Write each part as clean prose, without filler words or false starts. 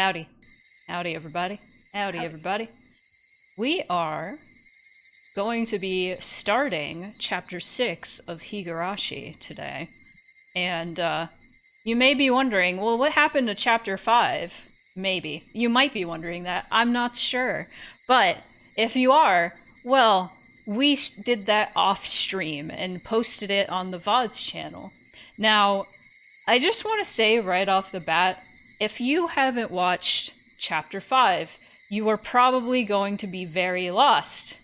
Howdy. Howdy, everybody. Howdy, everybody. We are going to be starting Chapter 6 of Higurashi today. And you may be wondering, well, what happened to Chapter 5? Maybe. You might be wondering that. I'm not sure. But if you are, well, we did that off stream and posted it on the VODs channel. Now, I just want to say right off the bat, if you haven't watched Chapter 5, you are probably going to be very lost.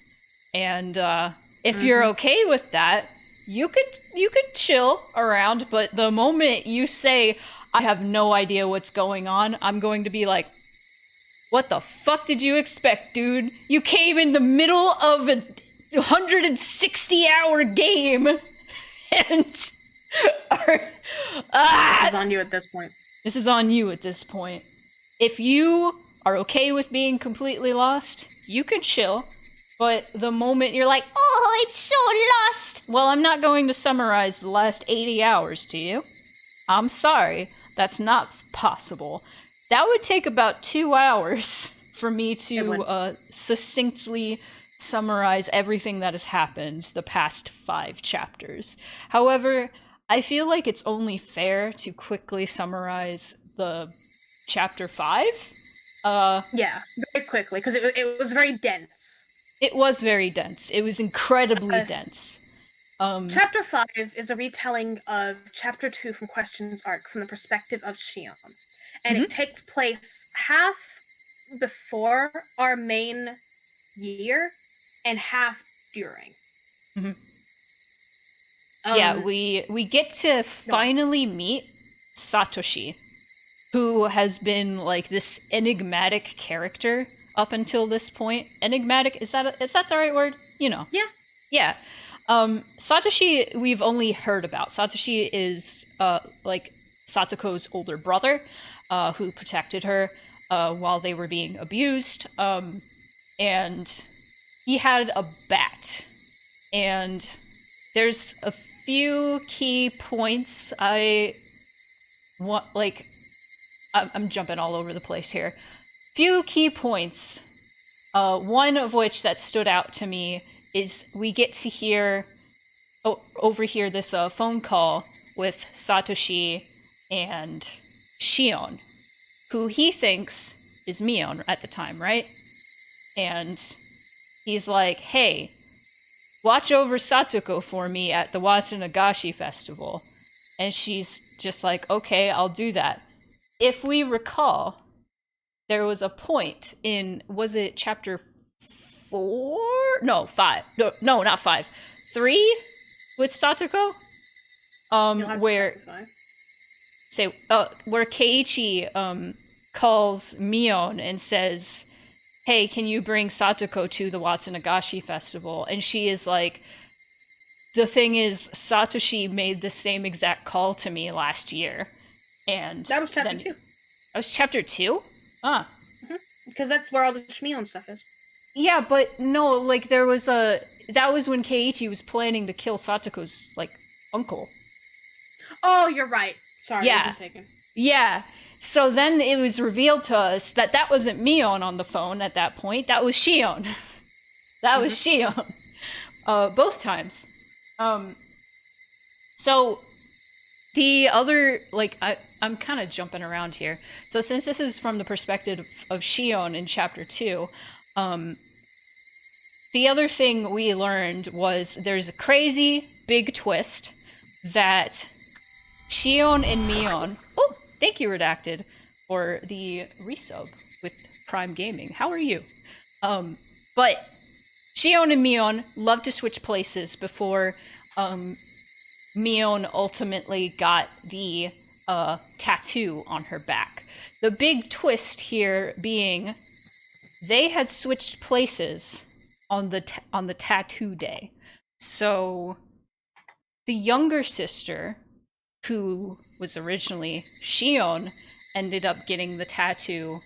And if you're okay with that, you could chill around, but the moment you say, I have no idea what's going on, I'm going to be like, what the fuck did you expect, dude? You came in the middle of a 160-hour game and This is on you at this point. This is on you at this point. If you are okay with being completely lost, you can chill. But the moment you're like, oh, I'm so lost, well, I'm not going to summarize the last 80 hours to you. I'm sorry, that's not possible. That would take about 2 hours for me to succinctly summarize everything that has happened the past 5 chapters. However, I feel like it's only fair to quickly summarize the Chapter 5. Yeah, very quickly, because it was very dense. It was very dense. It was incredibly dense. Chapter 5 is a retelling of Chapter 2 from Questions arc from the perspective of Shion. And it takes place half before our main year and half during. Yeah, we get to finally meet Satoshi, who has been like this enigmatic character up until this point. Enigmatic, is that the right word? You know. Yeah. Yeah. Satoshi we've only heard about. Satoshi is like Satoko's older brother, who protected her while they were being abused. And he had a bat. And there's a few key points I'm jumping all over the place here. Few key points. One of which that stood out to me is we get to overhear this phone call with Satoshi and Shion, who he thinks is Mion at the time, right? And he's like, hey, watch over Satoko for me at the Watsunagashi festival. And she's just like, okay, I'll do that. If we recall, there was a point in, was it chapter 4? No, 5. No, not 5. 3 with Satoko? Where Keiichi calls Mion and says, hey, can you bring Satoko to the Watsunagashi festival? And she is like, the thing is, Satoshi made the same exact call to me last year. And that was chapter 2. That was chapter 2? Ah. Because that's where all the Shmion stuff is. Yeah, but no, like that was when Keiichi was planning to kill Satoko's, like, uncle. Oh, you're right. Sorry, yeah. I was mistaken. Yeah. So then it was revealed to us that that wasn't Mion on the phone at that point. That was Shion. That was Shion. Both times. So the other, like, I'm kind of jumping around here. So since this is from the perspective of Shion in chapter 2, the other thing we learned was there's a crazy big twist that Shion and Mion... Oh, thank you, Redacted, for the resub with Prime Gaming. How are you? But Shion and Mion love to switch places before Mion ultimately got the tattoo on her back. The big twist here being they had switched places on the tattoo day. So the younger sister, who was originally Shion, ended up getting the tattoo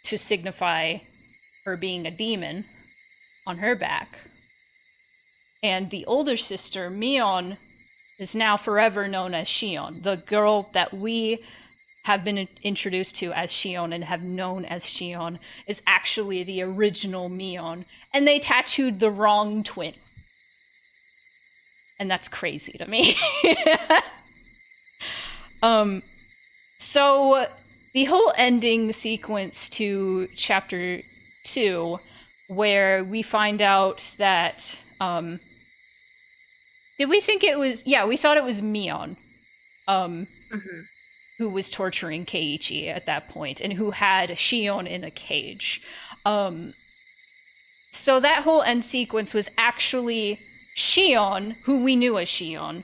to signify her being a demon on her back. And the older sister, Mion, is now forever known as Shion, the girl that we have been introduced to as Shion and have known as Shion is actually the original Mion, and they tattooed the wrong twin. And that's crazy to me. So the whole ending sequence to chapter 2, where we find out that did we think it was, we thought it was Mion who was torturing Keiichi at that point and who had Shion in a cage. So that whole end sequence was actually Shion, who we knew as Shion,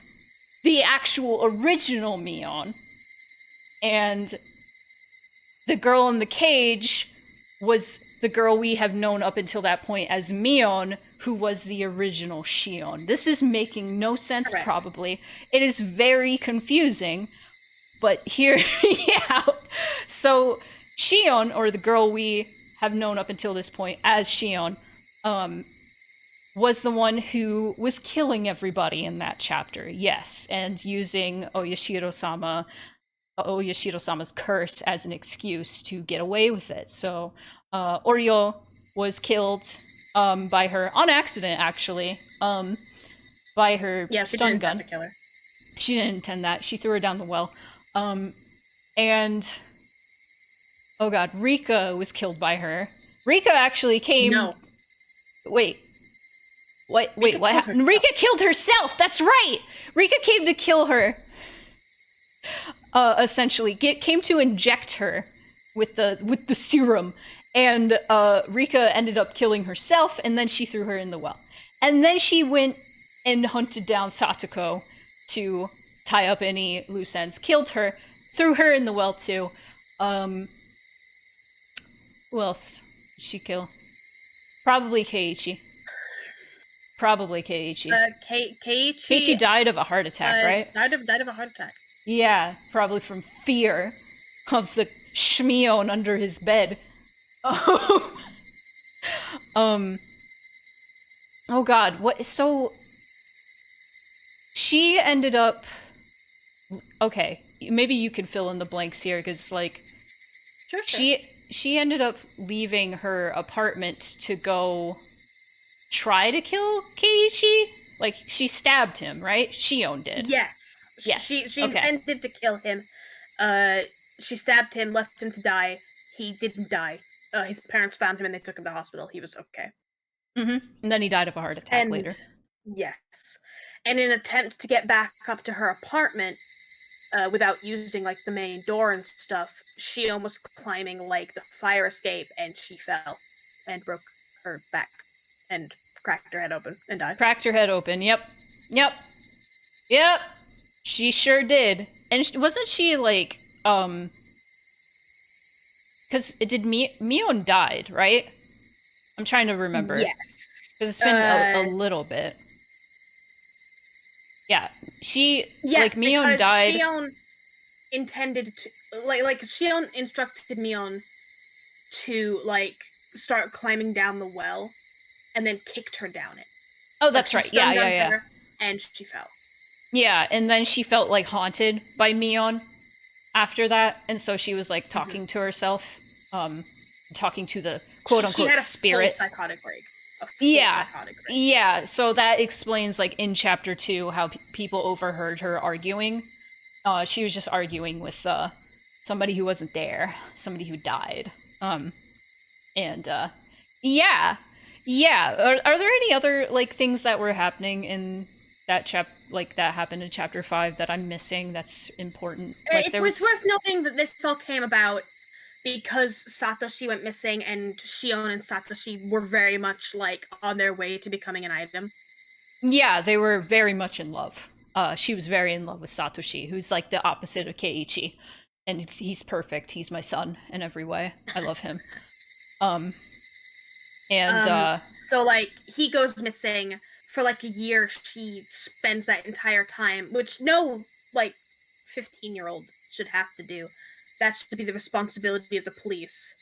the actual original Mion, and the girl in the cage was the girl we have known up until that point as Mion, who was the original Shion. This is making no sense, correct. Probably. It is very confusing, but here, So Shion, or the girl we have known up until this point as Shion, was the one who was killing everybody in that chapter, yes, and using Oyashiro-sama's curse as an excuse to get away with it. So Oryo was killed by her on accident, actually, by her stun gun. She didn't intend that. She threw her down the well. And oh god, Rika was killed by her. Rika actually came. No. Wait, what happened? Rika killed herself. That's right. Rika came to kill her. Essentially, came to inject her with the serum, and Rika ended up killing herself, and then she threw her in the well, and then she went and hunted down Satoko to tie up any loose ends, killed her, threw her in the well too. Who else did she kill? Probably Keiichi. Keiichi. Keiichi died of a heart attack, right? Died of a heart attack. Yeah, probably from fear of the Shmion under his bed. Oh god, what? So she ended up. Okay, maybe you can fill in the blanks here, because like, sure. She ended up leaving her apartment to go try to kill Keiichi. Like, she stabbed him, right? Shion did. Yes. She intended to kill him. She stabbed him, left him to die. He didn't die. His parents found him and they took him to hospital. He was okay. And then he died of a heart attack later. Yes. And in an attempt to get back up to her apartment, without using like the main door and stuff, she almost climbing like the fire escape, and she fell and broke her back and cracked her head open and died. Cracked her head open. Yep. She sure did. And wasn't she like because Mion died, right? I'm trying to remember. Yes. Because it's been a little bit. Yeah, Mion died. Shion intended to Shion instructed Mion to like start climbing down the well, and then kicked her down it. Oh, that's right. Yeah. And she fell. Yeah, and then she felt like haunted by Mion after that, and so she was like talking to herself, talking to the quote unquote spirit. Full psychotic break. Yeah, so that explains, like, in chapter 2 how people overheard her arguing. She was just arguing with somebody who wasn't there, somebody who died. Are there any other like things that were happening in that that happened in chapter 5 that I'm missing that's important? Like, it's worth noting that this all came about because Satoshi went missing, and Shion and Satoshi were very much like on their way to becoming an item. Yeah, they were very much in love. She was very in love with Satoshi, who's like the opposite of Keiichi, and he's perfect. He's my son in every way. I love him. So like he goes missing for like a year. She spends that entire time, which no like 15-year-old should have to do. That should be the responsibility of the police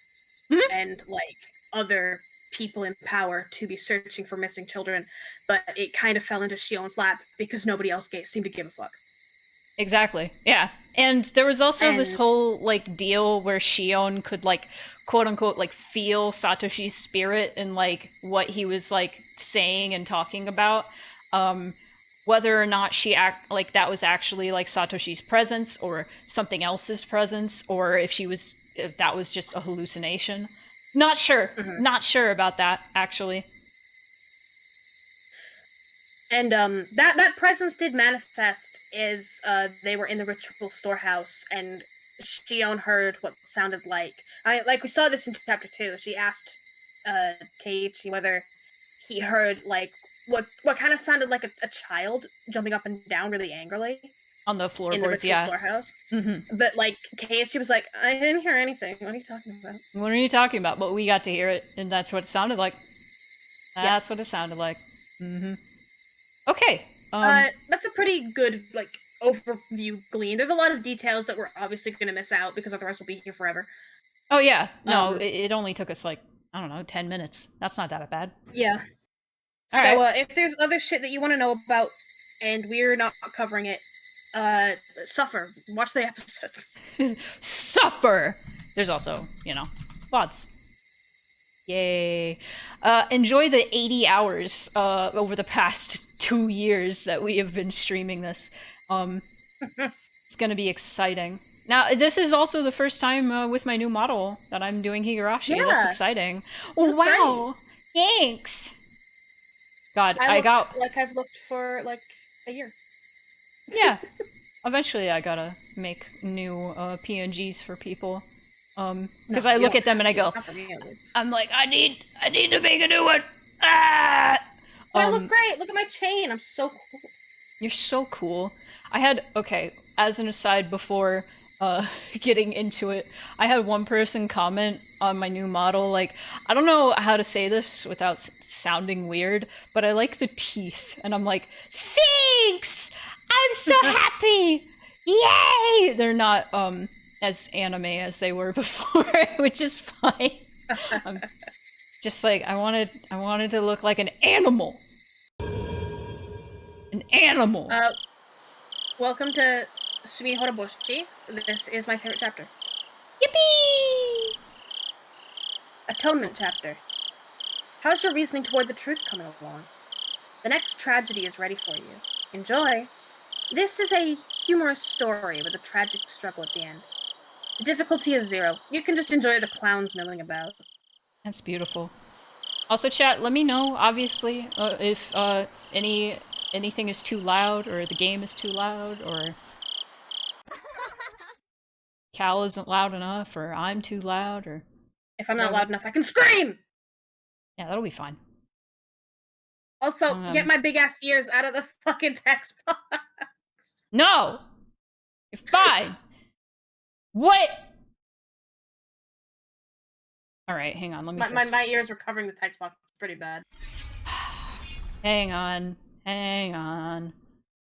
and like other people in power to be searching for missing children. But it kind of fell into Shion's lap because nobody else seemed to give a fuck. Exactly. Yeah. And there was also And this whole like deal where Shion could like quote unquote like feel Satoshi's spirit and like what he was like saying and talking about. Um whether or not she act like that was actually like Satoshi's presence or something else's presence, or if that was just a hallucination. Not sure. mhm. Not sure about that actually. And that presence did manifest as they were in the ritual storehouse, and Shion heard what sounded like we saw this in chapter 2. She asked Keiichi whether he heard like what kind of sounded like a child jumping up and down really angrily On the in the floorboards, ritual yeah. storehouse. Hmm. But like Keiichi was like, I didn't hear anything. What are you talking about? What are you talking about? But we got to hear it, and that's what it sounded like. Yeah. That's what it sounded like. Hmm. Okay. That's a pretty good like overview glean. There's a lot of details that we're obviously going to miss out because otherwise we'll be here forever. Oh yeah. No, Um, it only took us like I don't know 10 minutes. That's not that bad. yeah. All So right. if there's other shit that you want to know about and we're not covering it, suffer. Watch the episodes. Suffer. There's also VODs. Yay. Enjoy the 80 hours over the past 2 years that we have been streaming this. It's gonna be exciting. Now, this is also the first time with my new model that I'm doing Higurashi. Yeah. That's exciting. You Oh, look wow. Thanks. God, I look got... like I've looked for like a year. Yeah. Eventually, I gotta make new PNGs for people. Because No, I you look don't at them and I have to. go, Not for me, at least. I'm like, I need to make a new one. Ah! But I look great. Look at my chain. I'm so cool. You're so cool. Okay, as an aside before getting into it, I had one person comment on my new model, like, I don't know how to say this without sounding weird, but I like the teeth. And I'm like, thanks! I'm so happy! Yay! They're not as anime as they were before, which is fine. Just like I wanted to look like an animal. An animal. Welcome to Sumi Horoboshi. This is my favorite chapter. Yippee! Atonement chapter. How's your reasoning toward the truth coming along? The next tragedy is ready for you. Enjoy. This is a humorous story with a tragic struggle at the end. The difficulty is 0. You can just enjoy the clowns milling about. That's beautiful. Also, chat, let me know, obviously, if anything is too loud, or the game is too loud, or Cal isn't loud enough, or I'm too loud, or... If I'm not loud enough, I can scream! Yeah, that'll be fine. Also, get my big-ass ears out of the fucking text box. No! You're fine! What? Alright, hang on, let me my ears were covering the text box pretty bad. Hang on.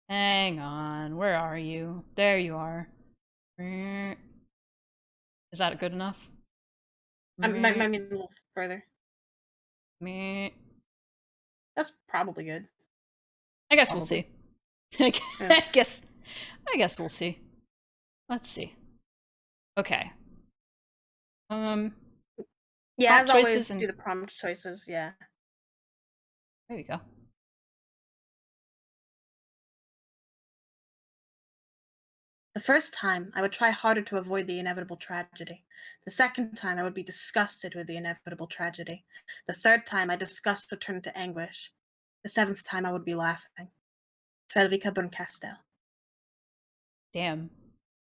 Where are you? There you are. Is that good enough? I might need a little further. Meh. That's probably good. I guess we'll see. Yeah. I guess we'll see. Let's see. Okay. Yeah, as always, and... do the prompt choices, yeah. There you go. The first time, I would try harder to avoid the inevitable tragedy. The second time, I would be disgusted with the inevitable tragedy. The third time, my disgust would turn into anguish. The 7th time, I would be laughing. Frederica Berncastel. Damn.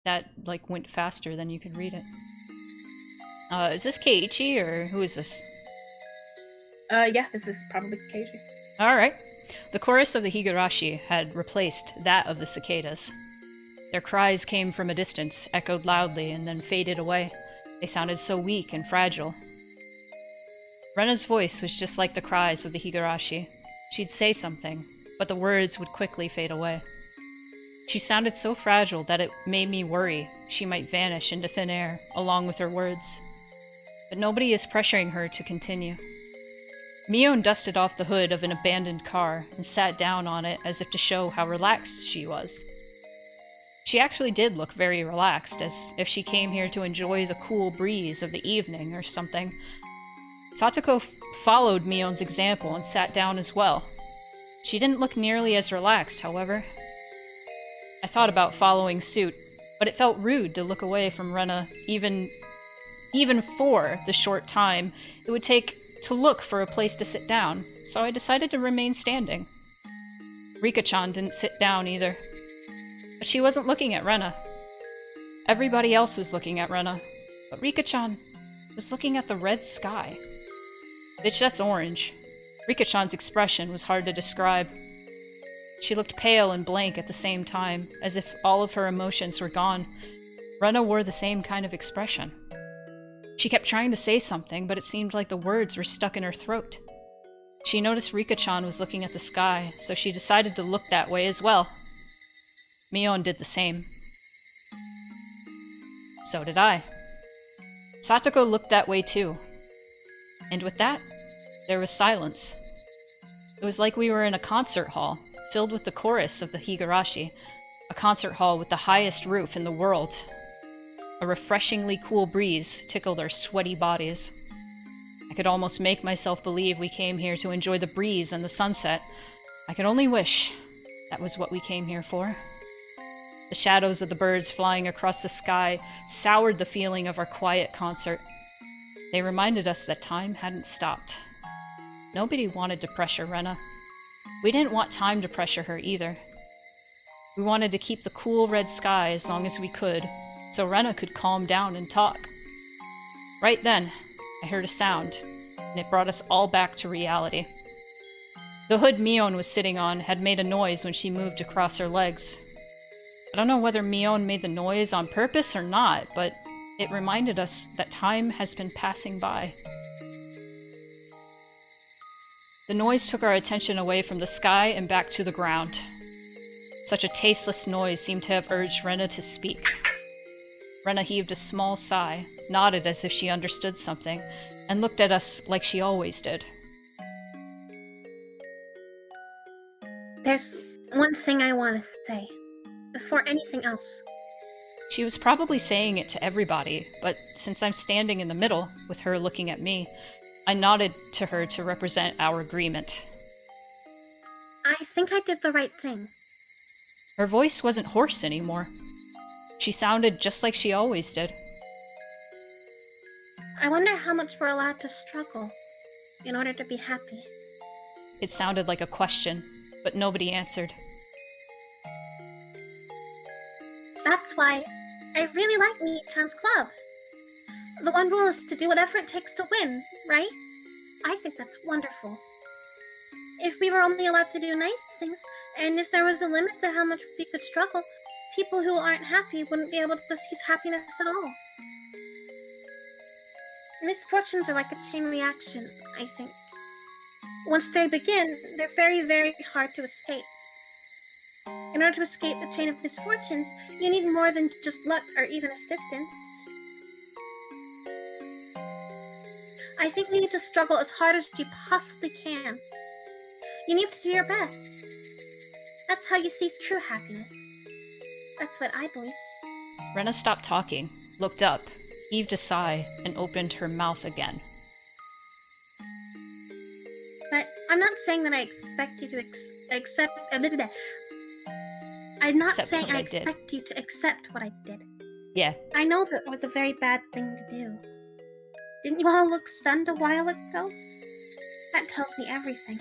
That, like, went faster than you could read it. Is this Keiichi, or who is this? Yeah, this is probably Keiichi. Alright. The chorus of the Higurashi had replaced that of the cicadas. Their cries came from a distance, echoed loudly, and then faded away. They sounded so weak and fragile. Rena's voice was just like the cries of the Higurashi. She'd say something, but the words would quickly fade away. She sounded so fragile that it made me worry she might vanish into thin air, along with her words. But nobody is pressuring her to continue. Mion dusted off the hood of an abandoned car and sat down on it as if to show how relaxed she was. She actually did look very relaxed, as if she came here to enjoy the cool breeze of the evening or something. Satoko followed Mion's example and sat down as well. She didn't look nearly as relaxed, however. I thought about following suit, but it felt rude to look away from Rena even for the short time it would take to look for a place to sit down, so I decided to remain standing. Rika-chan didn't sit down either. But she wasn't looking at Rena. Everybody else was looking at Rena, but Rika-chan was looking at the red sky. Bitch, that's orange. Rika-chan's expression was hard to describe. She looked pale and blank at the same time, as if all of her emotions were gone. Rena wore the same kind of expression. She kept trying to say something, but it seemed like the words were stuck in her throat. She noticed Rika-chan was looking at the sky, so she decided to look that way as well. Mion did the same. So did I. Satoko looked that way too. And with that, there was silence. It was like we were in a concert hall, filled with the chorus of the Higurashi, a concert hall with the highest roof in the world. A refreshingly cool breeze tickled our sweaty bodies. I could almost make myself believe we came here to enjoy the breeze and the sunset. I could only wish that was what we came here for. The shadows of the birds flying across the sky soured the feeling of our quiet concert. They reminded us that time hadn't stopped. Nobody wanted to pressure Rena. We didn't want time to pressure her either. We wanted to keep the cool red sky as long as we could, so Rena could calm down and talk. Right then, I heard a sound, and it brought us all back to reality. The hood Mion was sitting on had made a noise when she moved across her legs. I don't know whether Mion made the noise on purpose or not, but it reminded us that time has been passing by. The noise took our attention away from the sky and back to the ground. Such a tasteless noise seemed to have urged Rena to speak. Rena heaved a small sigh, nodded as if she understood something, and looked at us like she always did. There's one thing I want to say, before anything else. She was probably saying it to everybody, but since I'm standing in the middle, with her looking at me, I nodded to her to represent our agreement. I think I did the right thing. Her voice wasn't hoarse anymore. She sounded just like she always did. I wonder how much we're allowed to struggle in order to be happy. It sounded like a question, but nobody answered. That's why I really like Mii-chan's club. The one rule is to do whatever it takes to win, right? I think that's wonderful. If we were only allowed to do nice things, and if there was a limit to how much we could struggle, people who aren't happy wouldn't be able to seize happiness at all. Misfortunes are like a chain reaction, I think. Once they begin, they're very, very hard to escape. In order to escape the chain of misfortunes, you need more than just luck or even assistance. I think you need to struggle as hard as you possibly can. You need to do your best. That's how you seize true happiness. That's what I believe. Rena stopped talking, looked up, heaved a sigh, and opened her mouth again. But I'm not saying that I expect you to accept... I'm not saying I expect you to accept what I did. Yeah. I know that it was a very bad thing to do. Didn't you all look stunned a while ago? That tells me everything.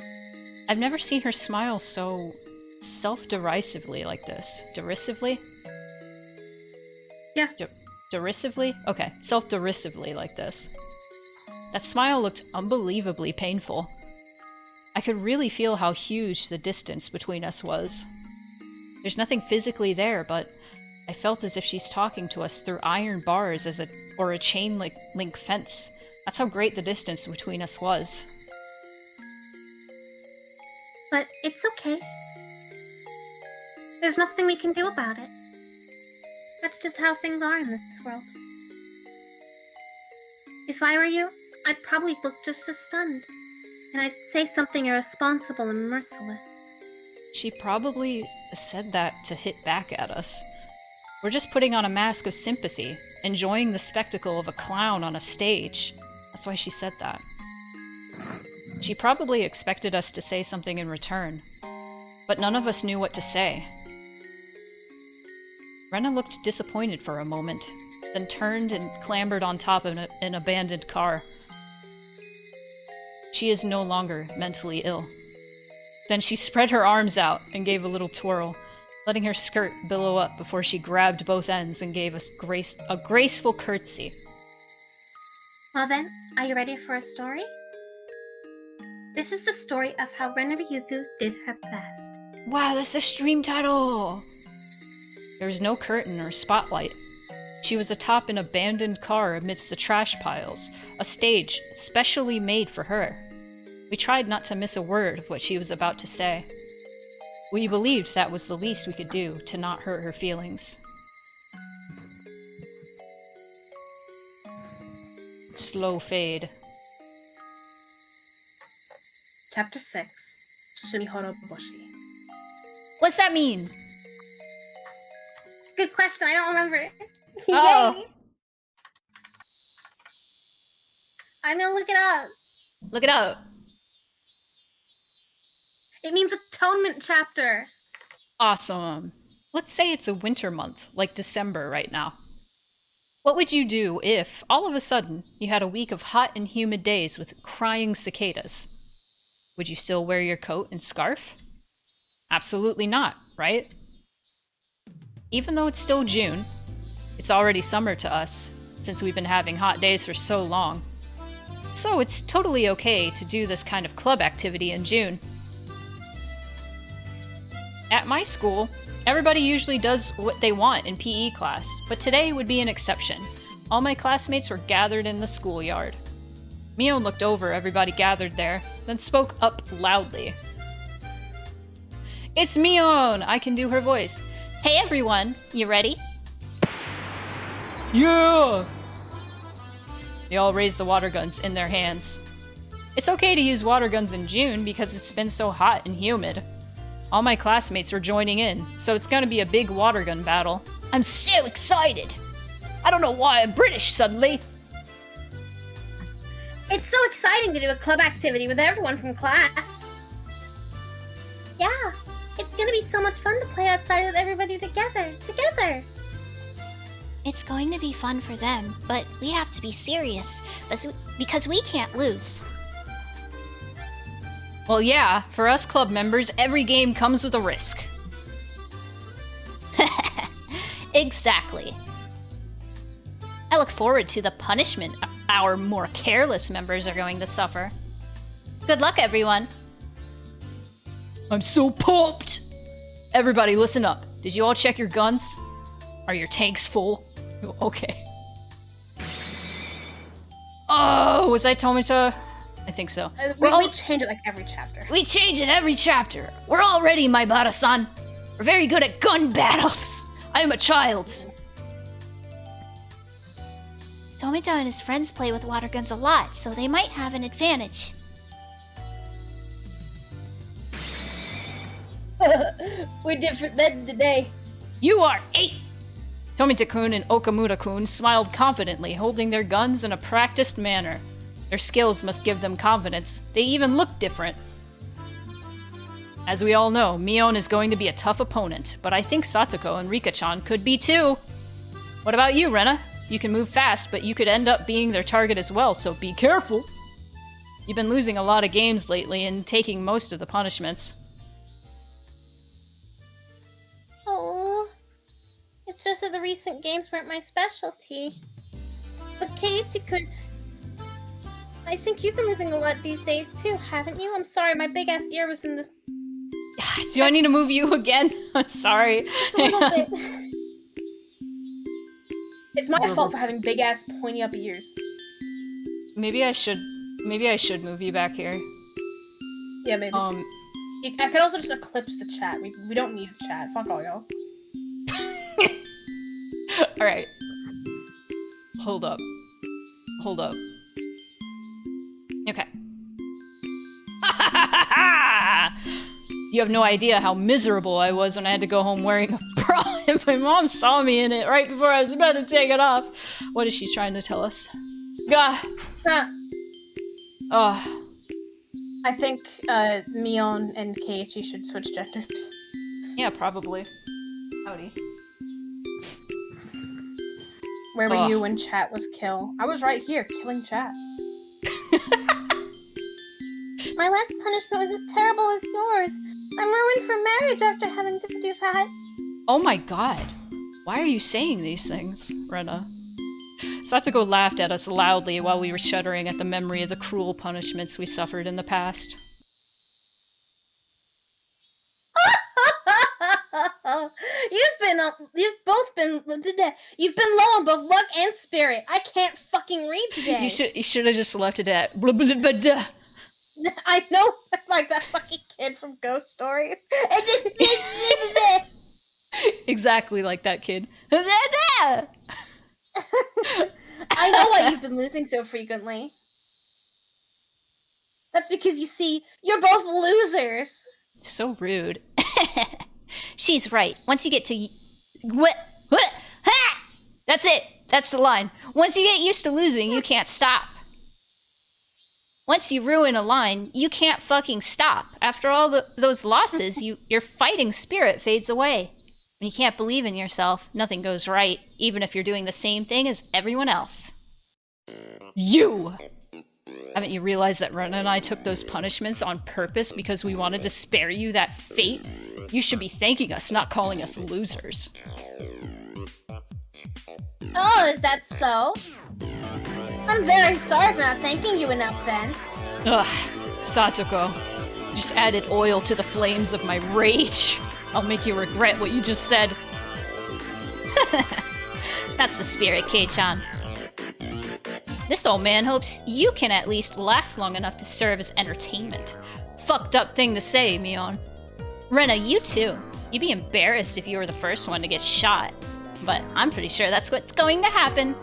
I've never seen her smile so self-derisively like this. Derisively? Yeah. Derisively? Okay, self-derisively like this. That smile looked unbelievably painful. I could really feel how huge the distance between us was. There's nothing physically there, but I felt as if she's talking to us through iron bars or a chain link fence. That's how great the distance between us was. But it's okay. There's nothing we can do about it. That's just how things are in this world. If I were you, I'd probably look just as stunned. And I'd say something irresponsible and merciless. She probably said that to hit back at us. We're just putting on a mask of sympathy, enjoying the spectacle of a clown on a stage. That's why she said that. She probably expected us to say something in return, but none of us knew what to say. Rena looked disappointed for a moment, then turned and clambered on top of an abandoned car. She is no longer mentally ill. Then she spread her arms out and gave a little twirl, letting her skirt billow up before she grabbed both ends and gave us a graceful curtsy. Well then, are you ready for a story? This is the story of how Rena Ryuugu did her best. Wow, that's the stream title! There was no curtain or spotlight. She was atop an abandoned car amidst the trash piles, a stage specially made for her. We tried not to miss a word of what she was about to say. We believed that was the least we could do to not hurt her feelings. Slow fade. Chapter 6, Sumihoro Boshi. What's that mean? Good question, I don't remember. Oh. Yay! I'm gonna look it up. Look it up. It means atonement chapter. Awesome. Let's say it's a winter month, like December right now. What would you do if, all of a sudden, you had a week of hot and humid days with crying cicadas? Would you still wear your coat and scarf? Absolutely not, right? Even though it's still June, it's already summer to us, since we've been having hot days for so long. So it's totally okay to do this kind of club activity in June. At my school, everybody usually does what they want in PE class, but today would be an exception. All my classmates were gathered in the schoolyard. Mion looked over everybody gathered there, then spoke up loudly. It's Mion! I can do her voice. Hey everyone, you ready? Yeah! They all raised the water guns in their hands. It's okay to use water guns in June because it's been so hot and humid. All my classmates are joining in, so it's gonna be a big water gun battle. I'm so excited! I don't know why I'm British suddenly. It's so exciting to do a club activity with everyone from class. Yeah, it's gonna be so much fun to play outside with everybody together. It's going to be fun for them, but we have to be serious, because we can't lose. Well, yeah, for us club members, every game comes with a risk. Exactly. I look forward to the punishment our more careless members are going to suffer. Good luck, everyone. I'm so pumped! Everybody, listen up. Did you all check your guns? Are your tanks full? Okay. Oh, was that Tomita? I think so. We change it like every chapter. We change it every chapter. We're all ready, my Bara-san. We're very good at gun battles. I am a child. Tomita and his friends play with water guns a lot, so they might have an advantage. We're different than today. You are 8! Tomita-kun and Okamura-kun smiled confidently, holding their guns in a practiced manner. Their skills must give them confidence. They even look different. As we all know, Mion is going to be a tough opponent, but I think Satoko and Rika-chan could be too. What about you, Rena? You can move fast, but you could end up being their target as well, so be careful. You've been losing a lot of games lately and taking most of the punishments. Oh, it's just that the recent games weren't my specialty. But Keiichi-kun, I think you've been losing a lot these days too, haven't you? I'm sorry, my big ass ear was in the... Do I need to move you again? I'm sorry. A little bit. It's my fault for having big ass pointy up ears. Maybe I should move you back here. Yeah, maybe. I could also just eclipse the chat. We don't need chat. Fuck all y'all. Alright. Hold up. Okay. You have no idea how miserable I was when I had to go home wearing a bra, and my mom saw me in it right before I was about to take it off. What is she trying to tell us? Gah! Oh. I think Mion and Keiichi should switch genders. Yeah, probably. Howdy. Where were you when chat was kill? I was right here, killing chat. My last punishment was as terrible as yours. I'm ruined for marriage after having to do that. Oh my god. Why are you saying these things, Rena? Satoko laughed at us loudly while we were shuddering at the memory of the cruel punishments we suffered in the past. You've been low on both luck and spirit. I can't fucking read today. You should have just left it at blah, blah, blah, blah. I know, like that fucking kid from Ghost Stories. Exactly like that kid. I know why you've been losing so frequently. That's because, you see, you're both losers. So rude. She's right. Once you get to... What? Ha! That's it. That's the line. Once you get used to losing, you can't stop. Once you ruin a line, you can't fucking stop. After all those losses, your fighting spirit fades away. When you can't believe in yourself, nothing goes right, even if you're doing the same thing as everyone else. You! Haven't you realized that Rena and I took those punishments on purpose because we wanted to spare you that fate? You should be thanking us, not calling us losers. Oh, is that so? I'm very sorry for not thanking you enough then. Ugh, Satoko. Just added oil to the flames of my rage. I'll make you regret what you just said. That's the spirit, Kei-chan. This old man hopes you can at least last long enough to serve as entertainment. Fucked up thing to say, Mion. Rena, you too. You'd be embarrassed if you were the first one to get shot. But I'm pretty sure that's what's going to happen.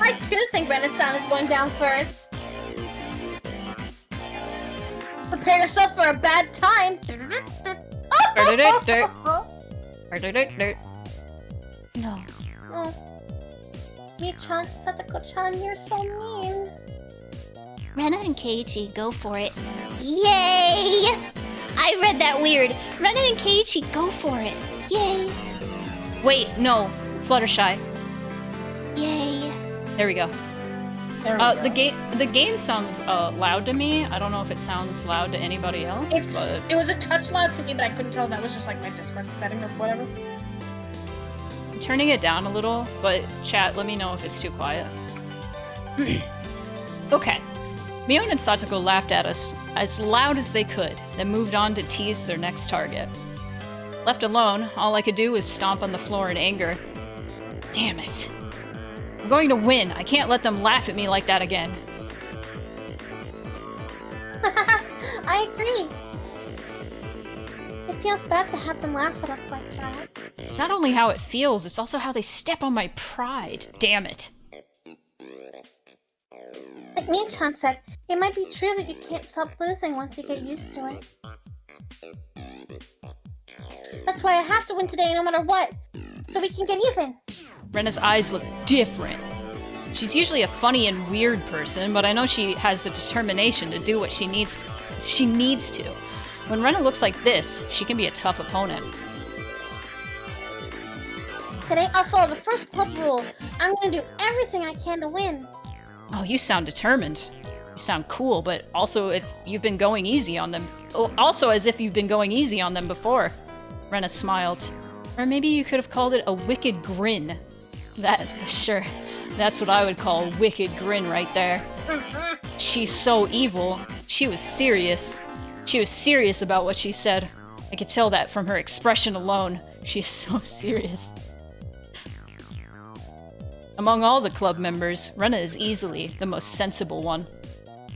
I too think Renaissance is going down first. Prepare yourself for a bad time. No. Oh. Mi-chan, Satoko-chan, you're so mean. Rena and Keiichi, go for it. Yay! I read that weird. Rena and Keiichi, go for it. Yay! Wait, no. Fluttershy. Yay! There we go. There we go. The game sounds loud to me. I don't know if it sounds loud to anybody else, but... It was a touch loud to me, but I couldn't tell if that was just like my Discord settings or whatever. I'm turning it down a little, but chat, let me know if it's too quiet. Okay. Mion and Satoko laughed at us as loud as they could, then moved on to tease their next target. Left alone, all I could do was stomp on the floor in anger. Damn it. I'm going to win. I can't let them laugh at me like that again. I agree. It feels bad to have them laugh at us like that. It's not only how it feels, it's also how they step on my pride. Damn it. Like Mi-chan said, it might be true that you can't stop losing once you get used to it. That's why I have to win today no matter what, so we can get even. Rena's eyes look different. She's usually a funny and weird person, but I know she has the determination to do what she needs to. When Rena looks like this, she can be a tough opponent. Today I'll follow the first club rule. I'm gonna do everything I can to win. Oh, you sound determined. You sound cool, but also if you've been going easy on them. Also as if you've been going easy on them before. Rena smiled. Or maybe you could have called it a wicked grin. Sure, that's what I would call a wicked grin right there. She's so evil. She was serious. She was serious about what she said. I could tell that from her expression alone. She is so serious. Among all the club members, Rena is easily the most sensible one.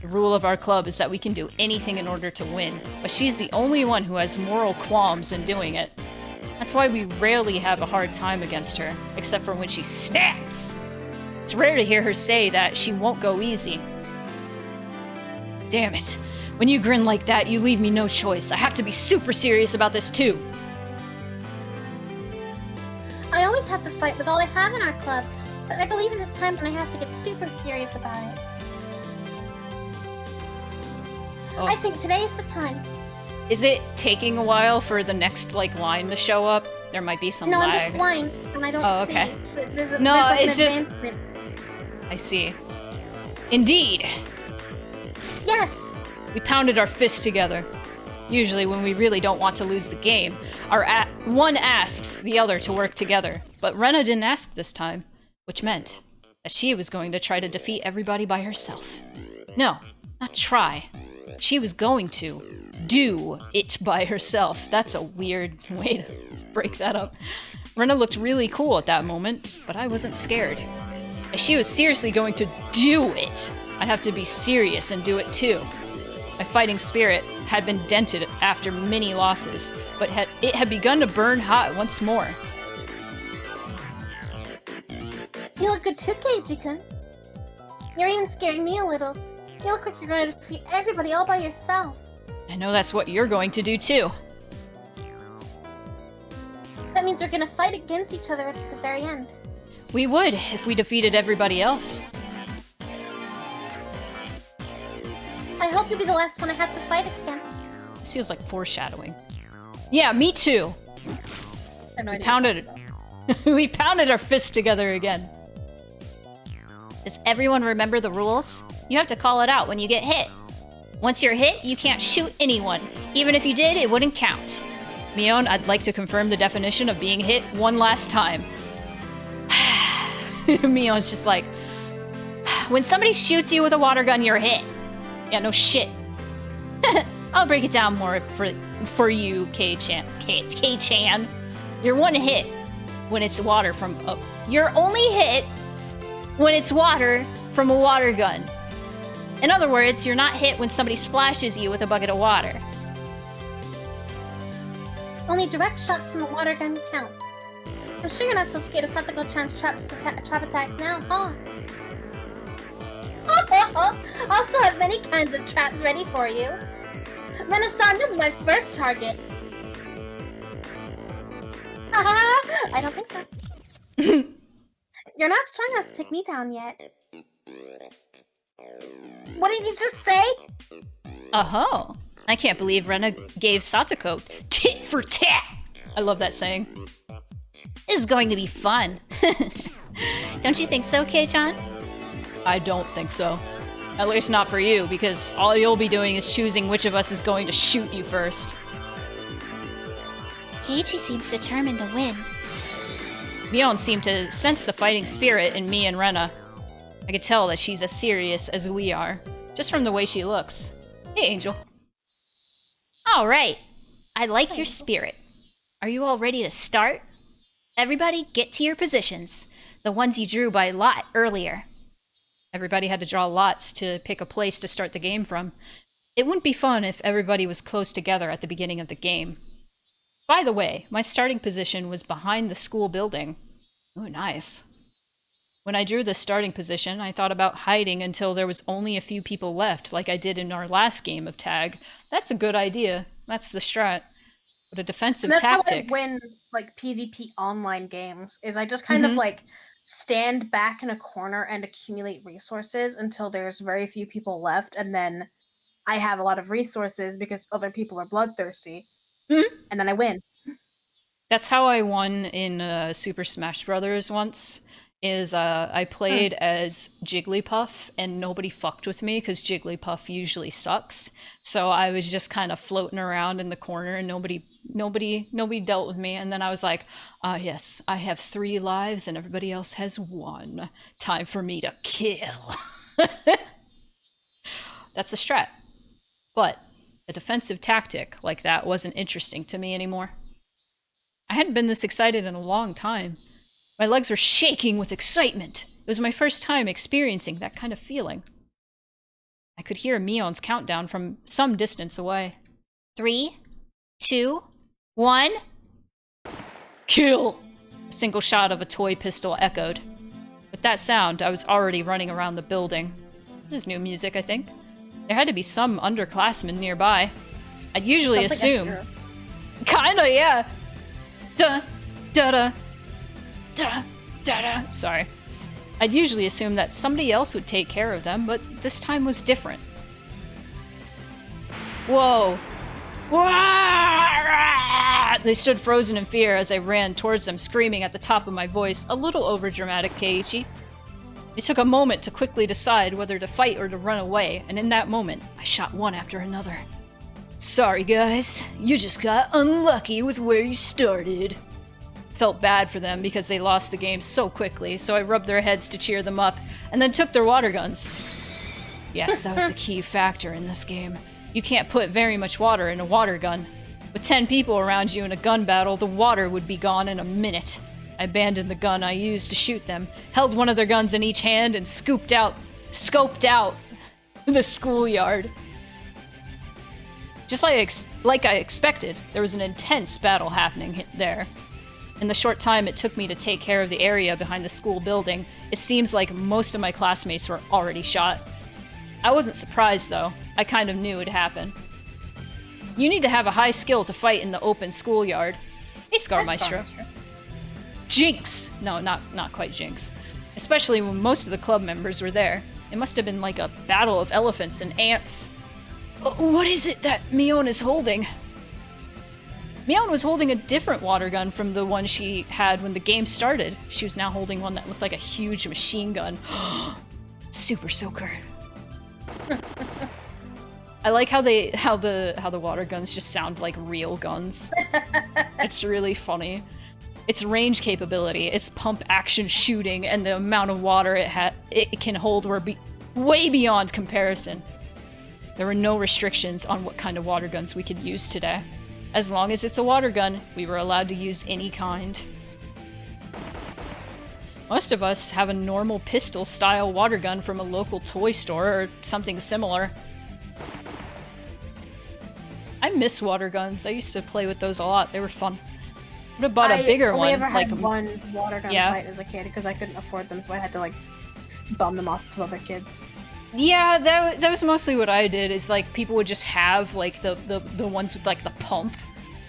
The rule of our club is that we can do anything in order to win, but she's the only one who has moral qualms in doing it. That's why we rarely have a hard time against her, except for when she snaps. It's rare to hear her say that she won't go easy. Damn it. When you grin like that, you leave me no choice. I have to be super serious about this too. I always have to fight with all I have in our club, but I believe there's a time when I have to get super serious about it. Oh. I think today is the time. Is it taking a while for the next, like, line to show up? There might be some No, lag. I'm just blind, and I don't okay. see. There's No, like it's an just... advancement. I see. Indeed. Yes! We pounded our fists together. Usually when we really don't want to lose the game, one asks the other to work together. But Rena didn't ask this time, which meant that she was going to try to defeat everybody by herself. No, not try. She was going to do it by herself. That's a weird way to break that up. Rena looked really cool at that moment, but I wasn't scared. If she was seriously going to do it, I'd have to be serious and do it too. My fighting spirit had been dented after many losses, but it had begun to burn hot once more. You look good too, Keiji-kun. You're even scaring me a little. You look like you're going to defeat everybody all by yourself. I know that's what you're going to do too. That means we're going to fight against each other at the very end. We would if we defeated everybody else. I hope you'll be the last one I have to fight against. This feels like foreshadowing. Yeah, me too. We pounded our fists together again. Does everyone remember the rules? You have to call it out when you get hit. Once you're hit, you can't shoot anyone. Even if you did, it wouldn't count. Mion, I'd like to confirm the definition of being hit one last time. Mion's just like, when somebody shoots you with a water gun, you're hit. Yeah, no shit. I'll break it down more for you, K-chan. K-chan. You're one hit when it's water from... you're only hit when it's water from a water gun. In other words, you're not hit when somebody splashes you with a bucket of water. Only direct shots from a water gun count. I'm sure you're not so scared of Satoko-chan's trap attacks now, huh? I'll still have many kinds of traps ready for you. Rena-san, you'll be my first target. I don't think so. You're not strong enough to take me down yet. What did you just say? Oh, I can't believe Rena gave Satoko tit for tat. I love that saying. This is going to be fun. Don't you think so, Kei-chan? I don't think so. At least not for you, because all you'll be doing is choosing which of us is going to shoot you first. Keiichi seems determined to win. Mion seemed to sense the fighting spirit in me and Rena. I could tell that she's as serious as we are, just from the way she looks. Hey, Angel. All right. I like your spirit. Are you all ready to start? Everybody get to your positions. The ones you drew by lot earlier. Everybody had to draw lots to pick a place to start the game from. It wouldn't be fun if everybody was close together at the beginning of the game. By the way, my starting position was behind the school building. Ooh, nice. When I drew the starting position, I thought about hiding until there was only a few people left, like I did in our last game of tag. That's a good idea. That's the strat. But a defensive tactic... That's how I win, like, PvP online games, is I just kind of, like, stand back in a corner and accumulate resources until there's very few people left, and then I have a lot of resources because other people are bloodthirsty, and then I win. That's how I won in Super Smash Brothers once. I played as Jigglypuff, and nobody fucked with me because Jigglypuff usually sucks. So I was just kind of floating around in the corner, and nobody dealt with me. And then I was like, yes, I have 3 lives, and everybody else has 1. Time for me to kill. That's the strat. But a defensive tactic like that wasn't interesting to me anymore. I hadn't been this excited in a long time. My legs were shaking with excitement. It was my first time experiencing that kind of feeling. I could hear Mion's countdown from some distance away. 3, 2, 1. Kill! A single shot of a toy pistol echoed. With that sound, I was already running around the building. This is new music, I think. There had to be some underclassmen nearby. I'd usually Sounds like assume. Esther. Kinda, yeah. Da, da, da, da, da, da. Sorry. I'd usually assume that somebody else would take care of them, but this time was different. Whoa. Wah! They stood frozen in fear as I ran towards them, screaming at the top of my voice, a little overdramatic, Keiichi. It took a moment to quickly decide whether to fight or to run away, and in that moment, I shot one after another. Sorry, guys. You just got unlucky with where you started. Felt bad for them because they lost the game so quickly, so I rubbed their heads to cheer them up, and then took their water guns. Yes, that was the key factor in this game. You can't put very much water in a water gun. With 10 people around you in a gun battle, the water would be gone in a minute. I abandoned the gun I used to shoot them, held one of their guns in each hand, and scoped out the schoolyard. Just like I expected, there was an intense battle happening there. In the short time it took me to take care of the area behind the school building, it seems like most of my classmates were already shot. I wasn't surprised, though. I kind of knew it'd happen. You need to have a high skill to fight in the open schoolyard. Hey, Scarmaestro. Jinx! No, not quite Jinx. Especially when most of the club members were there. It must have been like a battle of elephants and ants. What is it that Mion is holding? Mion was holding a different water gun from the one she had when the game started. She was now holding one that looked like a huge machine gun. Super soaker. I like how the water guns just sound like real guns. It's really funny. Its range capability, its pump action shooting, and the amount of water it can hold were way beyond comparison. There were no restrictions on what kind of water guns we could use today. As long as it's a water gun, we were allowed to use any kind. Most of us have a normal pistol-style water gun from a local toy store or something similar. I miss water guns. I used to play with those a lot. They were fun. Would have bought a bigger one. I only ever like had one water gun fight as a kid because I couldn't afford them, so I had to like bum them off of other kids. Yeah, that was mostly what I did. Is like people would just have like the ones with like the pump,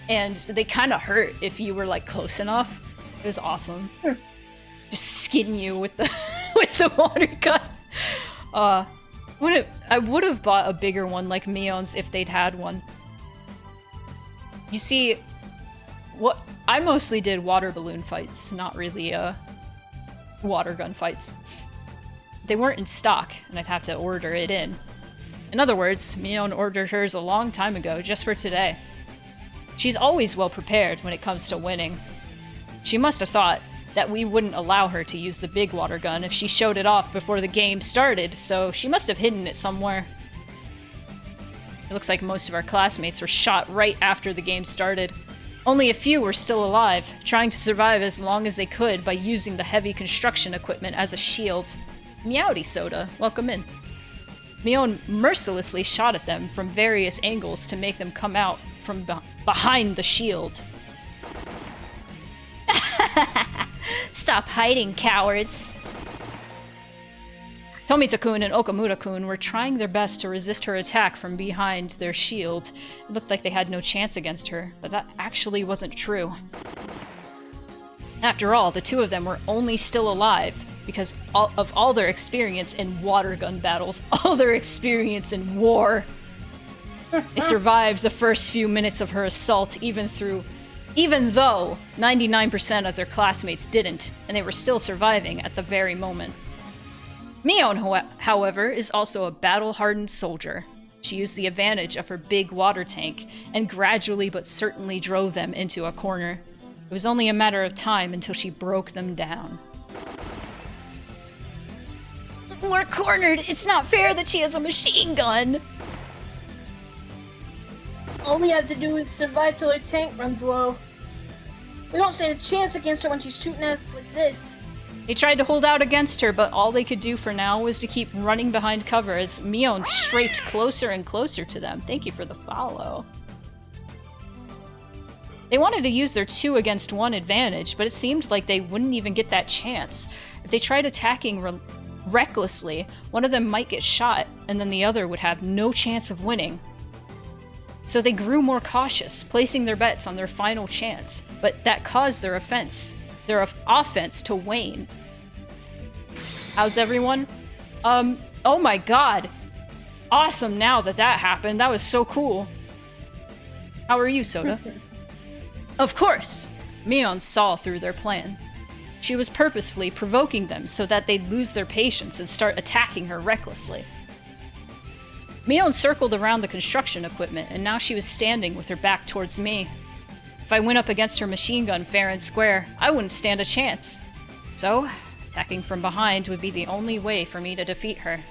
and they kind of hurt if you were like close enough. It was awesome. Just skin you with the with the water gun. I would have bought a bigger one like Mion's if they'd had one. You see, what I mostly did water balloon fights, not really water gun fights. They weren't in stock, and I'd have to order it in. In other words, Mion ordered hers a long time ago, just for today. She's always well prepared when it comes to winning. She must have thought that we wouldn't allow her to use the big water gun if she showed it off before the game started, so she must have hidden it somewhere. It looks like most of our classmates were shot right after the game started. Only a few were still alive, trying to survive as long as they could by using the heavy construction equipment as a shield. Meowdy Soda, welcome in. Mion mercilessly shot at them from various angles to make them come out from behind the shield. Stop hiding, cowards. Tomita-kun and Okamura-kun were trying their best to resist her attack from behind their shield. It looked like they had no chance against her, but that actually wasn't true. After all, the two of them were only still alive because of all their experience in water gun battles, all their experience in war. They survived the first few minutes of her assault even though 99% of their classmates didn't, and they were still surviving at the very moment. Mion, however, is also a battle-hardened soldier. She used the advantage of her big water tank and gradually but certainly drove them into a corner. It was only a matter of time until she broke them down. We're cornered! It's not fair that she has a machine gun! All we have to do is survive till her tank runs low. We don't stand a chance against her when she's shooting at us like this. They tried to hold out against her, but all they could do for now was to keep running behind cover as Mion strafed closer and closer to them. Thank you for the follow. They wanted to use their 2 against 1 advantage, but it seemed like they wouldn't even get that chance. If they tried attacking recklessly, one of them might get shot, and then the other would have no chance of winning. So they grew more cautious, placing their bets on their final chance, but that caused their offense to wane. How's everyone? Oh my god! Awesome now that happened, that was so cool. How are you, Soda? Of course! Mion saw through their plan. She was purposefully provoking them so that they'd lose their patience and start attacking her recklessly. Mion circled around the construction equipment, and now she was standing with her back towards me. If I went up against her machine gun fair and square, I wouldn't stand a chance. So, attacking from behind would be the only way for me to defeat her.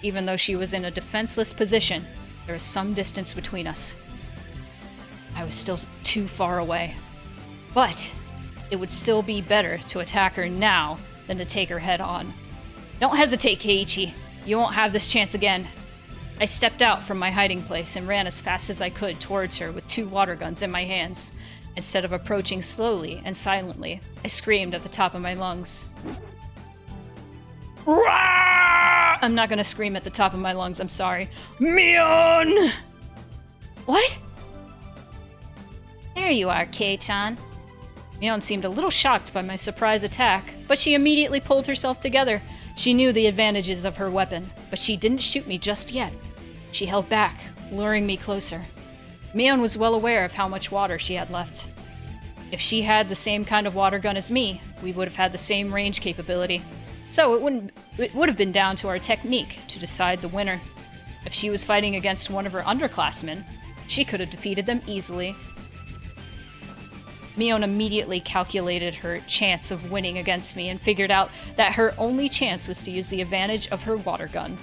Even though she was in a defenseless position, there was some distance between us. I was still too far away. But it would still be better to attack her now than to take her head on. Don't hesitate, Keiichi. You won't have this chance again. I stepped out from my hiding place and ran as fast as I could towards her with 2 water guns in my hands. Instead of approaching slowly and silently, I screamed at the top of my lungs. Rah! I'm not gonna scream at the top of my lungs, I'm sorry. Mion! What? There you are, Kei-chan. Mion seemed a little shocked by my surprise attack, but she immediately pulled herself together. She knew the advantages of her weapon, but she didn't shoot me just yet. She held back, luring me closer. Mion was well aware of how much water she had left. If she had the same kind of water gun as me, we would have had the same range capability. So it would have been down to our technique to decide the winner. If she was fighting against one of her underclassmen, she could have defeated them easily. Mion immediately calculated her chance of winning against me and figured out that her only chance was to use the advantage of her water gun.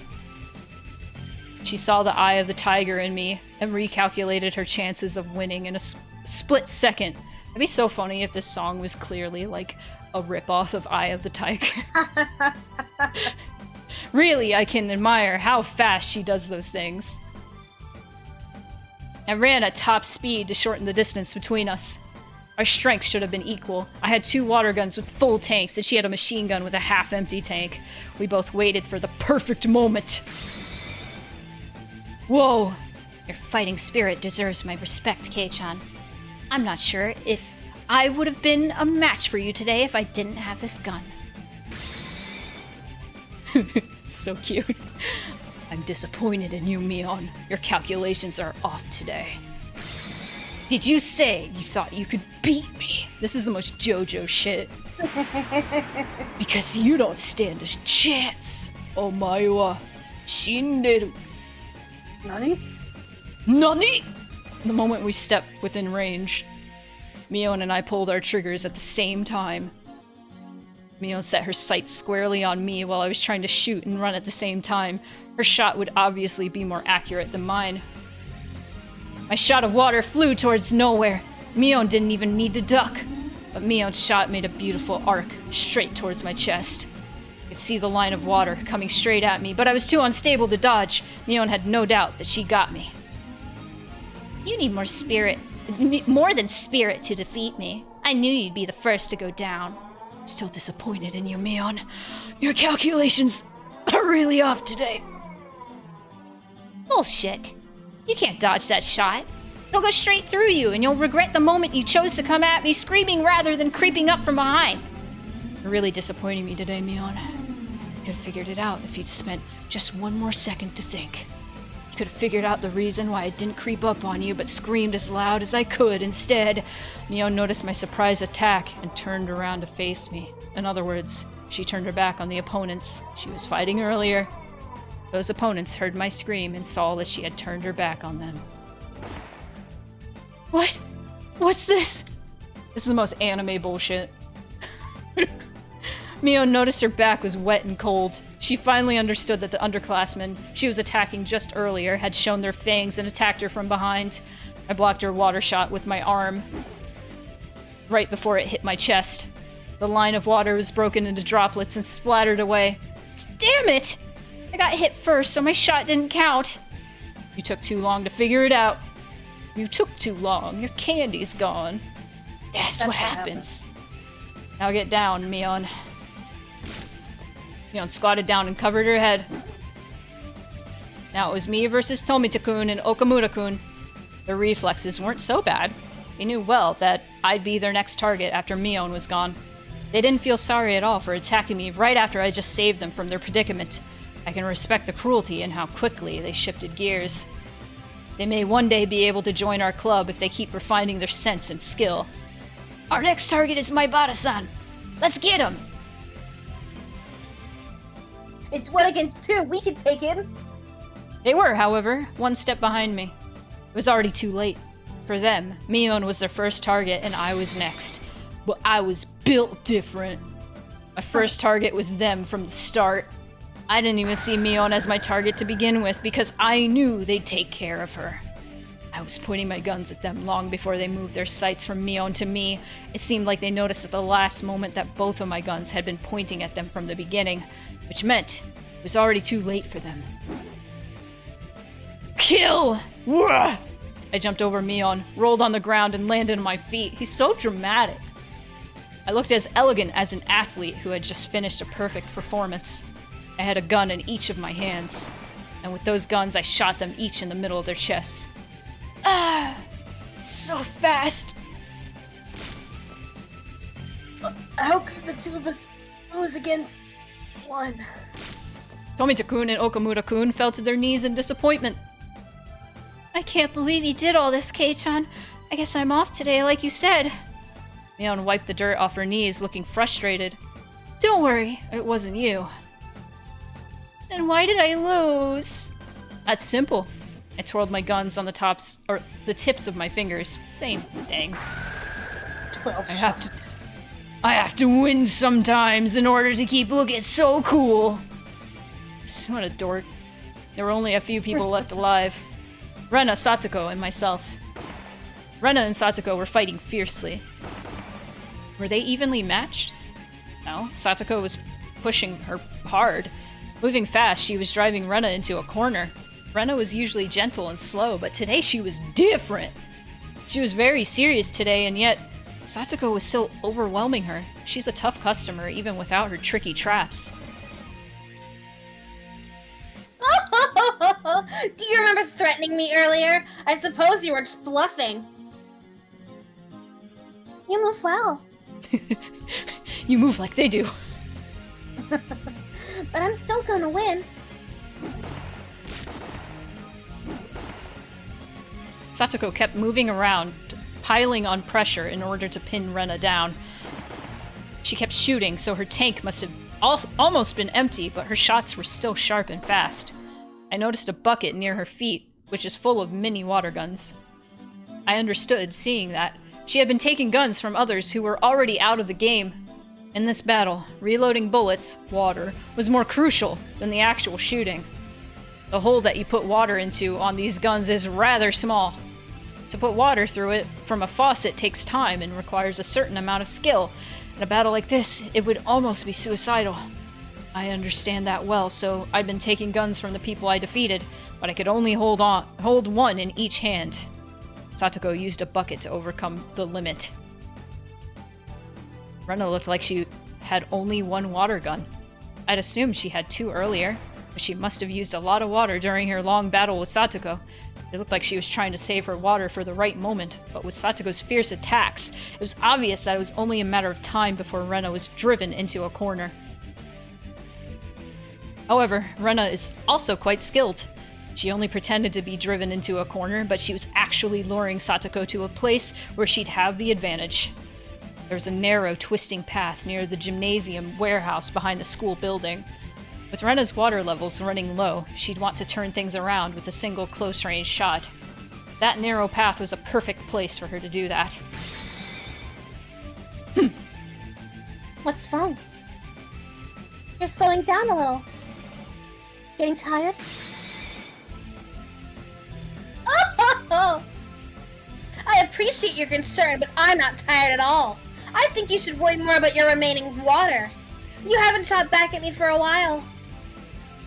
She saw the eye of the tiger in me and recalculated her chances of winning in a split second. It'd be so funny if this song was clearly like a ripoff of Eye of the Tiger. Really, I can admire how fast she does those things. I ran at top speed to shorten the distance between us. Our strengths should have been equal. I had 2 water guns with full tanks, and she had a machine gun with a half-empty tank. We both waited for the perfect moment. Whoa! Your fighting spirit deserves my respect, Kei-chan. I'm not sure if I would have been a match for you today if I didn't have this gun. So cute. I'm disappointed in you, Mion. Your calculations are off today. Did you say you thought you could beat me? This is the most JoJo shit. Because you don't stand a chance. Omae wa shinderu. Nani? Nani? The moment we stepped within range, Mion and I pulled our triggers at the same time. Mion set her sights squarely on me while I was trying to shoot and run at the same time. Her shot would obviously be more accurate than mine. My shot of water flew towards nowhere. Mion didn't even need to duck. But Mion's shot made a beautiful arc straight towards my chest. I could see the line of water coming straight at me, but I was too unstable to dodge. Mion had no doubt that she got me. You need more spirit. More than spirit to defeat me. I knew you'd be the first to go down. I'm still disappointed in you, Mion. Your calculations are really off today. Bullshit. You can't dodge that shot. It'll go straight through you, and you'll regret the moment you chose to come at me screaming rather than creeping up from behind. You're really disappointing me today, Mion. You could have figured it out if you'd spent just one more second to think. You could have figured out the reason why I didn't creep up on you, but screamed as loud as I could instead. Mion noticed my surprise attack and turned around to face me. In other words, she turned her back on the opponents she was fighting earlier. Those opponents heard my scream and saw that she had turned her back on them. What? What's this? This is the most anime bullshit. Mion noticed her back was wet and cold. She finally understood that the underclassmen she was attacking just earlier had shown their fangs and attacked her from behind. I blocked her water shot with my arm right before it hit my chest. The line of water was broken into droplets and splattered away. Damn it! I got hit first, so my shot didn't count. You took too long to figure it out. You took too long. Your candy's gone. That's what happens. Now get down, Mion. Mion squatted down and covered her head. Now it was me versus Tomita-kun and Okamura-kun. Their reflexes weren't so bad. They knew well that I'd be their next target after Mion was gone. They didn't feel sorry at all for attacking me right after I just saved them from their predicament. I can respect the cruelty and how quickly they shifted gears. They may one day be able to join our club if they keep refining their sense and skill. Our next target is Maibara-san. Let's get him! It's 1 against 2. We can take him. They were, however, one step behind me. It was already too late. For them, Mion was their first target and I was next. But I was built different. My first target was them from the start. I didn't even see Mion as my target to begin with because I knew they'd take care of her. I was pointing my guns at them long before they moved their sights from Mion to me. It seemed like they noticed at the last moment that both of my guns had been pointing at them from the beginning, which meant it was already too late for them. Kill! Wah! I jumped over Mion, rolled on the ground, and landed on my feet. He's so dramatic. I looked as elegant as an athlete who had just finished a perfect performance. I had a gun in each of my hands, and with those guns I shot them each in the middle of their chests. Ah! So fast! How could the two of us lose against one? Tomita-kun and Okamura-kun fell to their knees in disappointment. I can't believe you did all this, Kei-chan. I guess I'm off today, like you said. Mion wiped the dirt off her knees, looking frustrated. Don't worry, It wasn't you. then why did I lose? That's simple. I twirled my guns on the tips of my fingers. Same thing. 12 I have shots. I have to win sometimes in order to keep looking so cool. What a dork. There were only a few people left alive. Rena, Satoko, and myself. Rena and Satoko were fighting fiercely. Were they evenly matched? No, Satoko was pushing her hard. Moving fast, she was driving Rena into a corner. Rena was usually gentle and slow, but today she was different. She was very serious today, and yet Satoko was so overwhelming her. She's a tough customer, even without her tricky traps. Do you remember threatening me earlier? I suppose you were just bluffing. You move well. You move like they do. But I'm still gonna win. Satoko kept moving around, piling on pressure in order to pin Rena down. She kept shooting, so her tank must have almost been empty, but her shots were still sharp and fast. I noticed a bucket near her feet, which is full of mini water guns. I understood, seeing that. She had been taking guns from others who were already out of the game. In this battle, reloading bullets, water, was more crucial than the actual shooting. The hole that you put water into on these guns is rather small. To put water through it from a faucet takes time and requires a certain amount of skill. In a battle like this, it would almost be suicidal. I understand that well, so I'd been taking guns from the people I defeated, but I could only hold one in each hand. Satoko used a bucket to overcome the limit. Rena looked like she had only one water gun. I'd assumed she had two earlier, but she must have used a lot of water during her long battle with Satoko. It looked like she was trying to save her water for the right moment, but with Satoko's fierce attacks, it was obvious that it was only a matter of time before Rena was driven into a corner. However, Rena is also quite skilled. She only pretended to be driven into a corner, but she was actually luring Satoko to a place where she'd have the advantage. There was a narrow, twisting path near the gymnasium warehouse behind the school building. With Rena's water levels running low, she'd want to turn things around with a single close-range shot. That narrow path was a perfect place for her to do that. What's wrong? You're slowing down a little. Getting tired? Oh! I appreciate your concern, but I'm not tired at all. I think you should worry more about your remaining water. You haven't shot back at me for a while.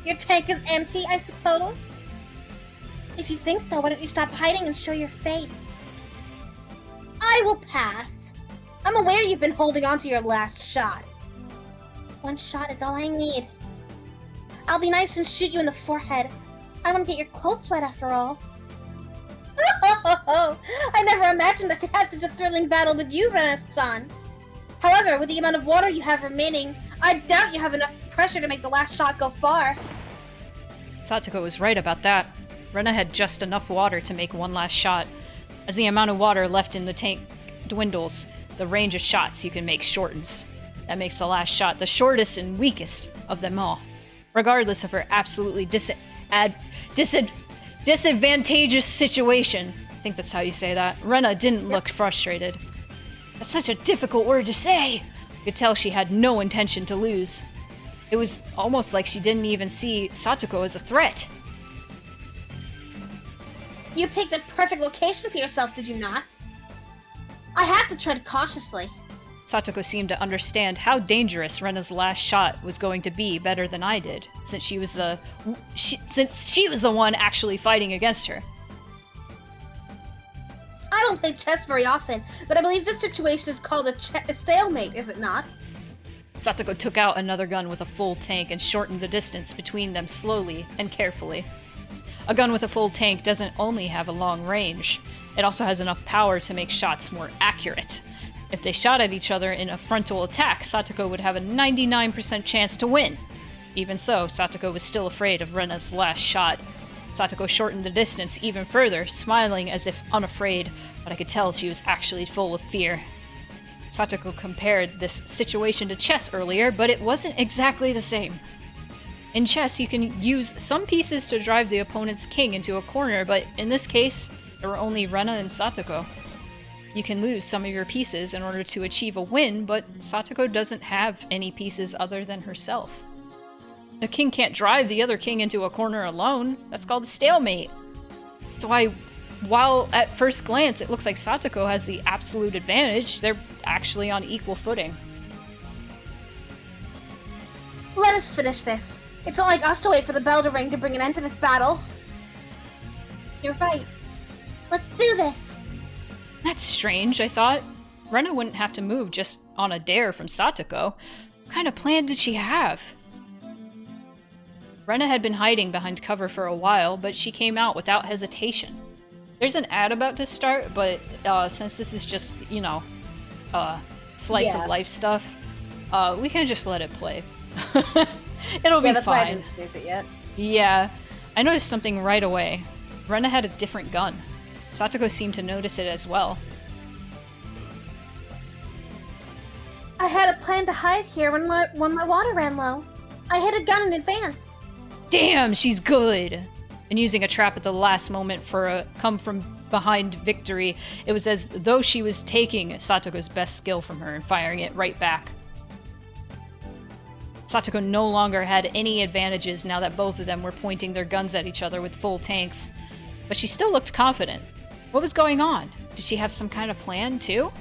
Your tank is empty, I suppose? If you think so, why don't you stop hiding and show your face? I will pass. I'm aware you've been holding on to your last shot. One shot is all I need. I'll be nice and shoot you in the forehead. I want to get your clothes wet after all. I never imagined I could have such a thrilling battle with you, Rena-san. However, with the amount of water you have remaining, I doubt you have enough pressure to make the last shot go far. Satoko was right about that. Rena had just enough water to make one last shot. As the amount of water left in the tank dwindles, the range of shots you can make shortens. That makes the last shot the shortest and weakest of them all. Regardless of her absolutely disadvantageous situation. I think that's how you say that. Rena didn't look frustrated. That's such a difficult word to say. You could tell she had no intention to lose. It was almost like she didn't even see Satoko as a threat. You picked a perfect location for yourself, did you not? I had to tread cautiously. Satoko seemed to understand how dangerous Rena's last shot was going to be better than I did, since she was the one actually fighting against her. I don't play chess very often, but I believe this situation is called a stalemate, is it not? Satoko took out another gun with a full tank and shortened the distance between them slowly and carefully. A gun with a full tank doesn't only have a long range, it also has enough power to make shots more accurate. If they shot at each other in a frontal attack, Satoko would have a 99% chance to win. Even so, Satoko was still afraid of Rena's last shot. Satoko shortened the distance even further, smiling as if unafraid, but I could tell she was actually full of fear. Satoko compared this situation to chess earlier, but it wasn't exactly the same. In chess, you can use some pieces to drive the opponent's king into a corner, but in this case, there were only Rena and Satoko. You can lose some of your pieces in order to achieve a win, but Satoko doesn't have any pieces other than herself. The king can't drive the other king into a corner alone. That's called a stalemate. That's why, while at first glance it looks like Satoko has the absolute advantage, they're actually on equal footing. Let us finish this. It's not like us to wait for the bell to ring to bring an end to this battle. You're right. Let's do this. That's strange, I thought. Rena wouldn't have to move just on a dare from Satoko. What kind of plan did she have? Rena had been hiding behind cover for a while, but she came out without hesitation. There's an ad about to start, but since this is just, slice of life stuff, we can just let it play. It'll be that's fine. Why I didn't snooze it yet. Yeah, I noticed something right away. Rena had a different gun. Satoko seemed to notice it as well. I had a plan to hide here when my water ran low. I hid a gun in advance. Damn, she's good! And using a trap at the last moment for a come-from-behind victory, it was as though she was taking Satoko's best skill from her and firing it right back. Satoko no longer had any advantages now that both of them were pointing their guns at each other with full tanks. But she still looked confident. What was going on? Did she have some kind of plan, too?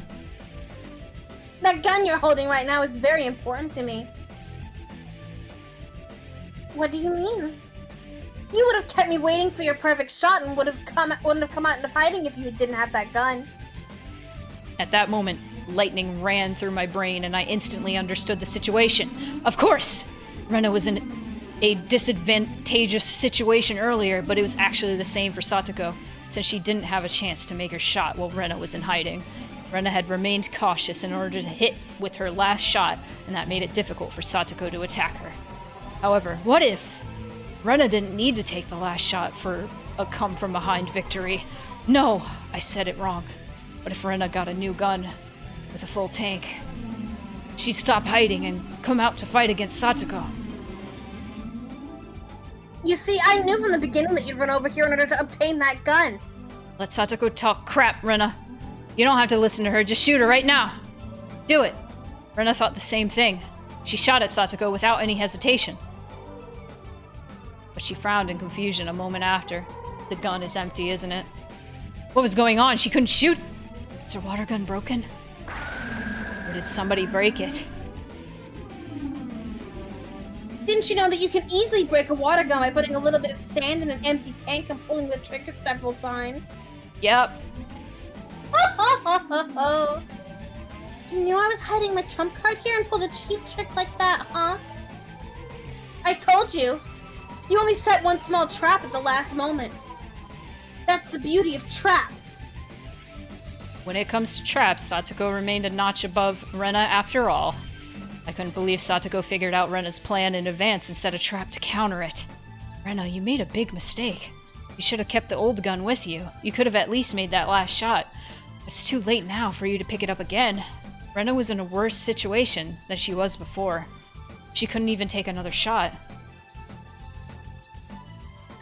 That gun you're holding right now is very important to me. What do you mean? You would have kept me waiting for your perfect shot and wouldn't have come out into hiding if you didn't have that gun. At that moment, lightning ran through my brain and I instantly understood the situation. Of course! Rena was in a disadvantageous situation earlier, but it was actually the same for Satoko, since she didn't have a chance to make her shot while Rena was in hiding. Rena had remained cautious in order to hit with her last shot, and that made it difficult for Satoko to attack her. However, what if Rena didn't need to take the last shot for a come-from-behind victory? No, I said it wrong. But if Rena got a new gun with a full tank, she'd stop hiding and come out to fight against Satoko. You see, I knew from the beginning that you'd run over here in order to obtain that gun. Let Satoko talk crap, Rena. You don't have to listen to her, just shoot her right now. Do it. Rena thought the same thing. She shot at Satoko without any hesitation. But she frowned in confusion a moment after. The gun is empty, isn't it? What was going on? She couldn't shoot? Is her water gun broken? Or did somebody break it? Didn't you know that you can easily break a water gun by putting a little bit of sand in an empty tank and pulling the trigger several times? Yep. You knew I was hiding my trump card here and pulled a cheap trick like that, huh? I told you. You only set one small trap at the last moment. That's the beauty of traps. When it comes to traps, Satoko remained a notch above Rena after all. I couldn't believe Satoko figured out Rena's plan in advance and set a trap to counter it. Rena, you made a big mistake. You should have kept the old gun with you. You could have at least made that last shot. It's too late now for you to pick it up again. Rena was in a worse situation than she was before. She couldn't even take another shot.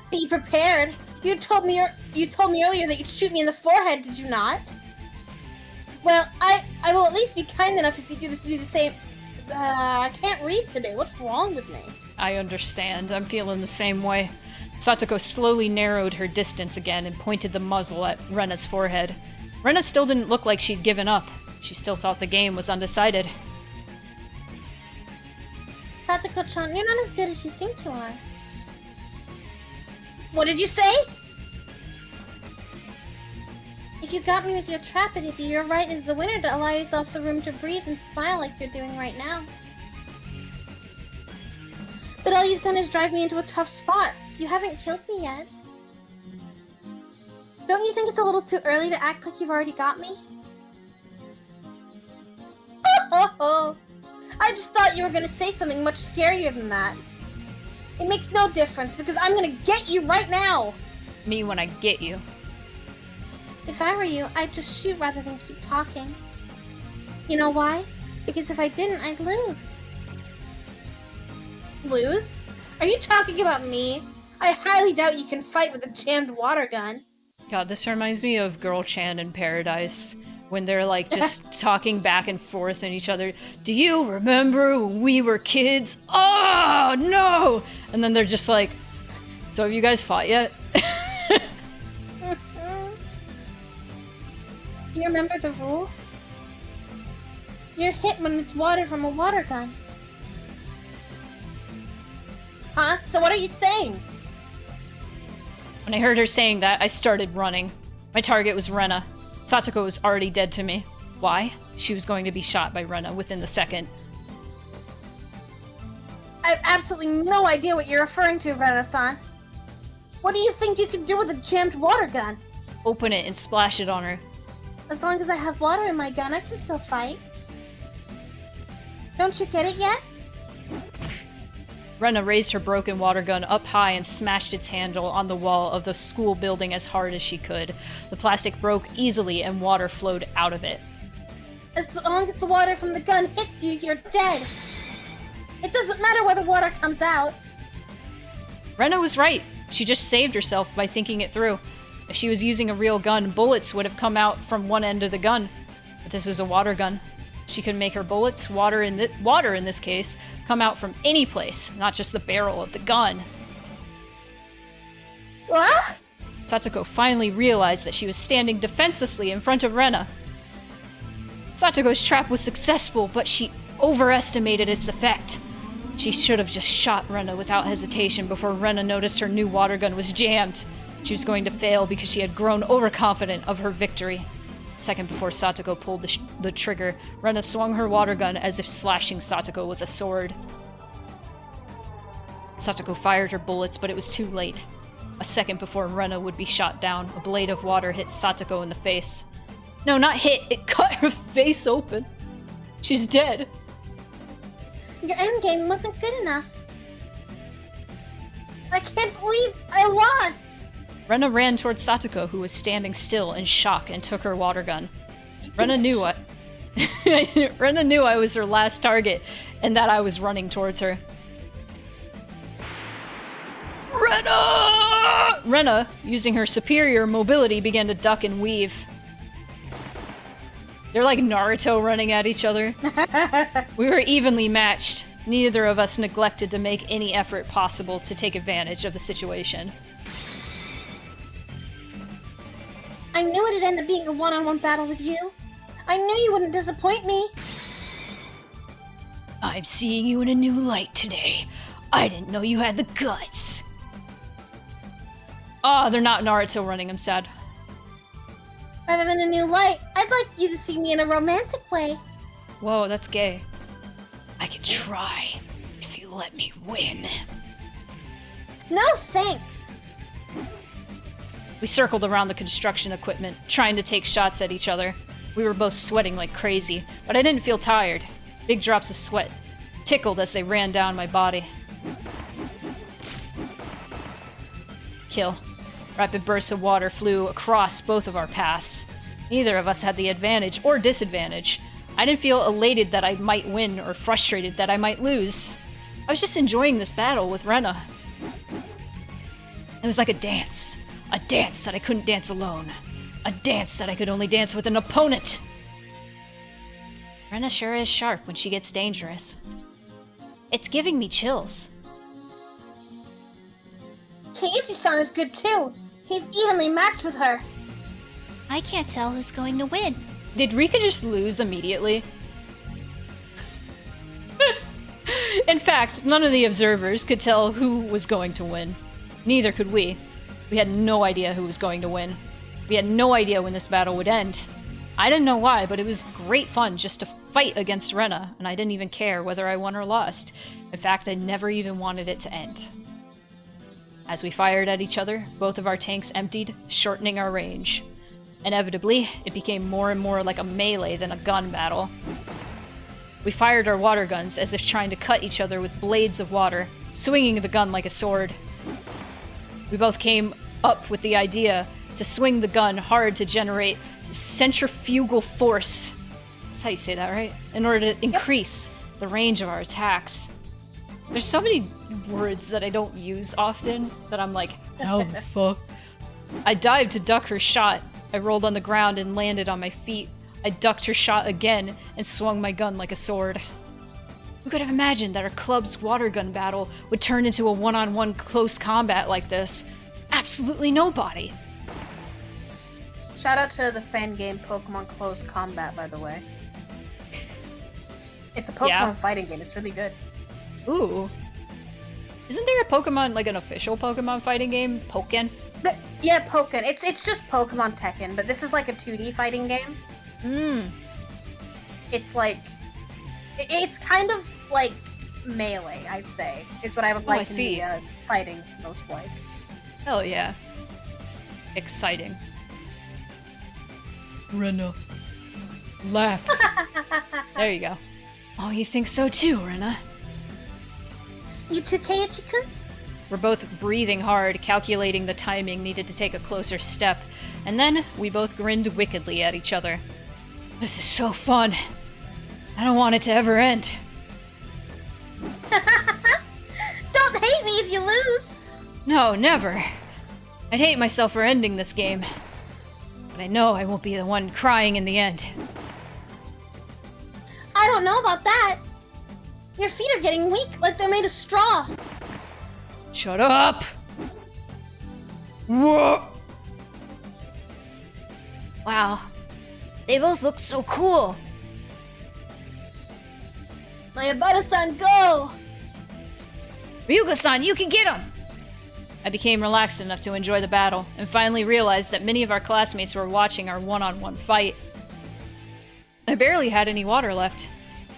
Be prepared. You told me earlier that you'd shoot me in the forehead, did you not? Well, I will at least be kind enough if you do this to be the same. I can't read today. What's wrong with me? I understand. I'm feeling the same way. Satoko slowly narrowed her distance again and pointed the muzzle at Rena's forehead. Rena still didn't look like she'd given up. She still thought the game was undecided. Satoko-chan, you're not as good as you think you are. What did you say? If you got me with your trap, it'd be your right as the winner to allow yourself the room to breathe and smile like you're doing right now. But all you've done is drive me into a tough spot. You haven't killed me yet. Don't you think it's a little too early to act like you've already got me? Oh, I just thought you were gonna say something much scarier than that. It makes no difference because I'm gonna get you right now! Me when I get you. If I were you, I'd just shoot rather than keep talking. You know why? Because if I didn't, I'd lose. Lose? Are you talking about me? I highly doubt you can fight with a jammed water gun. God, this reminds me of Girl Chan in Paradise. When they're like just talking back and forth at each other. Do you remember when we were kids? Oh, no! And then they're just like, so have you guys fought yet? Do you remember the rule? You're hit when it's water from a water gun. Huh? So what are you saying? When I heard her saying that, I started running. My target was Rena. Satoko was already dead to me. Why? She was going to be shot by Rena within the second. I have absolutely no idea what you're referring to, Rena-san. What do you think you can do with a jammed water gun? Open it and splash it on her. As long as I have water in my gun, I can still fight. Don't you get it yet? Rena raised her broken water gun up high and smashed its handle on the wall of the school building as hard as she could. The plastic broke easily and water flowed out of it. As long as the water from the gun hits you, you're dead. It doesn't matter where the water comes out. Rena was right. She just saved herself by thinking it through. If she was using a real gun, bullets would have come out from one end of the gun. But this was a water gun. She could make her bullets, water in this case, come out from any place, not just the barrel of the gun. What? Satoko finally realized that she was standing defenselessly in front of Rena. Satoko's trap was successful, but she overestimated its effect. She should have just shot Rena without hesitation before Rena noticed her new water gun was jammed. She was going to fail because she had grown overconfident of her victory. A second before Satoko pulled the trigger, Rena swung her water gun as if slashing Satoko with a sword. Satoko fired her bullets, but it was too late. A second before Rena would be shot down, a blade of water hit Satoko in the face. No, not hit, it cut her face open. She's dead. Your endgame wasn't good enough. I can't believe I lost! Rena ran towards Satoko, who was standing still in shock, and took her water gun. Rena knew I was her last target, and that I was running towards her. Rena! Rena, using her superior mobility, began to duck and weave. They're like Naruto running at each other. We were evenly matched. Neither of us neglected to make any effort possible to take advantage of the situation. I knew it'd end up being a one-on-one battle with you. I knew you wouldn't disappoint me. I'm seeing you in a new light today. I didn't know you had the guts. Oh, they're not Naruto running. I'm sad. Rather than a new light, I'd like you to see me in a romantic way. Whoa, that's gay. I can try if you let me win. No thanks. We circled around the construction equipment, trying to take shots at each other. We were both sweating like crazy, but I didn't feel tired. Big drops of sweat tickled as they ran down my body. Kill. Rapid bursts of water flew across both of our paths. Neither of us had the advantage or disadvantage. I didn't feel elated that I might win or frustrated that I might lose. I was just enjoying this battle with Rena. It was like a dance that I couldn't dance alone. A dance that I could only dance with an opponent. Rena sure is sharp when she gets dangerous. It's giving me chills. Keiichi-san is good too. He's evenly matched with her. I can't tell who's going to win. Did Rika just lose immediately? In fact, none of the observers could tell who was going to win. Neither could we. We had no idea who was going to win. We had no idea when this battle would end. I didn't know why, but it was great fun just to fight against Rena, and I didn't even care whether I won or lost. In fact, I never even wanted it to end. As we fired at each other, both of our tanks emptied, shortening our range. Inevitably, it became more and more like a melee than a gun battle. We fired our water guns as if trying to cut each other with blades of water, swinging the gun like a sword. We both came up with the idea to swing the gun hard to generate centrifugal force. That's how you say that, right? In order to increase the range of our attacks. There's so many words that I don't use often that I'm like, how the fuck? I dived to duck her shot. I rolled on the ground and landed on my feet. I ducked her shot again and swung my gun like a sword. Who could have imagined that our club's water gun battle would turn into a one-on-one close combat like this? Absolutely nobody. Shout out to the fan game Pokemon Closed Combat, by the way. It's a Pokemon fighting game. It's really good. Ooh. Isn't there a Pokemon, like an official Pokemon fighting game? Pokken? Yeah, Pokken. It's just Pokemon Tekken, but this is like a 2D fighting game. It's like... It's kind of like Melee, I'd say, is what I would like in the fighting most like. Hell yeah. Exciting. Rena. Laugh. There you go. Oh, you think so too, Rena? You too, Keiichi-kun? We're both breathing hard, calculating the timing needed to take a closer step, and then we both grinned wickedly at each other. This is so fun. I don't want it to ever end. Don't hate me if you lose! No, never. I'd hate myself for ending this game. But I know I won't be the one crying in the end. I don't know about that. Your feet are getting weak, like they're made of straw. Shut up! Whoa! Wow. They both look so cool. My Abada-san, go! Ryuugu-san, you can get him! I became relaxed enough to enjoy the battle, and finally realized that many of our classmates were watching our one-on-one fight. I barely had any water left.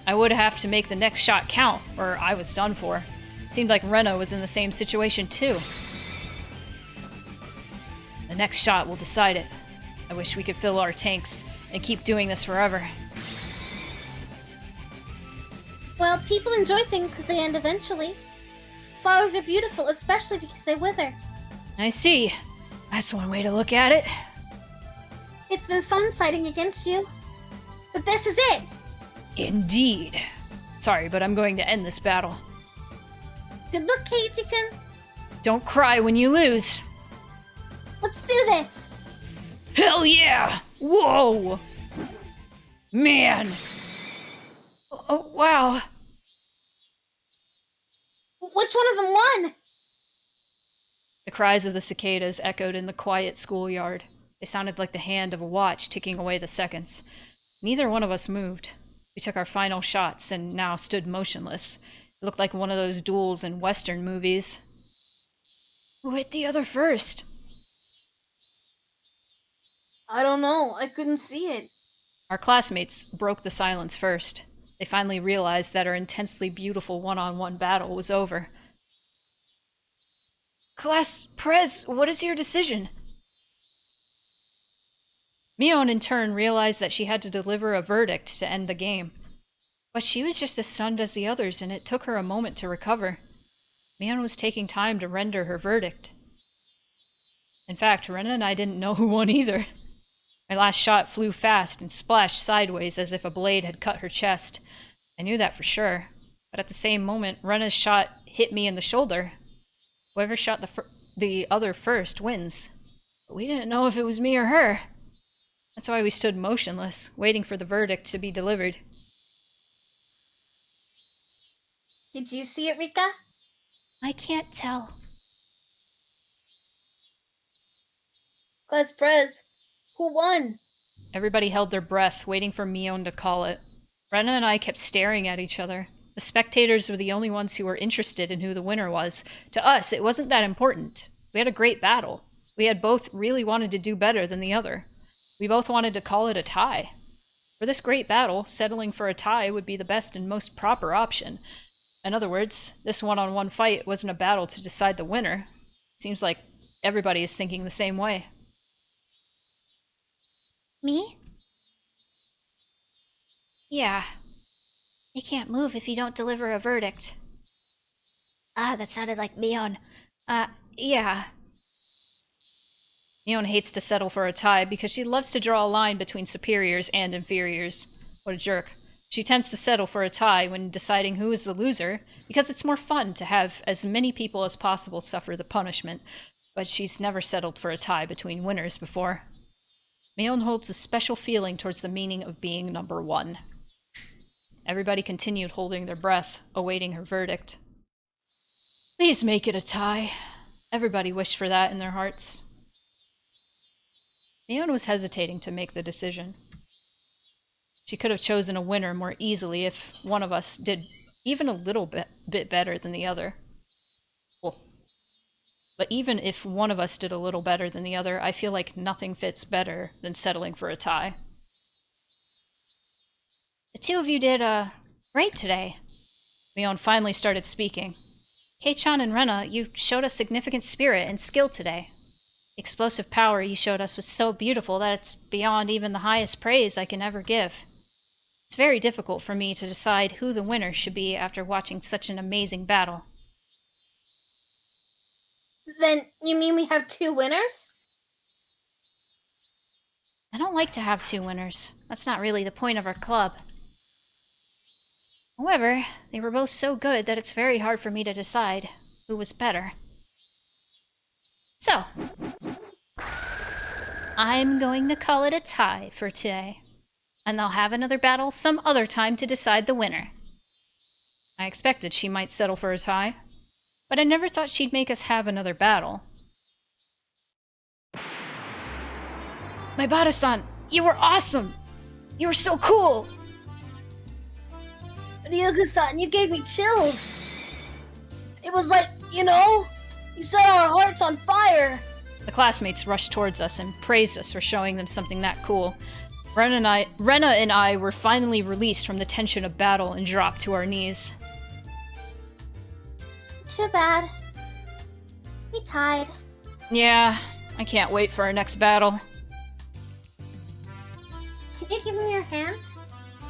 I would have to make the next shot count, or I was done for. Seemed like Rena was in the same situation too. The next shot will decide it. I wish we could fill our tanks and keep doing this forever. Well, people enjoy things because they end eventually. Flowers are beautiful, especially because they wither. I see. That's one way to look at it. It's been fun fighting against you. But this is it! Indeed. Sorry, but I'm going to end this battle. Good luck, Keiichi-kun. Don't cry when you lose. Let's do this! Hell yeah! Whoa! Man! Oh, wow. Which one of them won? The cries of the cicadas echoed in the quiet schoolyard. They sounded like the hand of a watch ticking away the seconds. Neither one of us moved. We took our final shots and now stood motionless. It looked like one of those duels in Western movies. Who hit the other first? I don't know. I couldn't see it. Our classmates broke the silence first. They finally realized that our intensely beautiful one-on-one battle was over. Class Prez, what is your decision? Mion, in turn, realized that she had to deliver a verdict to end the game. But she was just as stunned as the others, and it took her a moment to recover. Mion was taking time to render her verdict. In fact, Rena and I didn't know who won either. My last shot flew fast and splashed sideways as if a blade had cut her chest. I knew that for sure. But at the same moment, Rena's shot hit me in the shoulder. Whoever shot the other first wins. But we didn't know if it was me or her. That's why we stood motionless, waiting for the verdict to be delivered. Did you see it, Rika? I can't tell. Class Prez, who won? Everybody held their breath, waiting for Mion to call it. Rena and I kept staring at each other. The spectators were the only ones who were interested in who the winner was. To us, it wasn't that important. We had a great battle. We had both really wanted to do better than the other. We both wanted to call it a tie. For this great battle, settling for a tie would be the best and most proper option. In other words, this one-on-one fight wasn't a battle to decide the winner. Seems like everybody is thinking the same way. Me? Yeah. You can't move if you don't deliver a verdict. Ah, that sounded like Mion. Yeah. Mion hates to settle for a tie because she loves to draw a line between superiors and inferiors. What a jerk. She tends to settle for a tie when deciding who is the loser because it's more fun to have as many people as possible suffer the punishment, but she's never settled for a tie between winners before. Mion holds a special feeling towards the meaning of being number one. Everybody continued holding their breath, awaiting her verdict. Please make it a tie. Everybody wished for that in their hearts. Mion was hesitating to make the decision. She could have chosen a winner more easily if one of us did even a little bit better than the other. Well, but even if one of us did a little better than the other, I feel like nothing fits better than settling for a tie. The two of you did, great today. Mion finally started speaking. Kei-chan and Rena, you showed us significant spirit and skill today. The explosive power you showed us was so beautiful that it's beyond even the highest praise I can ever give. It's very difficult for me to decide who the winner should be after watching such an amazing battle. Then you mean we have two winners? I don't like to have two winners. That's not really the point of our club. However, they were both so good that it's very hard for me to decide who was better. So, I'm going to call it a tie for today. And they'll have another battle some other time to decide the winner. I expected she might settle for a tie, but I never thought she'd make us have another battle. My Bada-san, you were awesome! You were so cool! Ryuugu-san, you gave me chills! It was like, you set our hearts on fire! The classmates rushed towards us and praised us for showing them something that cool. Rena and I were finally released from the tension of battle and dropped to our knees. Too bad. We tied. Yeah, I can't wait for our next battle. Can you give me your hand?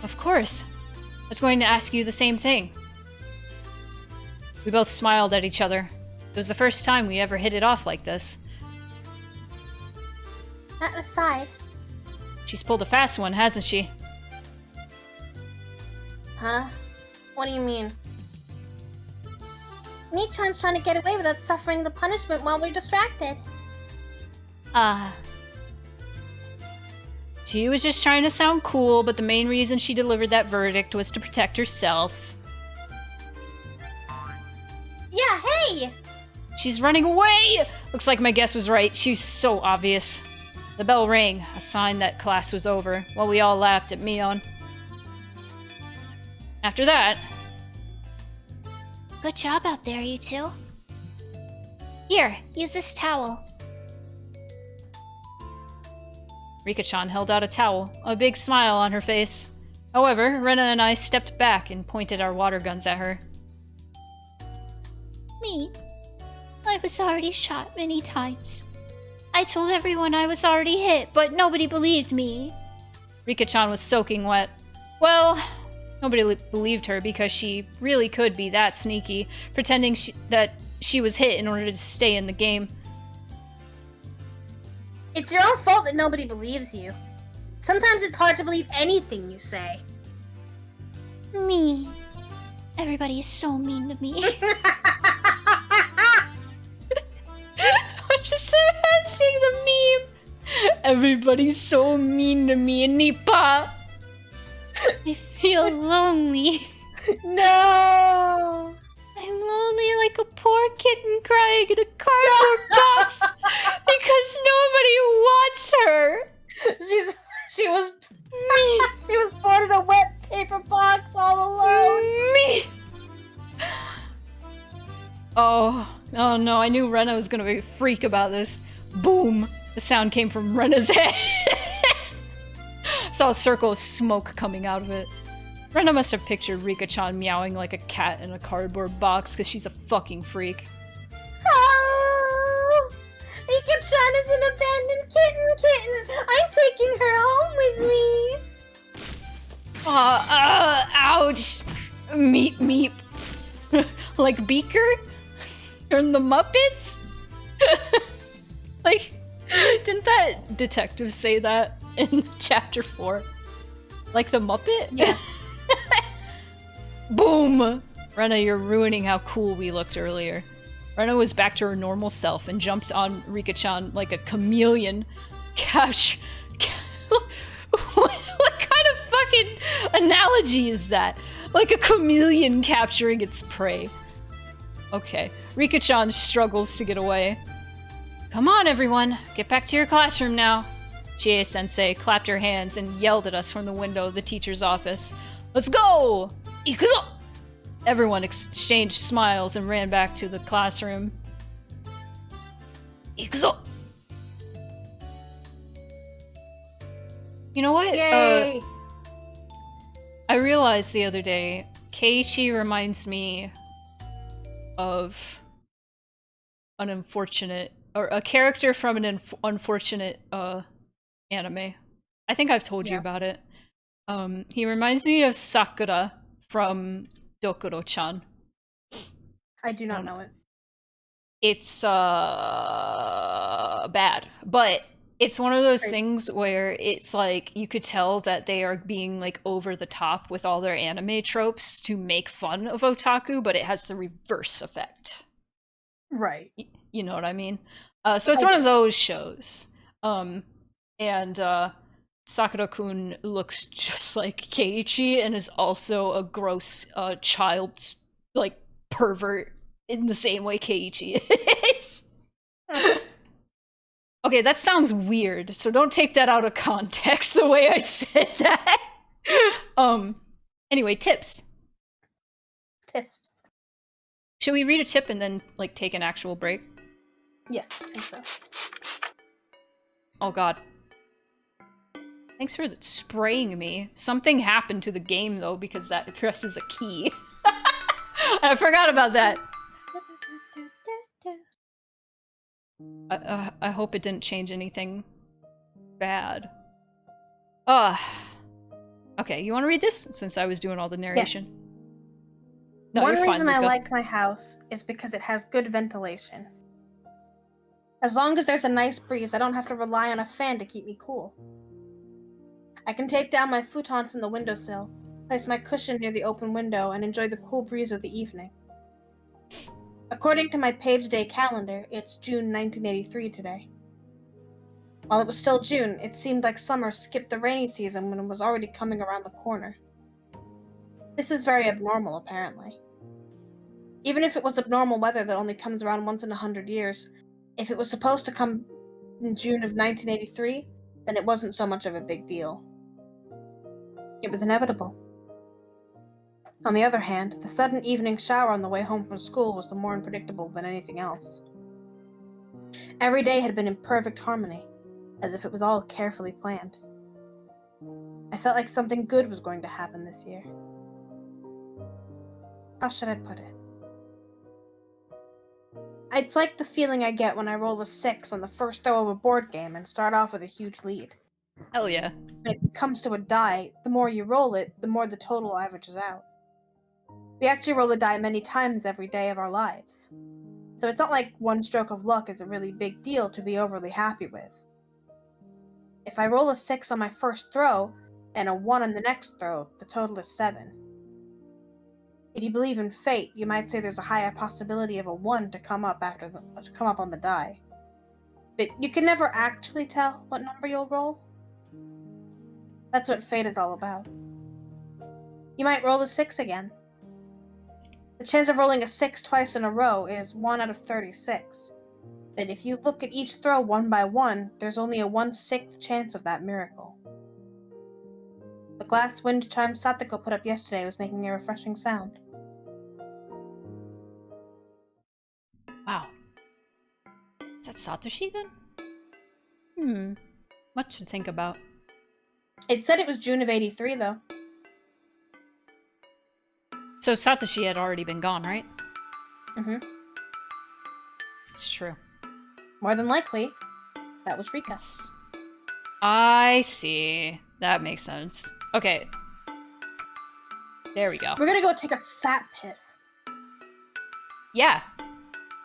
Of course. I was going to ask you the same thing. We both smiled at each other. It was the first time we ever hit it off like this. That aside. She's pulled a fast one, hasn't she? Huh? What do you mean? Mi-chan's trying to get away without suffering the punishment while we're distracted. She was just trying to sound cool, but the main reason she delivered that verdict was to protect herself. Yeah, hey! She's running away! Looks like my guess was right. She's so obvious. The bell rang, a sign that class was over, while we all laughed at Mion. After that... Good job out there, you two. Here, use this towel. Rika-chan held out a towel, a big smile on her face. However, Rena and I stepped back and pointed our water guns at her. Me? I was already shot many times. I told everyone I was already hit, but nobody believed me. Rika-chan was soaking wet. Well, nobody believed her because she really could be that sneaky, pretending that she was hit in order to stay in the game. It's your own fault that nobody believes you. Sometimes it's hard to believe anything you say. Me. Everybody is so mean to me. I'm just imagining the meme. Everybody's so mean to me, Nipa. I feel lonely. No! I'm lonely like a poor kitten crying in a cardboard box because nobody wants her. She was born in a wet paper box all alone. Me. Oh no, I knew Rena was gonna be a freak about this. Boom. The sound came from Rena's head. Saw a circle of smoke coming out of it. Rena must have pictured Rika-chan meowing like a cat in a cardboard box because she's a fucking freak. Oh! Rika-chan is an abandoned kitten. I'm taking her home with me. Ouch. Meep meep. Like Beaker? From the Muppets? Like, didn't that detective say that in chapter 4? Like the Muppet? Yes. Boom! Rena, you're ruining how cool we looked earlier. Rena was back to her normal self and jumped on Rika-chan like a chameleon. What kind of fucking analogy is that? Like a chameleon capturing its prey. Okay, Rika-chan struggles to get away. Come on, everyone, get back to your classroom now. Chie-sensei clapped her hands and yelled at us from the window of the teacher's office. Let's go! Ikuzo! Everyone exchanged smiles and ran back to the classroom. Ikuzo! You know what? Yay! I realized the other day, Keiichi reminds me of an unfortunate, or a character from an unfortunate anime. I think I've told you about it. He reminds me of Sakura from Dokuro-chan. I do not know it. It's bad, but it's one of those things where it's like you could tell that they are being like over the top with all their anime tropes to make fun of otaku, but it has the reverse effect. Right. You know what I mean? So it's one of those shows. And Sakura-kun looks just like Keiichi and is also a gross child, like, pervert in the same way Keiichi is. Okay, that sounds weird, so don't take that out of context the way I said that. Anyway, tips. Tisps. Should we read a tip and then, like, take an actual break? Yes, I think so. Oh god. Thanks for spraying me. Something happened to the game, though, because that presses a key. I forgot about that. I hope it didn't change anything bad. Okay, you want to read this? Since I was doing all the narration. Yes. No, One you're fine, reason I Luca. like my house is because it has good ventilation. As long as there's a nice breeze, I don't have to rely on a fan to keep me cool. I can take down my futon from the windowsill, place my cushion near the open window, and enjoy the cool breeze of the evening. According to my page day calendar, it's June 1983 today. While it was still June, it seemed like summer skipped the rainy season when it was already coming around the corner. This is very abnormal, apparently. Even if it was abnormal weather that only comes around once in 100 years, if it was supposed to come in June of 1983, then it wasn't so much of a big deal. It was inevitable. On the other hand, the sudden evening shower on the way home from school was the more unpredictable than anything else. Every day had been in perfect harmony, as if it was all carefully planned. I felt like something good was going to happen this year. How should I put it? It's like the feeling I get when I roll a 6 on the first throw of a board game and start off with a huge lead. Hell yeah. When it comes to a die, the more you roll it, the more the total averages out. We actually roll the die many times every day of our lives. So it's not like one stroke of luck is a really big deal to be overly happy with. If I roll a 6 on my first throw, and a 1 on the next throw, the total is 7. If you believe in fate, you might say there's a higher possibility of a 1 to come up on the die. But you can never actually tell what number you'll roll. That's what fate is all about. You might roll a 6 again. The chance of rolling a 6 twice in a row is 1 out of 36. But if you look at each throw one by one, there's only a 1/6 chance of that miracle. The glass wind chime Satoko put up yesterday was making a refreshing sound. Wow. Is that Satoshi then? Much to think about. It said it was June of 83, though. So Satoshi had already been gone, right? Mm-hmm. It's true. More than likely, that was Rika. I see. That makes sense. Okay. There we go. We're gonna go take a fat piss. Yeah.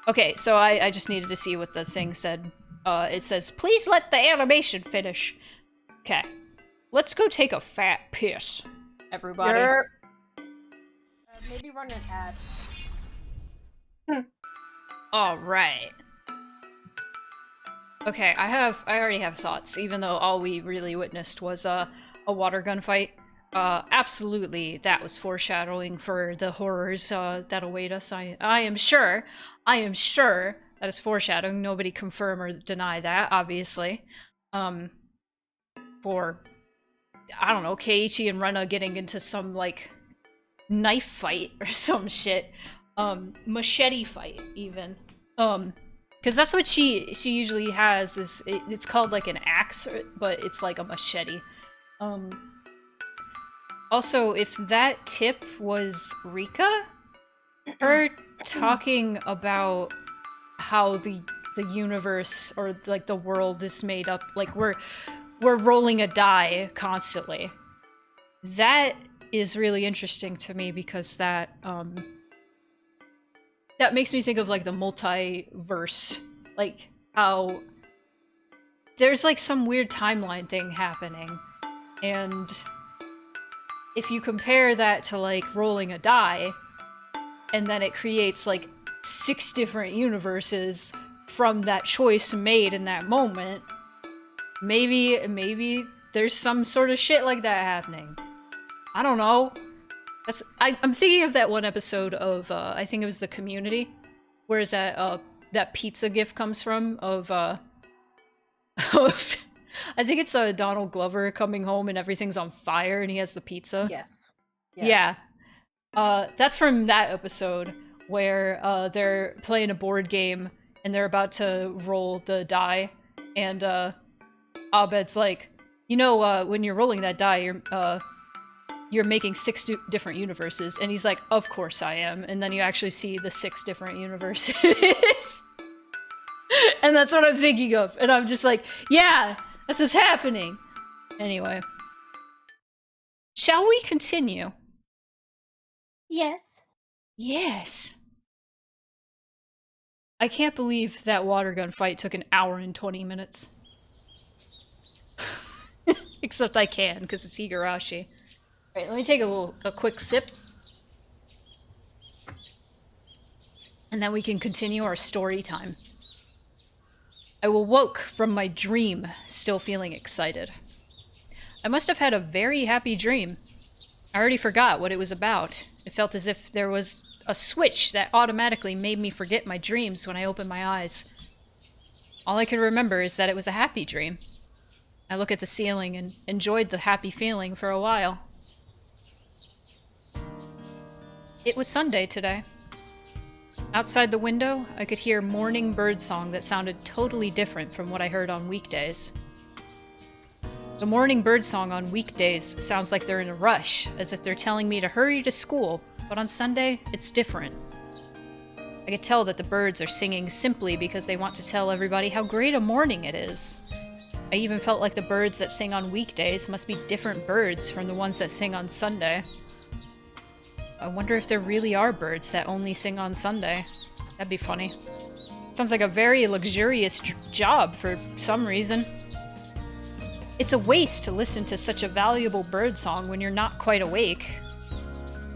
Okay, so I just needed to see what the thing said. It says, please let the animation finish. Okay. Let's go take a fat piss, everybody. Maybe run an ad. Alright. Okay, I already have thoughts, even though all we really witnessed was a water gun fight. Absolutely, that was foreshadowing for the horrors that await us. I am sure that is foreshadowing. Nobody confirm or deny that, obviously. For, I don't know, Keiichi and Rena getting into some, like, knife fight or some shit. Machete fight, even. Because that's what she usually has, is it's called like an axe, but it's like a machete. Also, if that tip was Rika, her talking about how the universe or like the world is made up, like we're rolling a die constantly. That is really interesting to me because that makes me think of like the multiverse, like how there's like some weird timeline thing happening, and if you compare that to like rolling a die, and then it creates like 6 different universes from that choice made in that moment, maybe there's some sort of shit like that happening. I don't know. I'm thinking of that one episode of, I think it was The Community, where that pizza gif comes from, of I think it's Donald Glover coming home and everything's on fire and he has the pizza. Yes. Yeah. That's from that episode where they're playing a board game and they're about to roll the die, and Abed's like, you know, when you're rolling that die, you're making 6 different universes. And he's like, of course I am. And then you actually see the 6 different universes. And that's what I'm thinking of. And I'm just like, yeah, that's what's happening. Anyway. Shall we continue? Yes. Yes. I can't believe that water gun fight took 1 hour and 20 minutes. Except I can, because it's Higurashi. Alright, let me take a quick sip. And then we can continue our story time. I awoke from my dream, still feeling excited. I must have had a very happy dream. I already forgot what it was about. It felt as if there was a switch that automatically made me forget my dreams when I opened my eyes. All I can remember is that it was a happy dream. I looked at the ceiling and enjoyed the happy feeling for a while. It was Sunday today. Outside the window, I could hear morning birdsong that sounded totally different from what I heard on weekdays. The morning birdsong on weekdays sounds like they're in a rush, as if they're telling me to hurry to school, but on Sunday, it's different. I could tell that the birds are singing simply because they want to tell everybody how great a morning it is. I even felt like the birds that sing on weekdays must be different birds from the ones that sing on Sunday. I wonder if there really are birds that only sing on Sunday. That'd be funny. Sounds like a very luxurious job for some reason. It's a waste to listen to such a valuable bird song when you're not quite awake.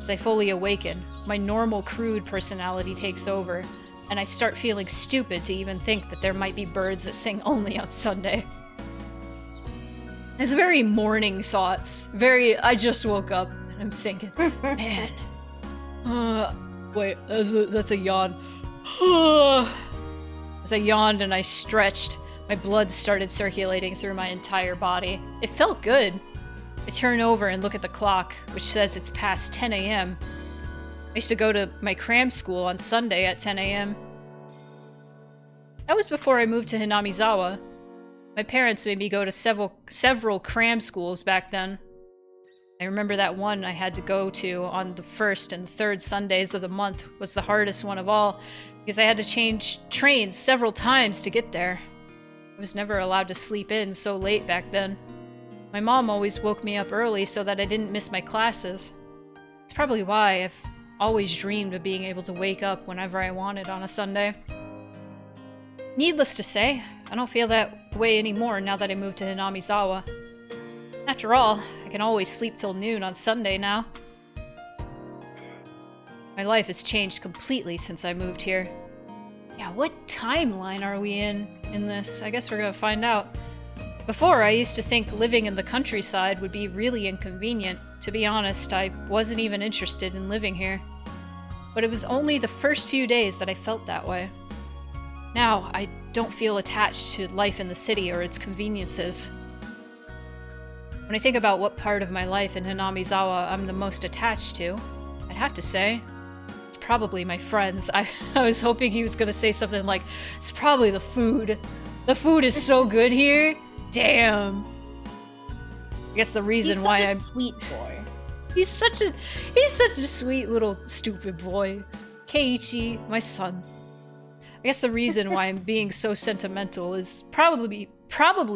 As I fully awaken, my normal crude personality takes over, and I start feeling stupid to even think that there might be birds that sing only on Sunday. It's very morning thoughts. I just woke up and I'm thinking, man. Wait, that's a yawn. As I yawned and I stretched, my blood started circulating through my entire body. It felt good. I turn over and look at the clock, which says it's past 10 a.m. I used to go to my cram school on Sunday at 10 a.m. That was before I moved to Hinamizawa. My parents made me go to several cram schools back then. I remember that one I had to go to on the first and third Sundays of the month was the hardest one of all, because I had to change trains several times to get there. I was never allowed to sleep in so late back then. My mom always woke me up early so that I didn't miss my classes. It's probably why I've always dreamed of being able to wake up whenever I wanted on a Sunday. Needless to say, I don't feel that way anymore now that I moved to Hinamizawa. After all, I can always sleep till noon on Sunday now. My life has changed completely since I moved here. Yeah, what timeline are we in this? I guess we're gonna find out. Before, I used to think living in the countryside would be really inconvenient. To be honest, I wasn't even interested in living here. But it was only the first few days that I felt that way. Now, I don't feel attached to life in the city or its conveniences. When I think about what part of my life in Hinamizawa I'm the most attached to, I'd have to say, it's probably my friends. I was hoping he was gonna say something like, it's probably the food. The food is so good here. Damn. I guess the reason why I'm sweet boy. He's such a sweet little stupid boy. Keiichi, my son. I guess the reason why I'm being so sentimental is probably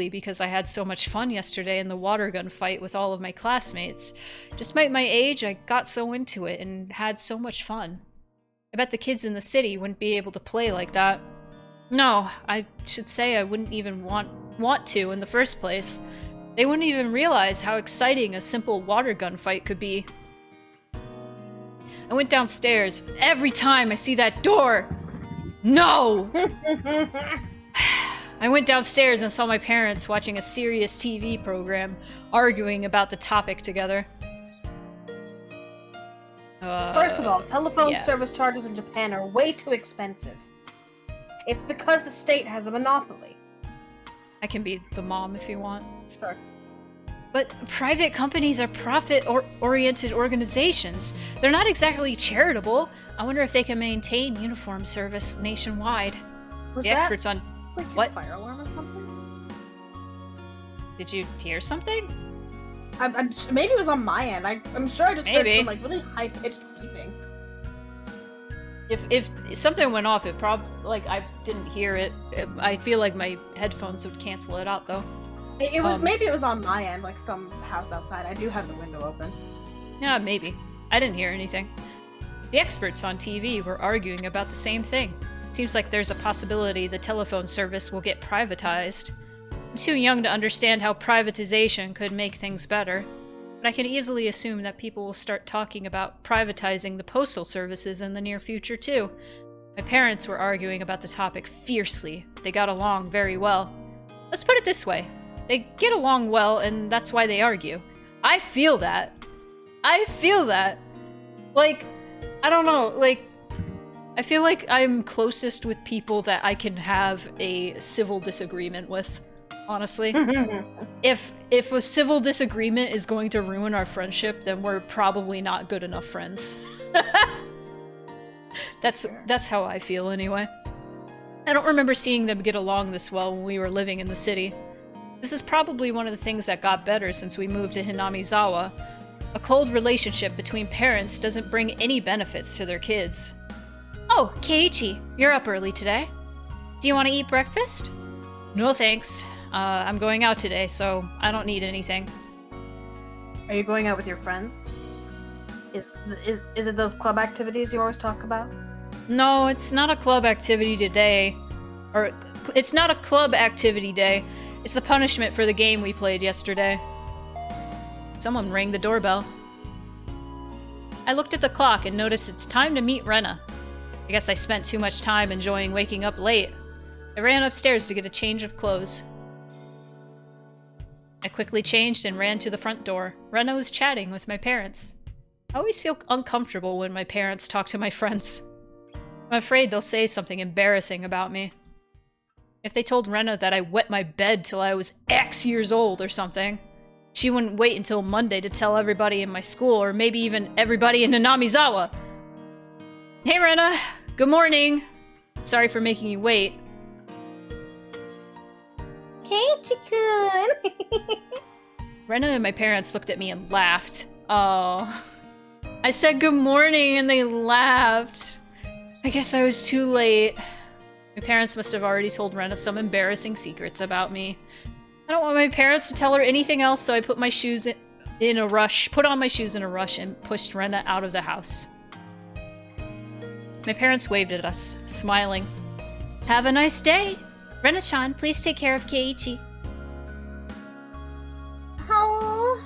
because I had so much fun yesterday in the water gun fight with all of my classmates. Despite my age, I got so into it and had so much fun. I bet the kids in the city wouldn't be able to play like that. No, I should say I wouldn't even want to in the first place. They wouldn't even realize how exciting a simple water gun fight could be. I went downstairs. Every time I see that door! No! I went downstairs and saw my parents watching a serious TV program, arguing about the topic together. First of all, telephone yeah. service charges in Japan are way too expensive. It's because the state has a monopoly. I can be the mom if you want. Sure. But private companies are profit-oriented organizations. They're not exactly charitable. I wonder if they can maintain uniform service nationwide. Was The that experts on... like What? a fire alarm or something? Did you hear something? Maybe it was on my end. I'm sure I just heard Maybe. some like really high-pitched beeping. If something went off, it probably... Like, I didn't hear it. I feel like my headphones would cancel it out, though. It was maybe it was on my end, like some house outside. I do have the window open. Yeah, maybe. I didn't hear anything. The experts on TV were arguing about the same thing. Seems like there's a possibility the telephone service will get privatized. I'm too young to understand how privatization could make things better, but I can easily assume that people will start talking about privatizing the postal services in the near future too. My parents were arguing about the topic fiercely. They got along very well. Let's put it this way. They get along well, and that's why they argue. I feel that. Like, I don't know, like, I feel like I'm closest with people that I can have a civil disagreement with, honestly. If a civil disagreement is going to ruin our friendship, then we're probably not good enough friends. That's how I feel anyway. I don't remember seeing them get along this well when we were living in the city. This is probably one of the things that got better since we moved to Hinamizawa. A cold relationship between parents doesn't bring any benefits to their kids. Oh, Keiichi, you're up early today. Do you want to eat breakfast? No thanks. I'm going out today, so I don't need anything. Are you going out with your friends? Is it those club activities you always talk about? No, it's not a club activity today. Or, it's not a club activity day. It's the punishment for the game we played yesterday. Someone rang the doorbell. I looked at the clock and noticed it's time to meet Rena. I guess I spent too much time enjoying waking up late. I ran upstairs to get a change of clothes. I quickly changed and ran to the front door. Rena was chatting with my parents. I always feel uncomfortable when my parents talk to my friends. I'm afraid they'll say something embarrassing about me. If they told Rena that I wet my bed till I was X years old or something, she wouldn't wait until Monday to tell everybody in my school, or maybe even everybody in Nanamizawa. Hey Rena, good morning. Sorry for making you wait. Keiichi-kun! Rena and my parents looked at me and laughed. Oh. I said good morning and they laughed. I guess I was too late. My parents must have already told Rena some embarrassing secrets about me. I don't want my parents to tell her anything else, so I put on my shoes in a rush, and pushed Rena out of the house. My parents waved at us, smiling. Have a nice day. Rena-chan, please take care of Keiichi. Oh,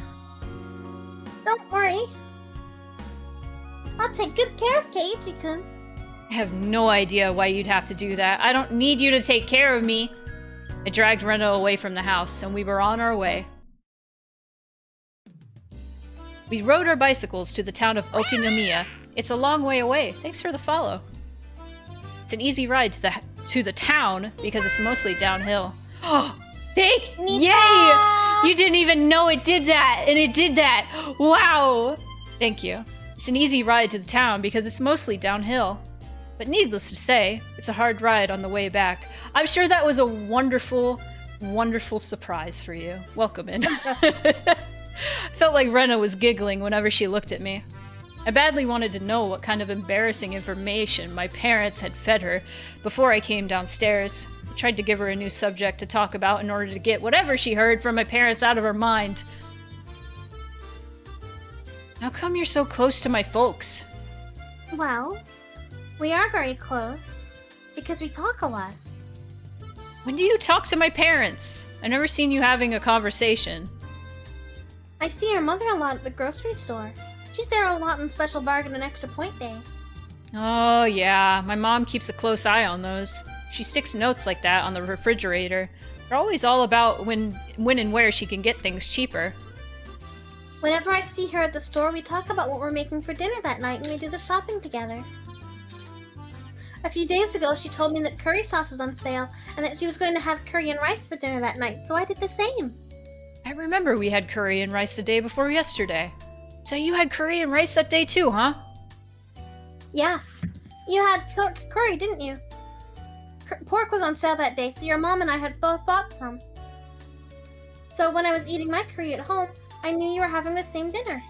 don't worry. I'll take good care of Keiichi-kun. I have no idea why you'd have to do that. I don't need you to take care of me. I dragged Rena away from the house, and we were on our way. We rode our bicycles to the town of Okinomiya. It's a long way away. Thanks for the follow. It's an easy ride to the town because it's mostly downhill. Oh, yay! You didn't even know it did that, and it did that. Wow! Thank you. It's an easy ride to the town because it's mostly downhill. But needless to say, it's a hard ride on the way back. I'm sure that was a wonderful, wonderful surprise for you. Welcome in. I felt like Rena was giggling whenever she looked at me. I badly wanted to know what kind of embarrassing information my parents had fed her before I came downstairs. I tried to give her a new subject to talk about in order to get whatever she heard from my parents out of her mind. How come you're so close to my folks? Well, we are very close, because we talk a lot. When do you talk to my parents? I've never seen you having a conversation. I see your mother a lot at the grocery store. She's there a lot on special bargain and extra point days. Oh yeah, my mom keeps a close eye on those. She sticks notes like that on the refrigerator. They're always all about when and where she can get things cheaper. Whenever I see her at the store, we talk about what we're making for dinner that night and we do the shopping together. A few days ago, she told me that curry sauce was on sale and that she was going to have curry and rice for dinner that night, so I did the same. I remember we had curry and rice the day before yesterday. So you had curry and rice that day too, huh? Yeah. You had pork curry, didn't you? Pork was on sale that day, so your mom and I had both bought some. So when I was eating my curry at home, I knew you were having the same dinner.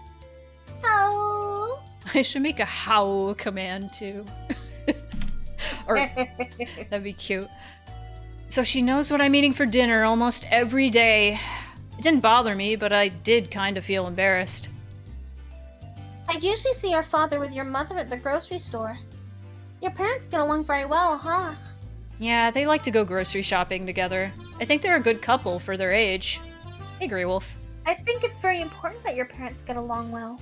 Oh. I should make a howl command too. Or that'd be cute. So she knows what I'm eating for dinner almost every day. It didn't bother me, but I did kind of feel embarrassed. I usually see your father with your mother at the grocery store. Your parents get along very well, huh? Yeah, they like to go grocery shopping together. I think they're a good couple for their age. Hey, Grey Wolf. I think it's very important that your parents get along well.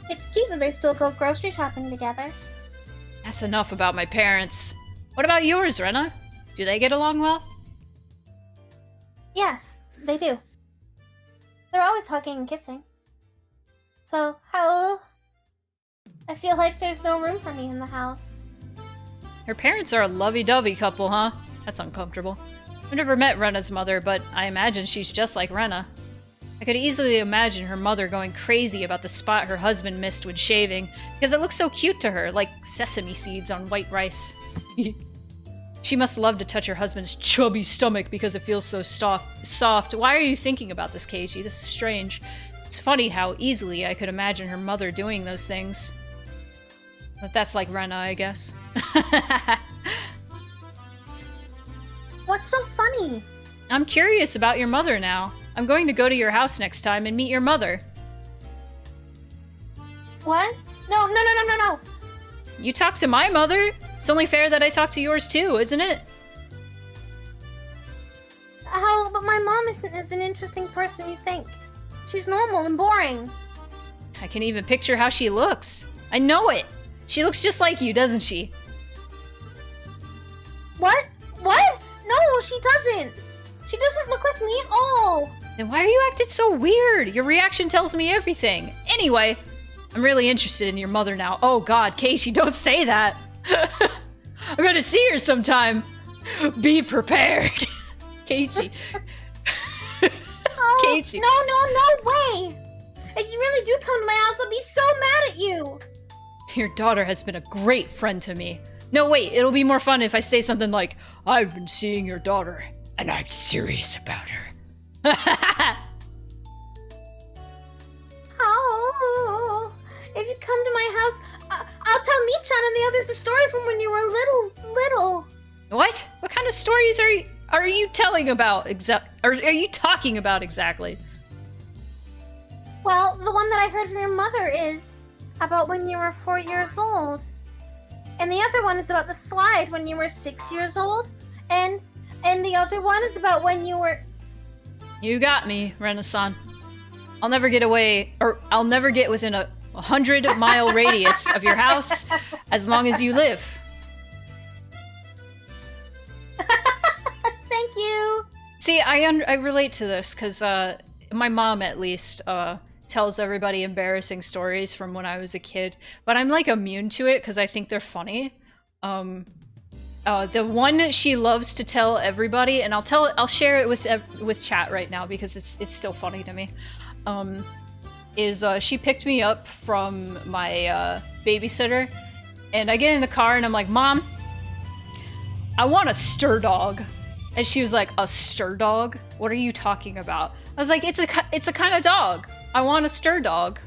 It's cute that they still go grocery shopping together. That's enough about my parents. What about yours, Rena? Do they get along well? Yes, they do. They're always hugging and kissing. So, how? I feel like there's no room for me in the house. Her parents are a lovey-dovey couple, huh? That's uncomfortable. I've never met Rena's mother, but I imagine she's just like Rena. I could easily imagine her mother going crazy about the spot her husband missed when shaving, because it looks so cute to her, like sesame seeds on white rice. She must love to touch her husband's chubby stomach because it feels so soft. Why are you thinking about this, Keiichi? This is strange. It's funny how easily I could imagine her mother doing those things. But that's like Rena, I guess. What's so funny? I'm curious about your mother now. I'm going to go to your house next time and meet your mother. What? No. You talk to my mother? It's only fair that I talk to yours too, isn't it? How? But my mom isn't as an interesting person you think. She's normal and boring. I can even picture how she looks. I know it. She looks just like you, doesn't she? What? No, she doesn't. She doesn't look like me at all. Then why are you acting so weird? Your reaction tells me everything. Anyway, I'm really interested in your mother now. Oh god, Casey, don't say that. I'm gonna see her sometime. Be prepared. Casey. Oh, Casey. No way. If you really do come to my house, I'll be so mad at you. Your daughter has been a great friend to me. No, wait, it'll be more fun if I say something like, I've been seeing your daughter, and I'm serious about her. Oh, if you come to my house, I'll tell Michan and the others the story from when you were little. What? What kind of stories are you telling about are you talking about exactly? Well, the one that I heard from your mother is about when you were 4 years old. And the other one is about the slide when you were 6 years old. And the other one is about when you were... You got me, Rena-san. I'll never get away, or I'll never get within a 100-mile radius of your house as long as you live. Thank you. See, I relate to this because my mom at least tells everybody embarrassing stories from when I was a kid, but I'm like immune to it because I think they're funny. The one that she loves to tell everybody, and I'll share it with chat right now because it's still funny to me. Is she picked me up from my babysitter, and I get in the car and I'm like, Mom, I want a stir dog. And she was like, a stir dog? What are you talking about? I was like, it's a kind of dog. I want a stir dog.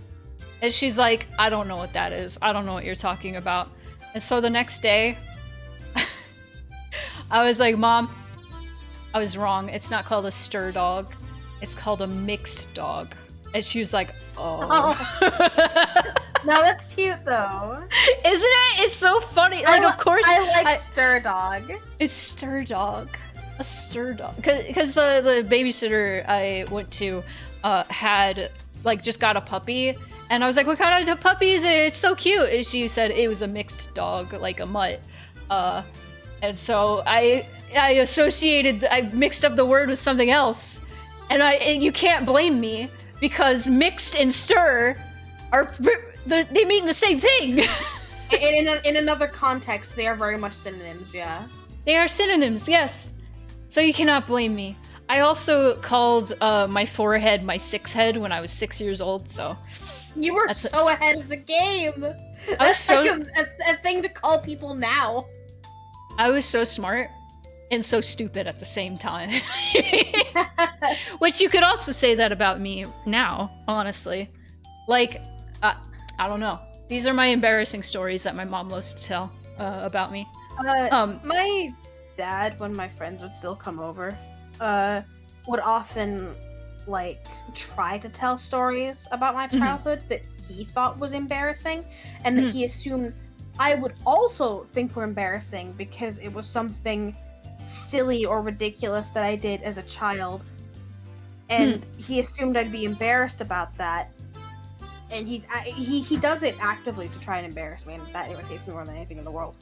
And she's like, I don't know what that is. I don't know what you're talking about. And so the next day, I was like, Mom, I was wrong. It's not called a stir dog. It's called a mixed dog. And she was like, oh. No, that's cute though. Isn't it? It's so funny. Like, of course. I like stir dog. It's stir dog. A stir dog. Because the babysitter I went to had, like, just got a puppy. And I was like, what kind of puppy is it? It's so cute. And she said it was a mixed dog, like a mutt. And so I mixed up the word with something else. And you can't blame me because mixed and stir they mean the same thing. in another context, they are very much synonyms, yeah. They are synonyms, yes. So you cannot blame me. I also called my forehead my six head when I was 6 years old, so... You were so ahead of the game! That's like a thing to call people now. I was so smart and so stupid at the same time. Which you could also say that about me now, honestly. Like, I don't know. These are my embarrassing stories that my mom loves to tell about me. My dad, when my friends would still come over, would often, like, try to tell stories about my childhood that he thought was embarrassing, and that he assumed I would also think were embarrassing because it was something silly or ridiculous that I did as a child. And he assumed I'd be embarrassed about that. And he does it actively to try and embarrass me, and that irritates me more than anything in the world.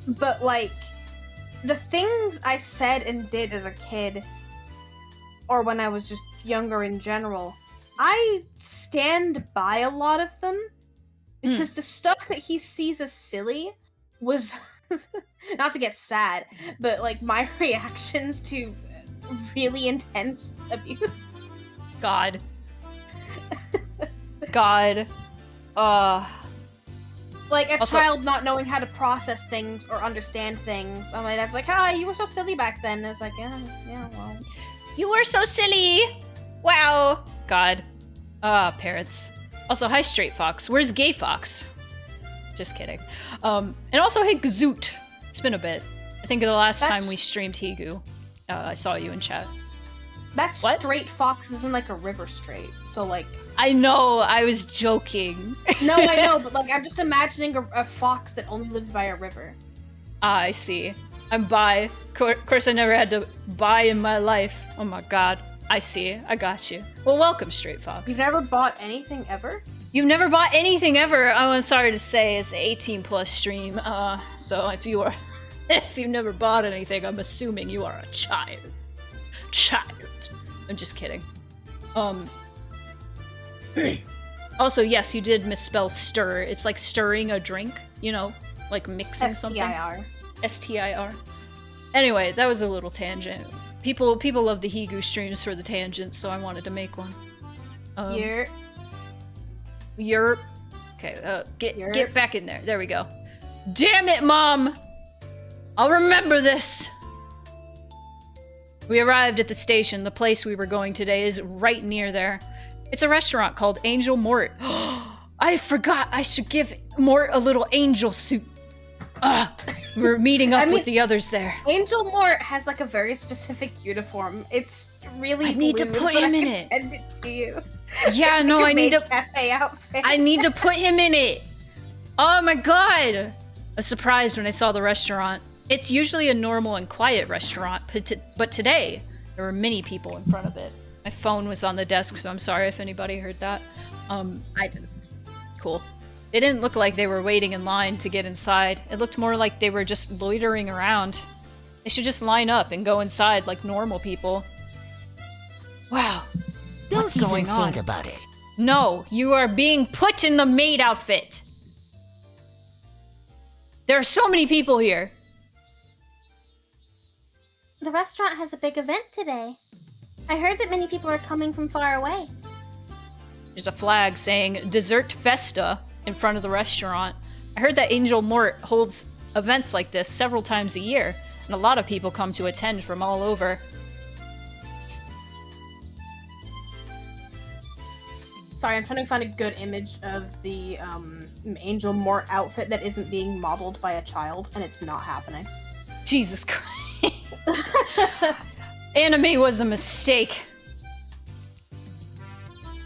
But, like, the things I said and did as a kid, or when I was just younger in general, I stand by a lot of them, because the stuff that he sees as silly was, not to get sad, but, like, my reactions to really intense abuse. God. Like, a child not knowing how to process things or understand things. My dad's like, you were so silly back then. And I was like, yeah, well. You were so silly! Wow! God. Parents. Also, hi, Straight Fox. Where's Gay Fox? Just kidding. And also, hey, Gazoot. It's been a bit. I think the last time we streamed Higu, I saw you in chat. That's What? straight foxes in like a river strait. So like. I know, I was joking. No, I know, but like I'm just imagining a fox that only lives by a river. Ah, I see. I'm bi. Of course, I never had to buy in my life. Oh my god. I see. I got you. Well, welcome, Straight Fox. You've never bought anything ever? You've never bought anything ever. Oh, I'm sorry to say, it's an 18 plus stream. So if you are, if you've never bought anything, I'm assuming you are a child. Child. I'm just kidding. Also, yes, you did misspell stir. It's like stirring a drink, you know, like mixing something. S-T-I-R. S-T-I-R. Anyway, that was a little tangent. People love the Higu streams for the tangents, so I wanted to make one. Yerp. Yerp. Okay, get Yerp. back in there. There we go. Damn it, Mom! I'll remember this! We arrived at the station. The place we were going today is right near there. It's a restaurant called Angel Mort. I forgot I should give Mort a little angel suit. We're meeting up with the others there. Angel Mort has like a very specific uniform. It's really I need to blue, put but him I in can it. Send it to you. Yeah, It's no, like a I need maid to. cafe outfit. I need to put him in it. Oh my god! I was surprised when I saw the restaurant. It's usually a normal and quiet restaurant, but today there were many people in front of it. My phone was on the desk, so I'm sorry if anybody heard that. I didn't. Cool. They didn't look like they were waiting in line to get inside. It looked more like they were just loitering around. They should just line up and go inside like normal people. Wow. What's going on? Think about it. No, you are being put in the maid outfit. There are so many people here. The restaurant has a big event today. I heard that many people are coming from far away. There's a flag saying Dessert Festa in front of the restaurant. I heard that Angel Mort holds events like this several times a year, and a lot of people come to attend from all over. Sorry, I'm trying to find a good image of the Angel Mort outfit that isn't being modeled by a child, and it's not happening. Jesus Christ. Anime was a mistake.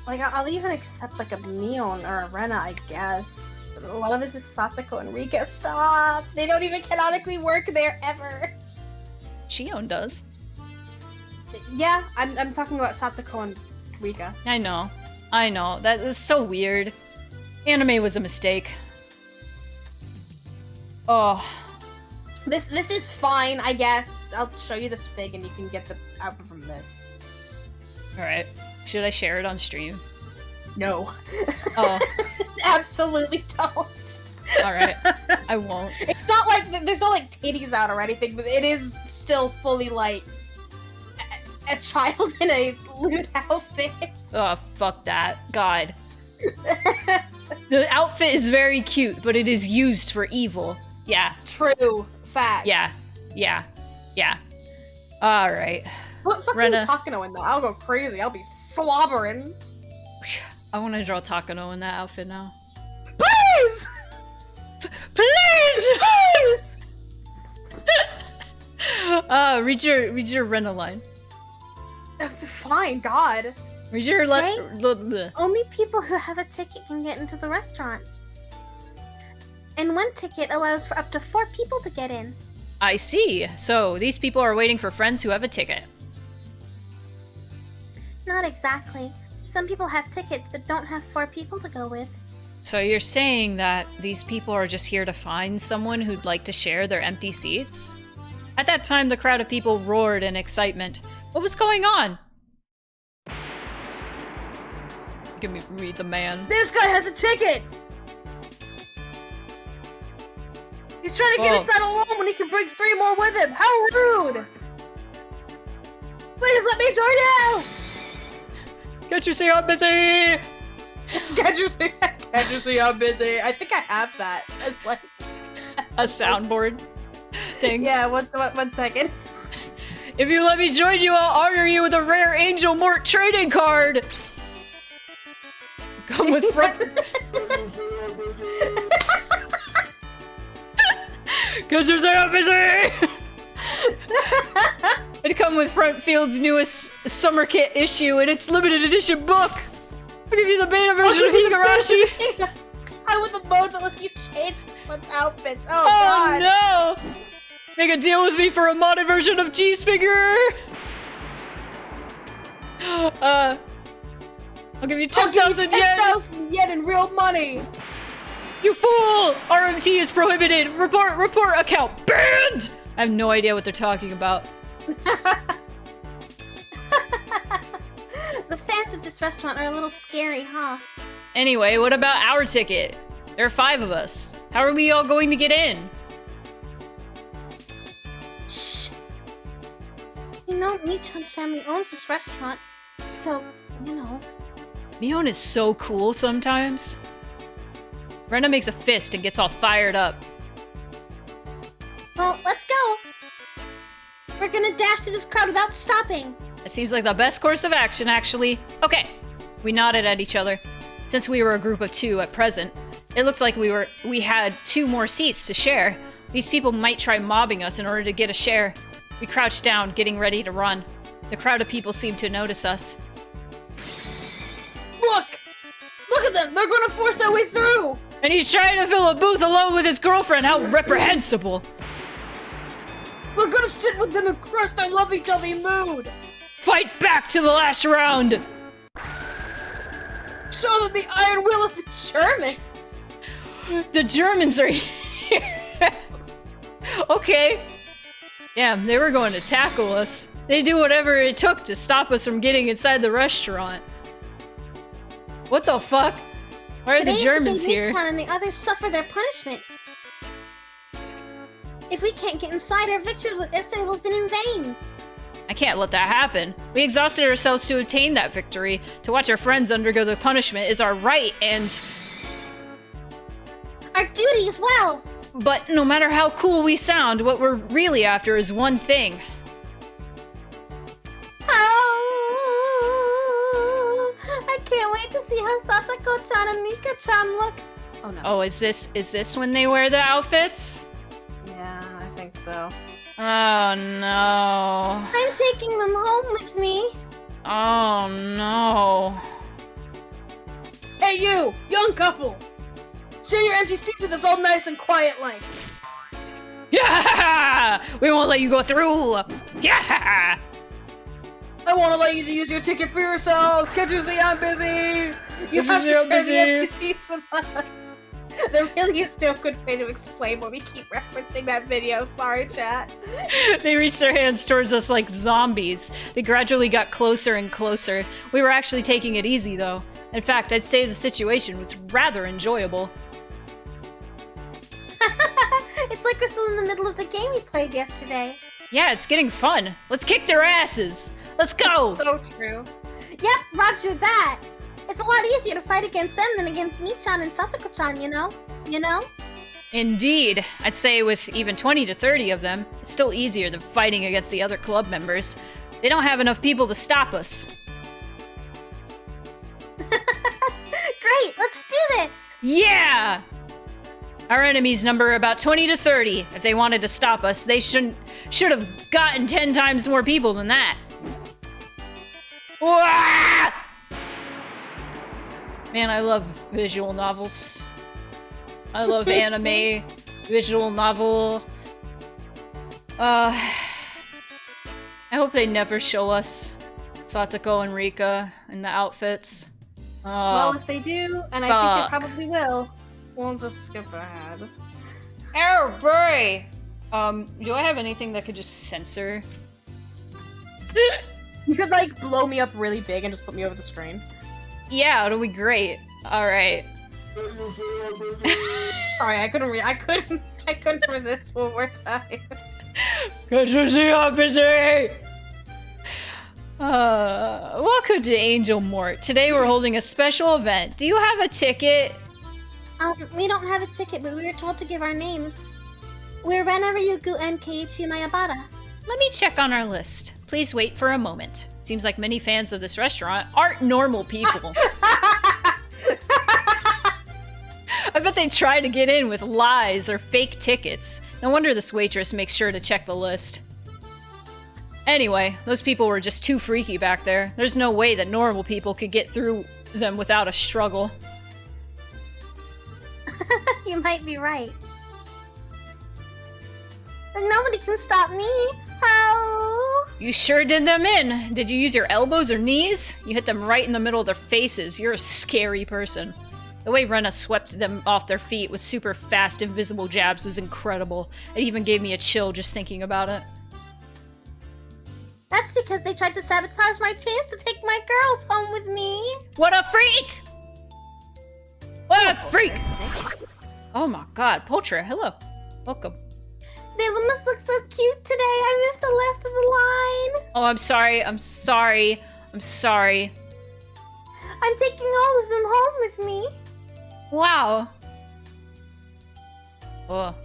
Like, I'll even accept like a Mion or a Rena, I guess. But a lot of this is Satoko and Rika. Stop! They don't even canonically work there ever. Shion does. Yeah, I'm talking about Satoko and Rika. I know. That is so weird. Anime was a mistake. Oh. This is fine, I guess. I'll show you this fig and you can get the output from this. Alright. Should I share it on stream? No. Oh. Absolutely don't. Alright. I won't. It's not like there's no like titties out or anything, but it is still fully like a child in a lewd outfit. Oh, fuck that. God. The outfit is very cute, but it is used for evil. Yeah. True. Facts. Yeah. Alright. Put fucking Rena. Takano in though. I'll go crazy. I'll be slobbering. I want to draw Takano in that outfit now. Please! Please! Read your Rena line. That's fine, God. Read your Only people who have a ticket can get into the restaurant. And one ticket allows for up to 4 people to get in. I see. So these people are waiting for friends who have a ticket. Not exactly. Some people have tickets but don't have 4 people to go with. So you're saying that these people are just here to find someone who'd like to share their empty seats? At that time, the crowd of people roared in excitement. What was going on? Give me read the man. This guy has a ticket! He's trying to get Oh. inside alone when he can bring 3 more with him! How rude! Please let me join you! Can't you see I'm busy? Can't you see I'm busy? I think I have that. It's like... A soundboard thing. Yeah, one second. If you let me join you, I'll honor you with a rare Angel Mort trading card. Come with front. Cause you're so busy! It'd come with Frontfield's newest summer kit issue and its limited edition book. I'll give you the beta version of Higurashi. I want the mode that lets you change one's outfits. Oh Oh god. no! Make a deal with me for a modded version of Cheese Figure. I'll give you 10,000 yen. 10,000 yen in real money. You fool! RMT is prohibited. Report account banned. I have no idea what they're talking about. The fans at this restaurant are a little scary, huh? Anyway, what about our ticket? There are 5 of us. How are we all going to get in? Shh. You know, Michan's family owns this restaurant, so, you know. Mion is so cool sometimes. Rena makes a fist and gets all fired up. Well, let's go. We're gonna dash through this crowd without stopping. That seems like the best course of action, actually. Okay. We nodded at each other. Since we were a group of 2 at present, it looked like we had 2 more seats to share. These people might try mobbing us in order to get a share. We crouched down, getting ready to run. The crowd of people seemed to notice us. Look! Look at them! They're gonna force their way through! And he's trying to fill a booth alone with his girlfriend! How reprehensible! We're gonna sit with them and crush their love each other mood! Fight back to the last round! Show them the iron will of the Germans! The Germans are here! Okay. Damn, they were going to tackle us. They do whatever it took to stop us from getting inside the restaurant. What the fuck? Why are the Germans here? Michan and the others suffer their punishment. If we can't get inside, our victory will have been in vain. I can't let that happen. We exhausted ourselves to obtain that victory. To watch our friends undergo the punishment is our right and... our duty as well. But no matter how cool we sound, what we're really after is one thing. Oh, I can't wait to see how Satako-chan and Mika-chan look. Oh no. Oh, is this when they wear the outfits? Yeah, I think so. Oh no. I'm taking them home with me. Oh no. Hey you, young couple! Share your empty seats with us all nice and quiet like. Yeah! We won't let you go through! Yeah! I want to let you to use your ticket for yourselves. Can't you see I'm busy? You have to share the empty seats with us. There really is no good way to explain when we keep referencing that video. Sorry, chat. They reached their hands towards us like zombies. They gradually got closer and closer. We were actually taking it easy, though. In fact, I'd say the situation was rather enjoyable. It's like we're still in the middle of the game we played yesterday. Yeah, it's getting fun. Let's kick their asses. Let's go. So true. Yep, roger that. It's a lot easier to fight against them than against Michan and Satako-chan, you know? You know? Indeed. I'd say with even 20 to 30 of them, it's still easier than fighting against the other club members. They don't have enough people to stop us. Great, let's do this! Yeah! Our enemies number about 20 to 30. If they wanted to stop us, they should have gotten 10 times more people than that. Wah! Man, I love visual novels. I love anime, visual novel. I hope they never show us Satoko and Rika in the outfits. Well, if they do, and I think they probably will, we'll just skip ahead. Oh boy! Do I have anything that could just censor? You could like blow me up really big and just put me over the screen. Yeah, it'll be great. Alright. Sorry, I couldn't resist one more time. Good to see you, busy! Welcome to Angel Mort. Today we're holding a special event. Do you have a ticket? We don't have a ticket, but we were told to give our names. We're Rena, Ryuugu, and Keiichi Mayabara. Let me check on our list. Please wait for a moment. Seems like many fans of this restaurant aren't normal people. I bet they try to get in with lies or fake tickets. No wonder this waitress makes sure to check the list. Anyway, those people were just too freaky back there. There's no way that normal people could get through them without a struggle. You might be right. But nobody can stop me. How? You sure did them in. Did you use your elbows or knees? You hit them right in the middle of their faces. You're a scary person. The way Rena swept them off their feet with super fast, invisible jabs was incredible. It even gave me a chill just thinking about it. That's because they tried to sabotage my chance to take my girls home with me. What a freak! What a freak! Oh my god, Poltra, hello. Welcome. They must look so cute today. I missed the last of the line. Oh, I'm sorry. I'm sorry. I'm sorry. I'm taking all of them home with me. Wow. Oh.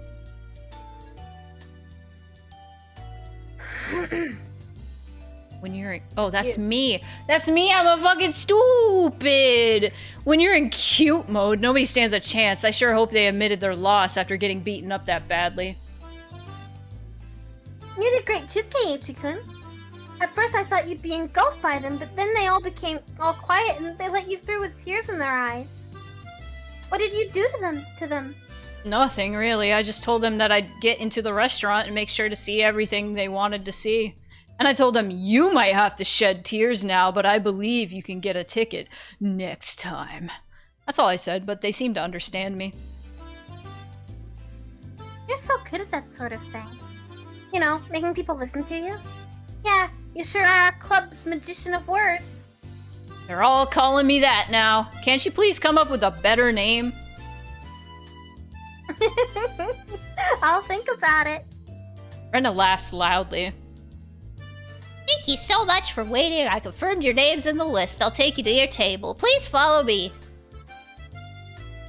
When you're in, oh, that's me. That's me. I'm a fucking stupid. When you're in cute mode, nobody stands a chance. I sure hope they admitted their loss after getting beaten up that badly. You did great too, Keiichi-kun. At first I thought you'd be engulfed by them, but then they all became all quiet and they let you through with tears in their eyes. What did you do to them? Nothing, really. I just told them that I'd get into the restaurant and make sure to see everything they wanted to see. And I told them, you might have to shed tears now, but I believe you can get a ticket next time. That's all I said, but they seemed to understand me. You're so good at that sort of thing. You know, making people listen to you. Yeah, you sure are our club's magician of words. They're all calling me that now. Can't you please come up with a better name? I'll think about it. Rena laughs loudly. Thank you so much for waiting. I confirmed your names in the list. I'll take you to your table. Please follow me.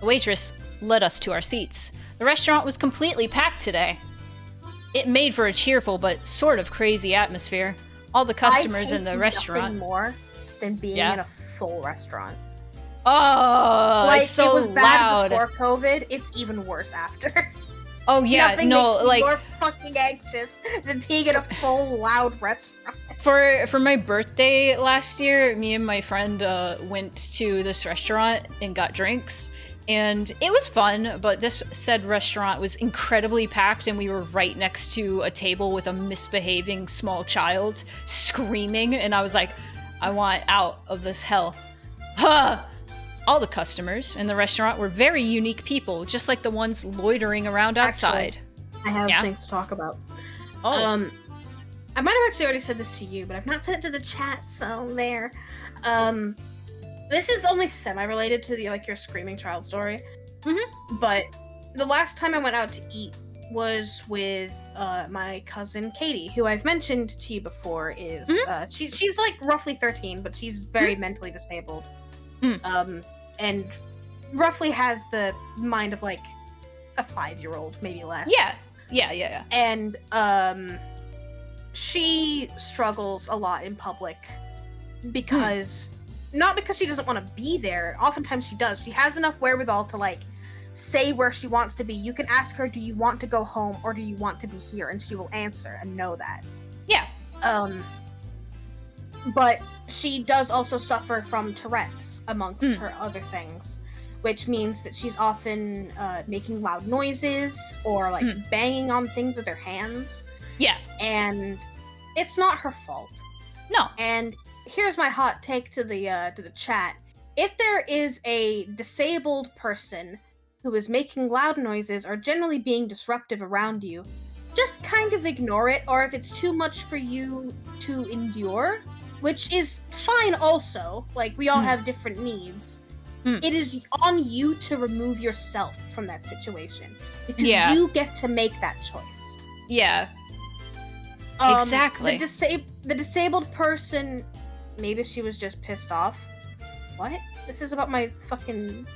The waitress led us to our seats. The restaurant was completely packed today. It made for a cheerful but sort of crazy atmosphere. All the customers in the restaurant. Nothing more than being in a full restaurant. Oh, like, it's so it was bad loud. before COVID. It's even worse after. Oh yeah, Nothing no, makes me like more fucking anxious than being in a full loud restaurant. for my birthday last year, me and my friend went to this restaurant and got drinks. And it was fun, but this said restaurant was incredibly packed, and we were right next to a table with a misbehaving small child screaming, and I was like, I want out of this hell. Huh! All the customers in the restaurant were very unique people, just like the ones loitering around outside. Actually, I have things to talk about. Oh. I might have actually already said this to you, but I've not said it to the chat, so there. This is only semi-related to the your screaming child story. Mm-hmm. But the last time I went out to eat was with my cousin Katie, who I've mentioned to you before. Is she's like roughly 13, but she's very mentally disabled. And roughly has the mind of like a 5-year-old, maybe less. Yeah. And she struggles a lot in public because not because she doesn't want to be there. Oftentimes she does. She has enough wherewithal to like say where she wants to be. You can ask her, do you want to go home or do you want to be here? And she will answer and know that. Yeah. But she does also suffer from Tourette's, amongst her other things, which means that she's often making loud noises or like banging on things with her hands. Yeah. And it's not her fault. No. And here's my hot take to the chat. If there is a disabled person who is making loud noises or generally being disruptive around you, just kind of ignore it, or if it's too much for you to endure, which is fine also, like we all have different needs, it is on you to remove yourself from that situation, because you get to make that choice. Yeah. Exactly. The disabled person, maybe she was just pissed off. What? This is about my fucking...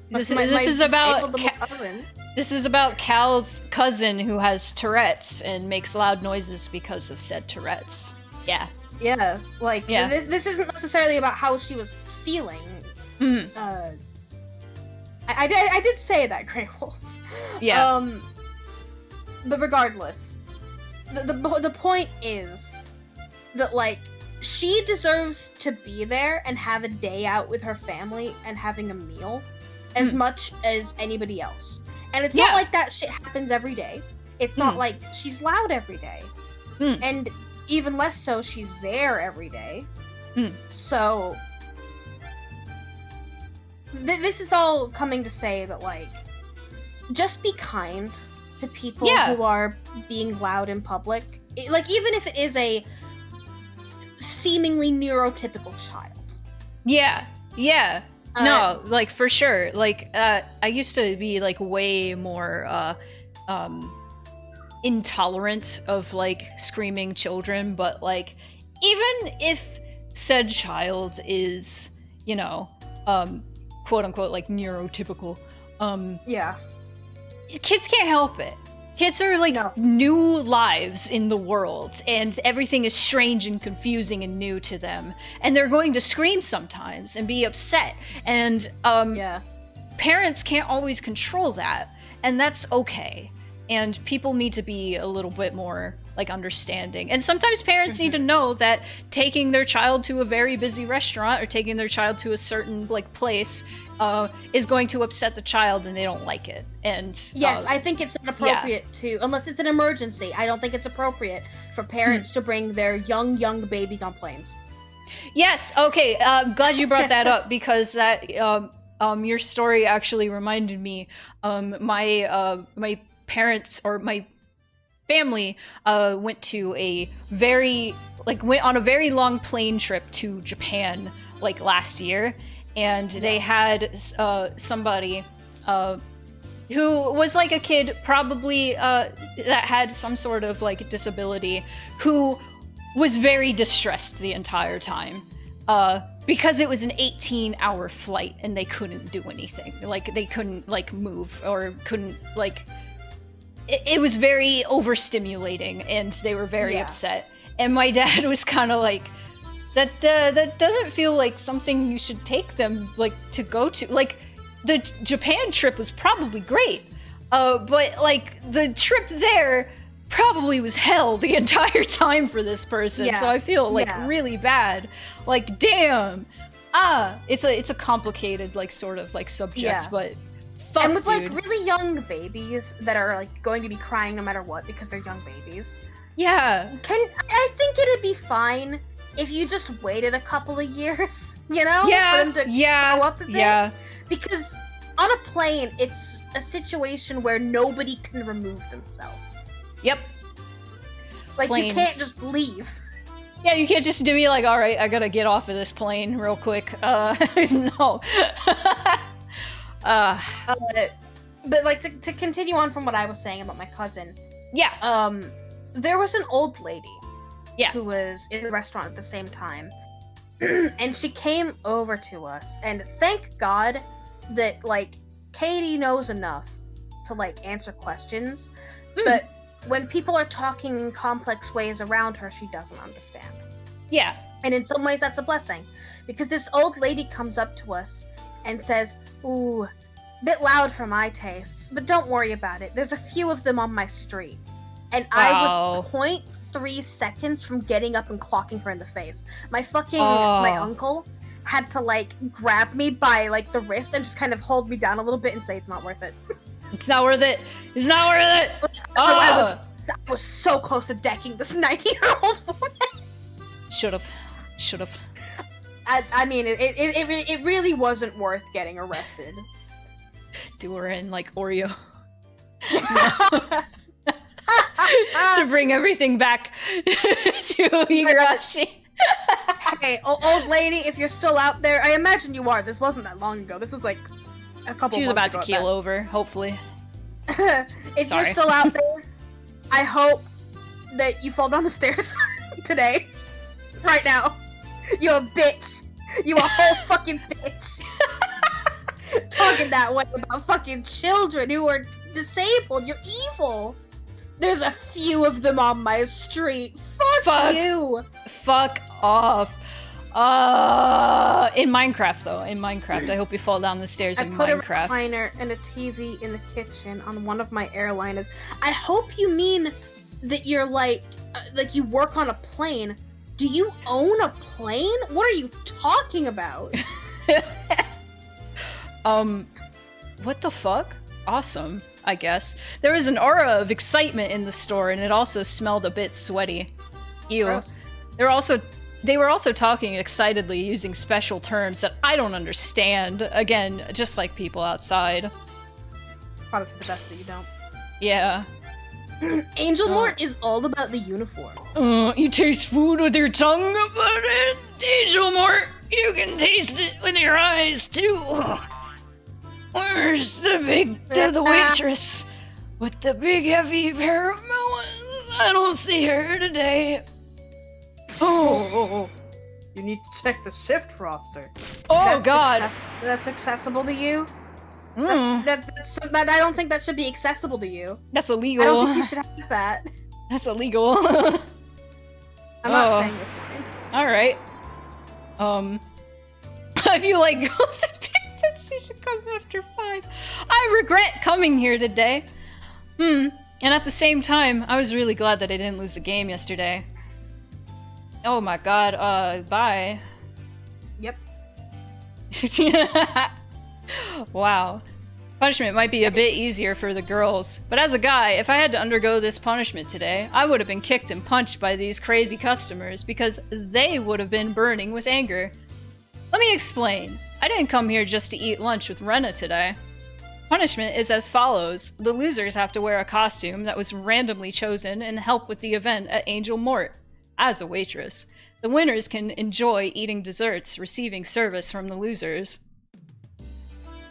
This is about cousin. This is about Cal's cousin who has Tourette's and makes loud noises because of said Tourette's. Yeah. Yeah, like, this isn't necessarily about how she was feeling. I did say that, Grey Wolf. Yeah. but regardless, the point is that, like, she deserves to be there and have a day out with her family and having a meal as much as anybody else. And it's not like that shit happens every day. It's not like she's loud every day. And even less so, she's there every day. So, this is all coming to say that, like, just be kind to people who are being loud in public. Like, even if it is a seemingly neurotypical child. Yeah. No, like, for sure. Like, I used to be, like, way more, intolerant of, like, screaming children, but, like, even if said child is, you know, quote-unquote, like, neurotypical, kids can't help it. Kids are, like, new lives in the world, and everything is strange and confusing and new to them. And they're going to scream sometimes and be upset. And, parents can't always control that, and that's okay. And people need to be a little bit more, like, understanding. And sometimes parents need to know that taking their child to a very busy restaurant or taking their child to a certain, like, place is going to upset the child and they don't like it. And yes, I think it's inappropriate to, unless it's an emergency, I don't think it's appropriate for parents to bring their young babies on planes. Yes, okay, glad you brought that up, because that, your story actually reminded me, my parents, or my family, went on a very long plane trip to Japan, like, last year. And they had somebody who was, like, a kid, probably, that had some sort of, like, disability, who was very distressed the entire time. Because it was an 18-hour flight and they couldn't do anything. Like, they couldn't, like, move, or couldn't, like... It was very overstimulating, and they were very upset. And my dad was kind of like... That doesn't feel like something you should take them, like, to go to. Like, the Japan trip was probably great, but, like, the trip there probably was hell the entire time for this person. So I feel, like, really bad. Like, damn. It's a complicated, like, sort of, like, subject, but fuck, and with, dude. like, really young babies that are, like, going to be crying no matter what because they're young babies. Yeah. I think it'd be fine if you just waited a couple of years, you know? For them to grow up a bit. Because on a plane, it's a situation where nobody can remove themselves. Yep. Like, Planes. you can't just leave. Yeah, you can't just be like, all right, I gotta get off of this plane real quick. No. But, like, to continue on from what I was saying about my cousin. Yeah. There was an old lady. Yeah. Who was in the restaurant at the same time. And she came over to us, and thank God that, like, Katie knows enough to, like, answer questions, but when people are talking in complex ways around her, she doesn't understand. Yeah. And in some ways, that's a blessing, because this old lady comes up to us and says, "Ooh, bit loud for my tastes, but don't worry about it. There's a few of them on my street." And I was 0.3 seconds from getting up and clocking her in the face. My uncle had to, like, grab me by, like, the wrist and just kind of hold me down a little bit and say, "It's not worth it." It's not worth it. It's not worth it. I was so close to decking this 90-year-old woman. Should've. I mean, it really wasn't worth getting arrested. Do her in, like, Oreo. To bring everything back to Higurashi. Okay, old lady, if you're still out there, I imagine you are. This wasn't that long ago. This was, like, a couple She was months about to ago keel over, hopefully. If you're still out there, I hope that you fall down the stairs today. Right now. You a bitch. You a whole fucking bitch. Talking that way about fucking children who are disabled. You're evil. There's a few of them on my street. Fuck you. Fuck off. In Minecraft, though. In Minecraft. I hope you fall down the stairs in I put Minecraft. a recliner and a TV in the kitchen on one of my airliners. I hope you mean that you're like you work on a plane. Do you own a plane? What are you talking about? What the fuck? Awesome, I guess. There was an aura of excitement in the store, and it also smelled a bit sweaty. Ew. Gross. They were also talking excitedly using special terms that I don't understand. Again, just like people outside. Probably for the best that you don't. Yeah. Angel Mort is all about the uniform. You taste food with your tongue, but Angel Mort, you can taste it with your eyes too. Where's the waitress with the big heavy pair of melons? I don't see her today. Oh. You need to check the shift roster. Oh God. That's accessible to you? That's I don't think that should be accessible to you. That's illegal. I don't think you should have that. That's illegal. I'm not saying this line. Alright. I feel like girls and pigtons, they should come after 5. I regret coming here today. And at the same time, I was really glad that I didn't lose the game yesterday. Oh my god, bye. Yep. Wow. Punishment might be a bit easier for the girls, but as a guy, if I had to undergo this punishment today, I would have been kicked and punched by these crazy customers because they would have been burning with anger. Let me explain. I didn't come here just to eat lunch with Rena today. Punishment is as follows. The losers have to wear a costume that was randomly chosen and help with the event at Angel Mort as a waitress. The winners can enjoy eating desserts, receiving service from the losers.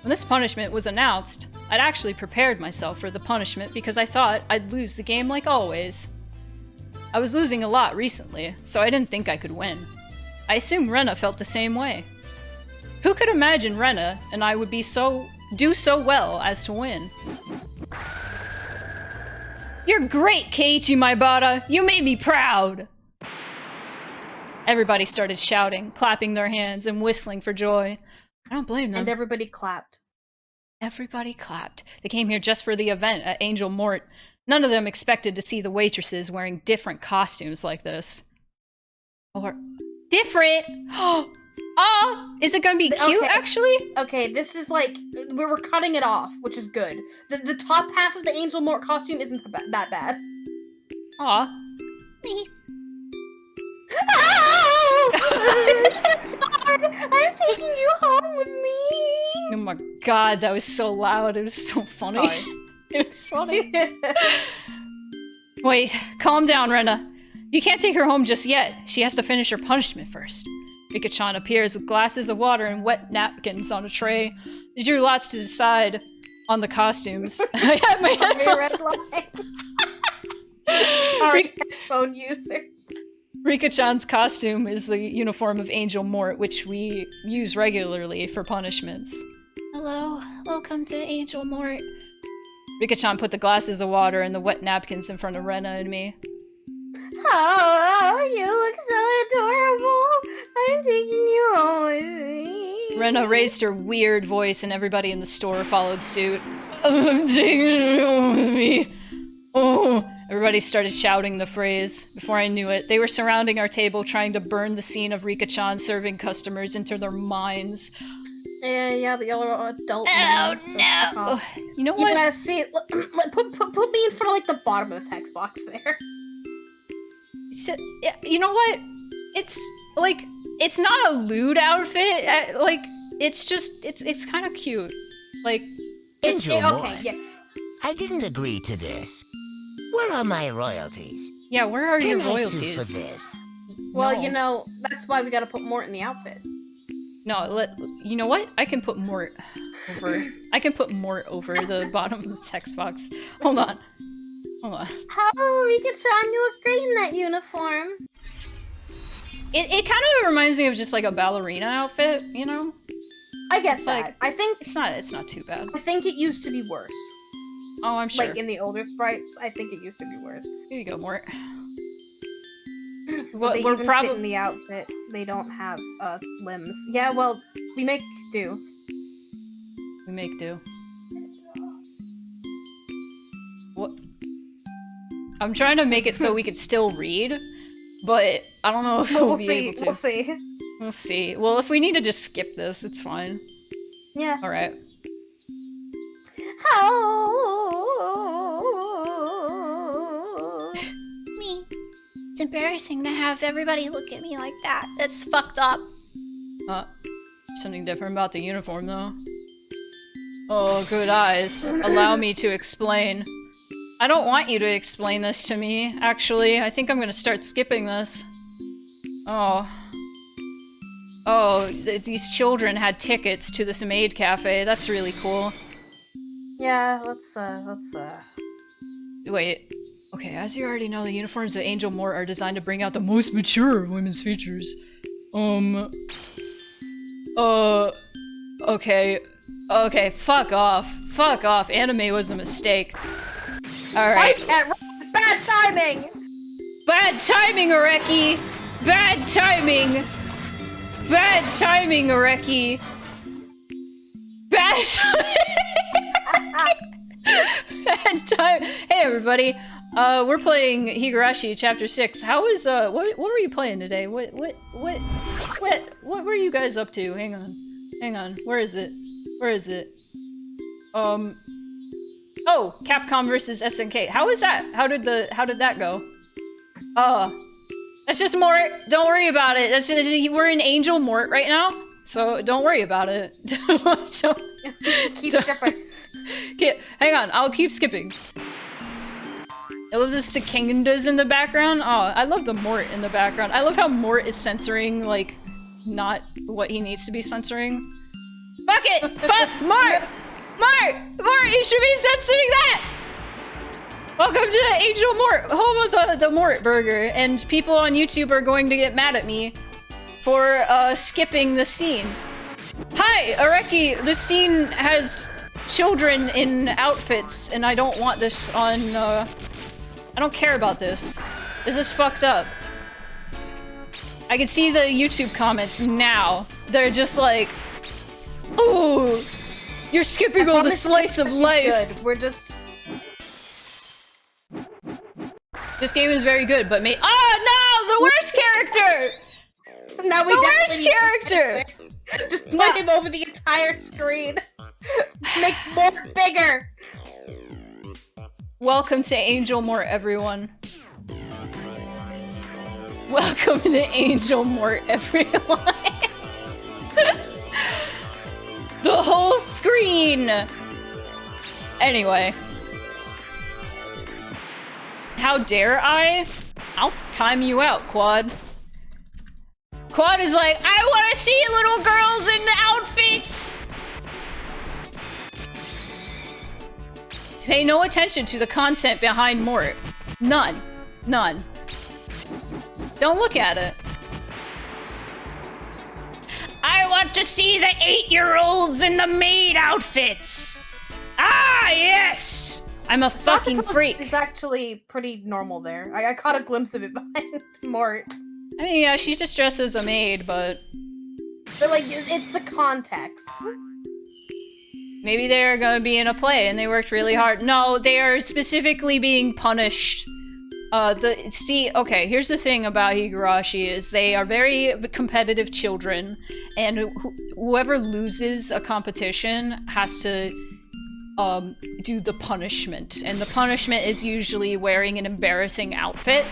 When this punishment was announced, I'd actually prepared myself for the punishment because I thought I'd lose the game like always. I was losing a lot recently, so I didn't think I could win. I assume Rena felt the same way. Who could imagine Rena and I would do so well as to win? You're great, Keiichi Maibara! You made me proud! Everybody started shouting, clapping their hands, and whistling for joy. I don't blame them. And everybody clapped. Everybody clapped. They came here just for the event at Angel Mort. None of them expected to see the waitresses wearing different costumes like this. Or different? Oh, is it gonna be cute, Okay. actually? Okay, this is like we're cutting it off, which is good. The top half of the Angel Mort costume isn't that bad. Aw. I'm taking you home with me. Oh my god, that was so loud. It was so funny. Sorry. It was funny. Wait, calm down, Rena. You can't take her home just yet. She has to finish her punishment first. Rika-chan appears with glasses of water and wet napkins on a tray. They drew lots to decide on the costumes. I had my headphones on. Sorry, headphone users. Rika-chan's costume is the uniform of Angel Mort, which we use regularly for punishments. Hello, welcome to Angel Mort. Rika-chan put the glasses of water and the wet napkins in front of Rena and me. Oh, you look so adorable. I'm taking you home with me. Rena raised her weird voice and everybody in the store followed suit. I'm taking you home with me. Oh. Everybody started shouting the phrase. Before I knew it, they were surrounding our table trying to burn the scene of Rika-chan serving customers into their minds. Yeah, but y'all are adults. Oh, no! You know what? Yeah, see, put me in front of, like, the bottom of the text box there. You know what? It's, like, it's not a lewd outfit. Like, it's just, it's kind of cute. Like, Angel okay, Mort. yeah. I didn't agree to this. Where are my royalties? yeah, where are your Can I sue royalties? for this? Well, No. you know, that's why we gotta put Mort in the outfit. No, you know what? I can put Mort over. I can put Mort over the bottom of the text box. Hold on. Oh, Rika-chan, you look great in that uniform. It kind of reminds me of just like a ballerina outfit, you know? I get It's that. like- I think It's not too bad. it used to be worse. Oh, I'm sure. Like in the older sprites, I think it used to be worse. Here you go, Mort. But they we're even fit in the outfit. They don't have limbs. Yeah, well, we make do. We make do. What? I'm trying to make it so we could still read, but I don't know if we'll be able to. We'll see. We'll see. Well, if we need to just skip this, it's fine. Yeah. Alright. Me. It's embarrassing to have everybody look at me like that. That's fucked up. Something different about the uniform, though. Oh, good eyes. Allow me to explain. I don't want you to explain this to me, actually. I think I'm gonna start skipping this. Oh. Oh, these children had tickets to this maid cafe. That's really cool. Yeah, let's Wait. Okay, as you already know, the uniforms of Angel Mort are designed to bring out the most mature of women's features. Okay. Okay, fuck off. Fuck off. Anime was a mistake. Alright. Bad timing! Bad timing, Areki! Bad timing! Bad timing, Areki! Bad Bad time. Hey everybody. We're playing Higurashi chapter 6. How is what were you playing today? What were you guys up to? Hang on. Hang on. Where is it? Where is it? Oh, Capcom versus SNK. How is that? How did that go? That's just Mort. Don't worry about it. That's just, we're in Angel Mort right now, so don't worry about it. Keep skipping. Hang on, I'll keep skipping. I love the cicadas in the background. Oh, I love the Mort in the background. I love how Mort is censoring, like, not what he needs to be censoring. Fuck it! Fuck! Mort! Mort! Mort, you should be censoring that! Welcome to Angel Mort, home of the Mort Burger, and people on YouTube are going to get mad at me for skipping the scene. Hi, Areki, this scene has children in outfits, and I don't want this on, I don't care about this. This is fucked up. I can see the YouTube comments now. They're just like, ooh, you're skipping all the slice of life. Good. We're just... This game is very good, but oh no! The worst character! Now we the definitely worst character! Just put him over the entire screen. Make more bigger! Welcome to Angel Mort, everyone. Welcome to Angel Mort, everyone. The whole screen! Anyway. How dare I? I'll time you out, Quad. Quad is like, I want to see little girls in outfits! Pay no attention to the content behind Mort. None. None. Don't look at it. I want to see the 8-year-olds in the maid outfits! Ah, yes! I'm a fucking freak. Is actually pretty normal there. I caught a glimpse of it behind Mort. I mean, yeah, she's just dressed as a maid, but... But, like, it's the context. Maybe they're gonna be in a play and they worked really hard. No, they are specifically being punished. See, okay, here's the thing about Higurashi is they are very competitive children, and whoever loses a competition has to do the punishment, and the punishment is usually wearing an embarrassing outfit.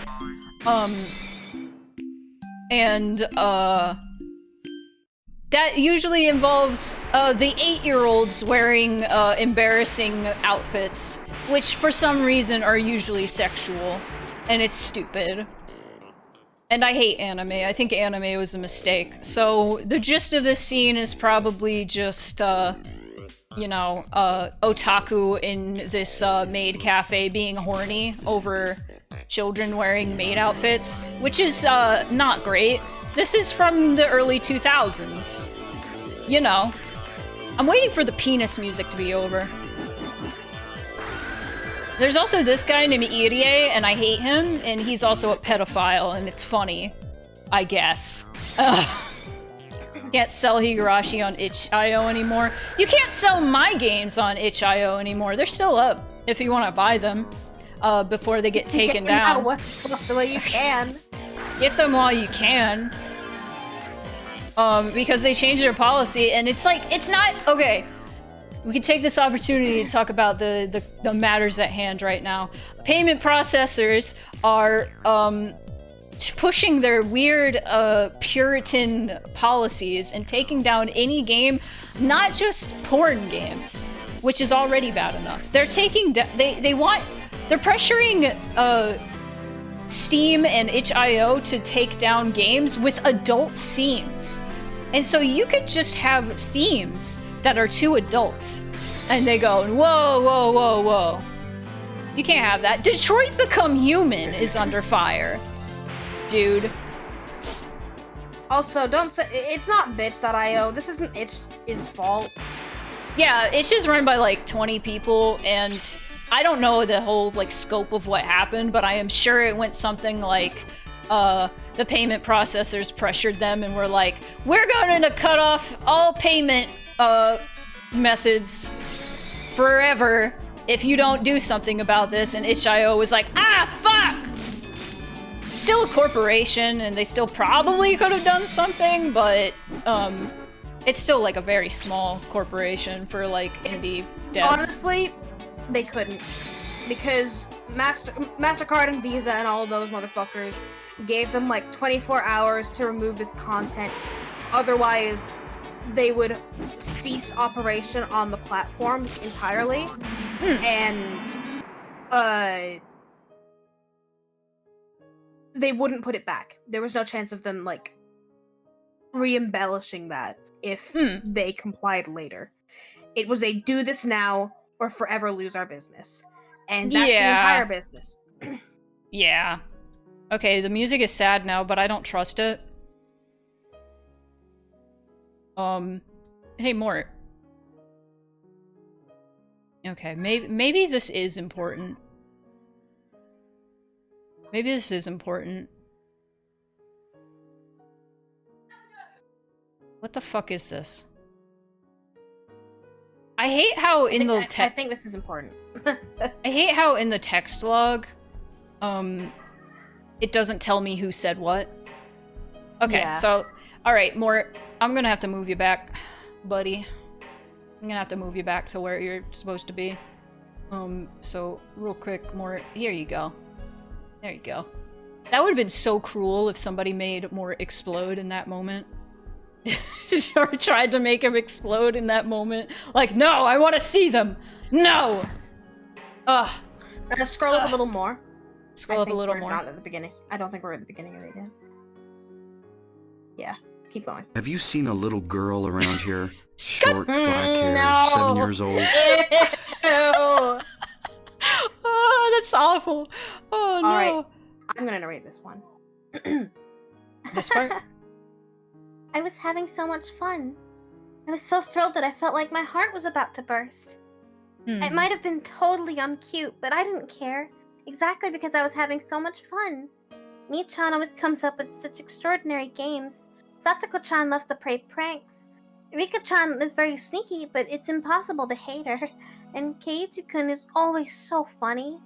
That usually involves the 8-year-olds wearing embarrassing outfits, which for some reason are usually sexual, and it's stupid. And I hate anime. I think anime was a mistake. So the gist of this scene is probably just you know, otaku in this maid cafe being horny over children wearing maid outfits, which is not great. This is from the early 2000s. You know. I'm waiting for the penis music to be over. There's also this guy named Irie, and I hate him, and he's also a pedophile, and it's funny, I guess. Can't sell Higurashi on itch.io anymore. You can't sell my games on itch.io anymore. They're still up if you want to buy them before they get taken down. The way you can. Get them while you can. Because they changed their policy, and it's like, it's not... Okay, we can take this opportunity to talk about the matters at hand right now. Payment processors are pushing their weird Puritan policies and taking down any game, not just porn games, which is already bad enough. They're taking they're pressuring Steam and itch.io to take down games with adult themes. And so you could just have themes that are too adult. And they go, whoa, whoa, whoa, whoa. You can't have that. Detroit Become Human is under fire. Dude. Also, don't say it's not bitch.io. This isn't itch's fault. Yeah, it's just run by like 20 people, and I don't know the whole like scope of what happened, but I am sure it went something like the payment processors pressured them and were like, we're going to cut off all payment methods forever if you don't do something about this. And itch.io was like, ah, fuck! Still a corporation, and they still probably could have done something, but it's still like a very small corporation for like indie devs. Honestly, they couldn't, because MasterCard and Visa and all of those motherfuckers gave them like 24 hours to remove this content. Otherwise, they would cease operation on the platform entirely, and they wouldn't put it back. There was no chance of them like re-embellishing that if they complied later. It was a do this now or forever lose our business. And that's the entire business. Yeah. Okay, the music is sad now, but I don't trust it. Hey, Mort. Okay, maybe this is important. Maybe this is important. What the fuck is this? I hate how I think this is important. I hate how in the text log, it doesn't tell me who said what. Okay, so, alright, Mort, I'm gonna have to move you back, buddy. I'm gonna have to move you back to where you're supposed to be. So, real quick, Mort, here you go. There you go. That would have been so cruel if somebody made Mort explode in that moment. Or tried to make him explode in that moment. Like, no, I want to see them! No! Ugh. Scroll up a little more. Scroll up a little more. Not at the beginning. I don't think we're at the beginning of it yet. Yeah, keep going. Have you seen a little girl around here? Short, black hair, 7 years old. Ew. Oh, that's awful. Oh, no. Alright, I'm gonna narrate this one. This part? I was having so much fun. I was so thrilled that I felt like my heart was about to burst. It might have been totally uncute, but I didn't care. Exactly because I was having so much fun. Mii-chan always comes up with such extraordinary games. Satoko-chan loves to play pranks. Rika-chan is very sneaky, but it's impossible to hate her. And Keiichi-kun is always so funny.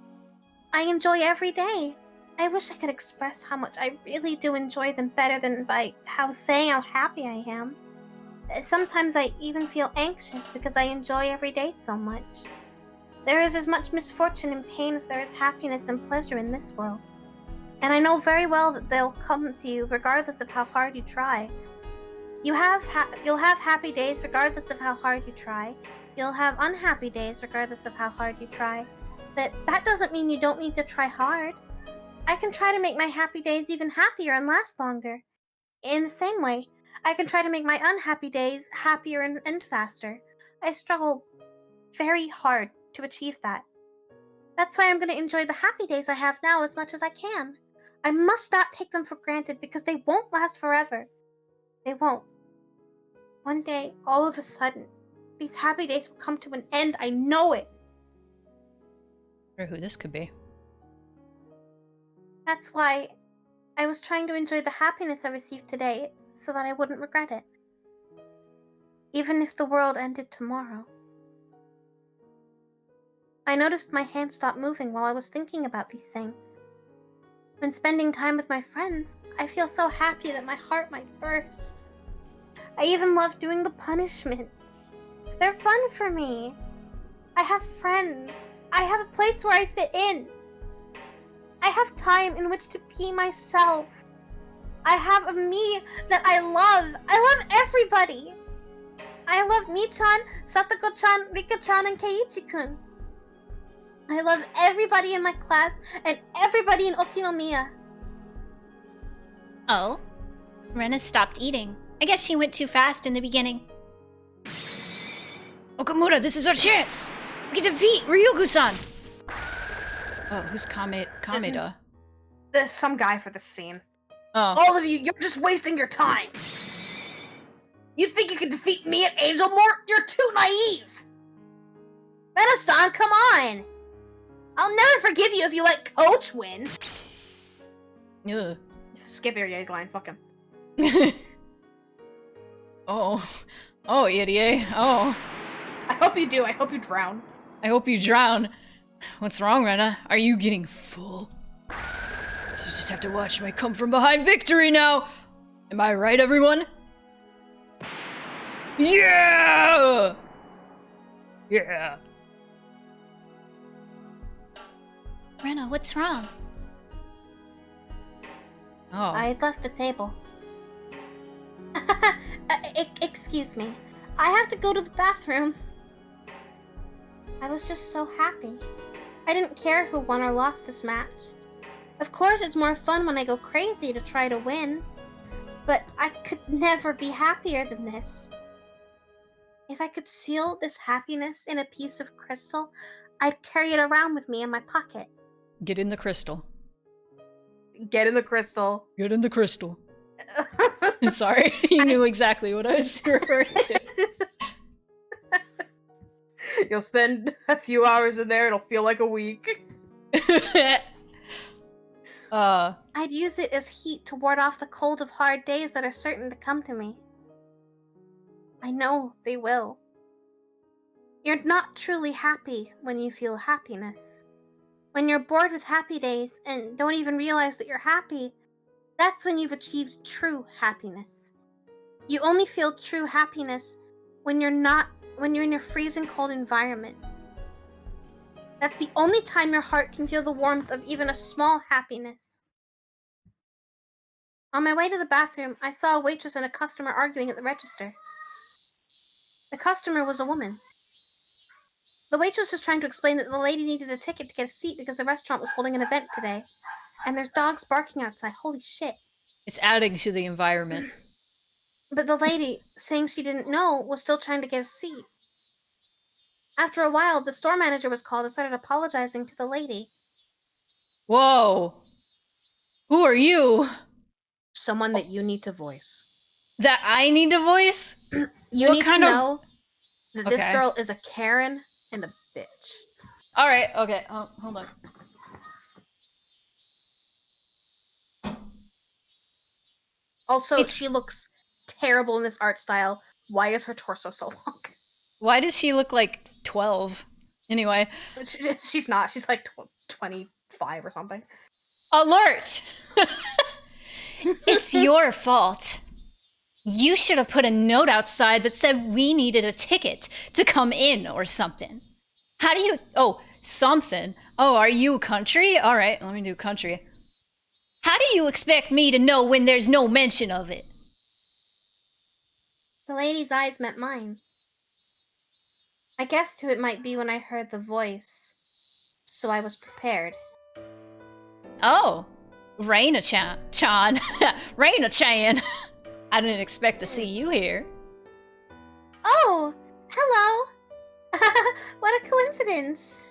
I enjoy every day. I wish I could express how much I really do enjoy them better than by saying how happy I am. Sometimes I even feel anxious because I enjoy every day so much. There is as much misfortune and pain as there is happiness and pleasure in this world. And I know very well that they'll come to you regardless of how hard you try. You'll have happy days regardless of how hard you try. You'll have unhappy days regardless of how hard you try. But that doesn't mean you don't need to try hard. I can try to make my happy days even happier and last longer. In the same way, I can try to make my unhappy days happier and end faster. I struggle very hard to achieve that. That's why I'm going to enjoy the happy days I have now as much as I can. I must not take them for granted because they won't last forever. They won't. One day, all of a sudden, these happy days will come to an end. I know it. Or who this could be. That's why I was trying to enjoy the happiness I received today so that I wouldn't regret it. Even if the world ended tomorrow. I noticed my hand stopped moving while I was thinking about these things. When spending time with my friends, I feel so happy that my heart might burst. I even love doing the punishments. They're fun for me. I have friends. I have a place where I fit in. I have time in which to be myself. I have a me that I love. I love everybody. I love Mi-chan, Satoko-chan, Rika-chan, and Keiichi-kun. I love everybody in my class and everybody in Okinomiya. Oh, Rena stopped eating. I guess she went too fast in the beginning. Okamura, this is our chance! We can defeat Ryuugu-san! Oh, who's Kameda? There's some guy for this scene. Oh. All of you, you're just wasting your time. You think you can defeat me at Angel Mort? You're too naive. Rena-san, come on. I'll never forgive you if you let Coach win. Ugh. Skip Irie's line, fuck him. Oh. Oh, Irie. Oh. I hope you do, I hope you drown. I hope you drown. What's wrong, Rena? Are you getting full? So you just have to watch my come from behind victory now! Am I right, everyone? Yeah! Yeah! Rena, what's wrong? Oh. I left the table. Excuse me. I have to go to the bathroom. I was just so happy. I didn't care who won or lost this match. Of course, it's more fun when I go crazy to try to win. But I could never be happier than this. If I could seal this happiness in a piece of crystal, I'd carry it around with me in my pocket. Get in the crystal. Get in the crystal. Get in the crystal. Sorry, you knew exactly what I was referring to. You'll spend a few hours in there, it'll feel like a week. I'd use it as heat to ward off the cold of hard days that are certain to come to me. I know they will. You're not truly happy when you feel happiness. When you're bored with happy days and don't even realize that you're happy, that's when you've achieved true happiness. You only feel true happiness when you're in a freezing cold environment. That's the only time your heart can feel the warmth of even a small happiness. On my way to the bathroom, I saw a waitress and a customer arguing at the register. The customer was a woman. The waitress was trying to explain that the lady needed a ticket to get a seat because the restaurant was holding an event today. And there's dogs barking outside. Holy shit. It's adding to the environment. But the lady, saying she didn't know, was still trying to get a seat. After a while, the store manager was called and started apologizing to the lady. Whoa! Who are you? Someone that you need to voice. That I need to voice? You need to know that this Okay. girl is a Karen and a bitch. Alright, okay. Oh, hold on. Also, she looks terrible in this art style. Why is her torso so long? Why does she look like 12? Anyway. She's not. She's like 25 or something. Alert! It's your fault. You should have put a note outside that said we needed a ticket to come in or something. How do you... Oh, something. Oh, are you country? Alright, let me do country. How do you expect me to know when there's no mention of it? The lady's eyes met mine. I guessed who it might be when I heard the voice, so I was prepared. Oh, Rena-chan. Rena-chan. I didn't expect to see you here. Oh, hello! What a coincidence!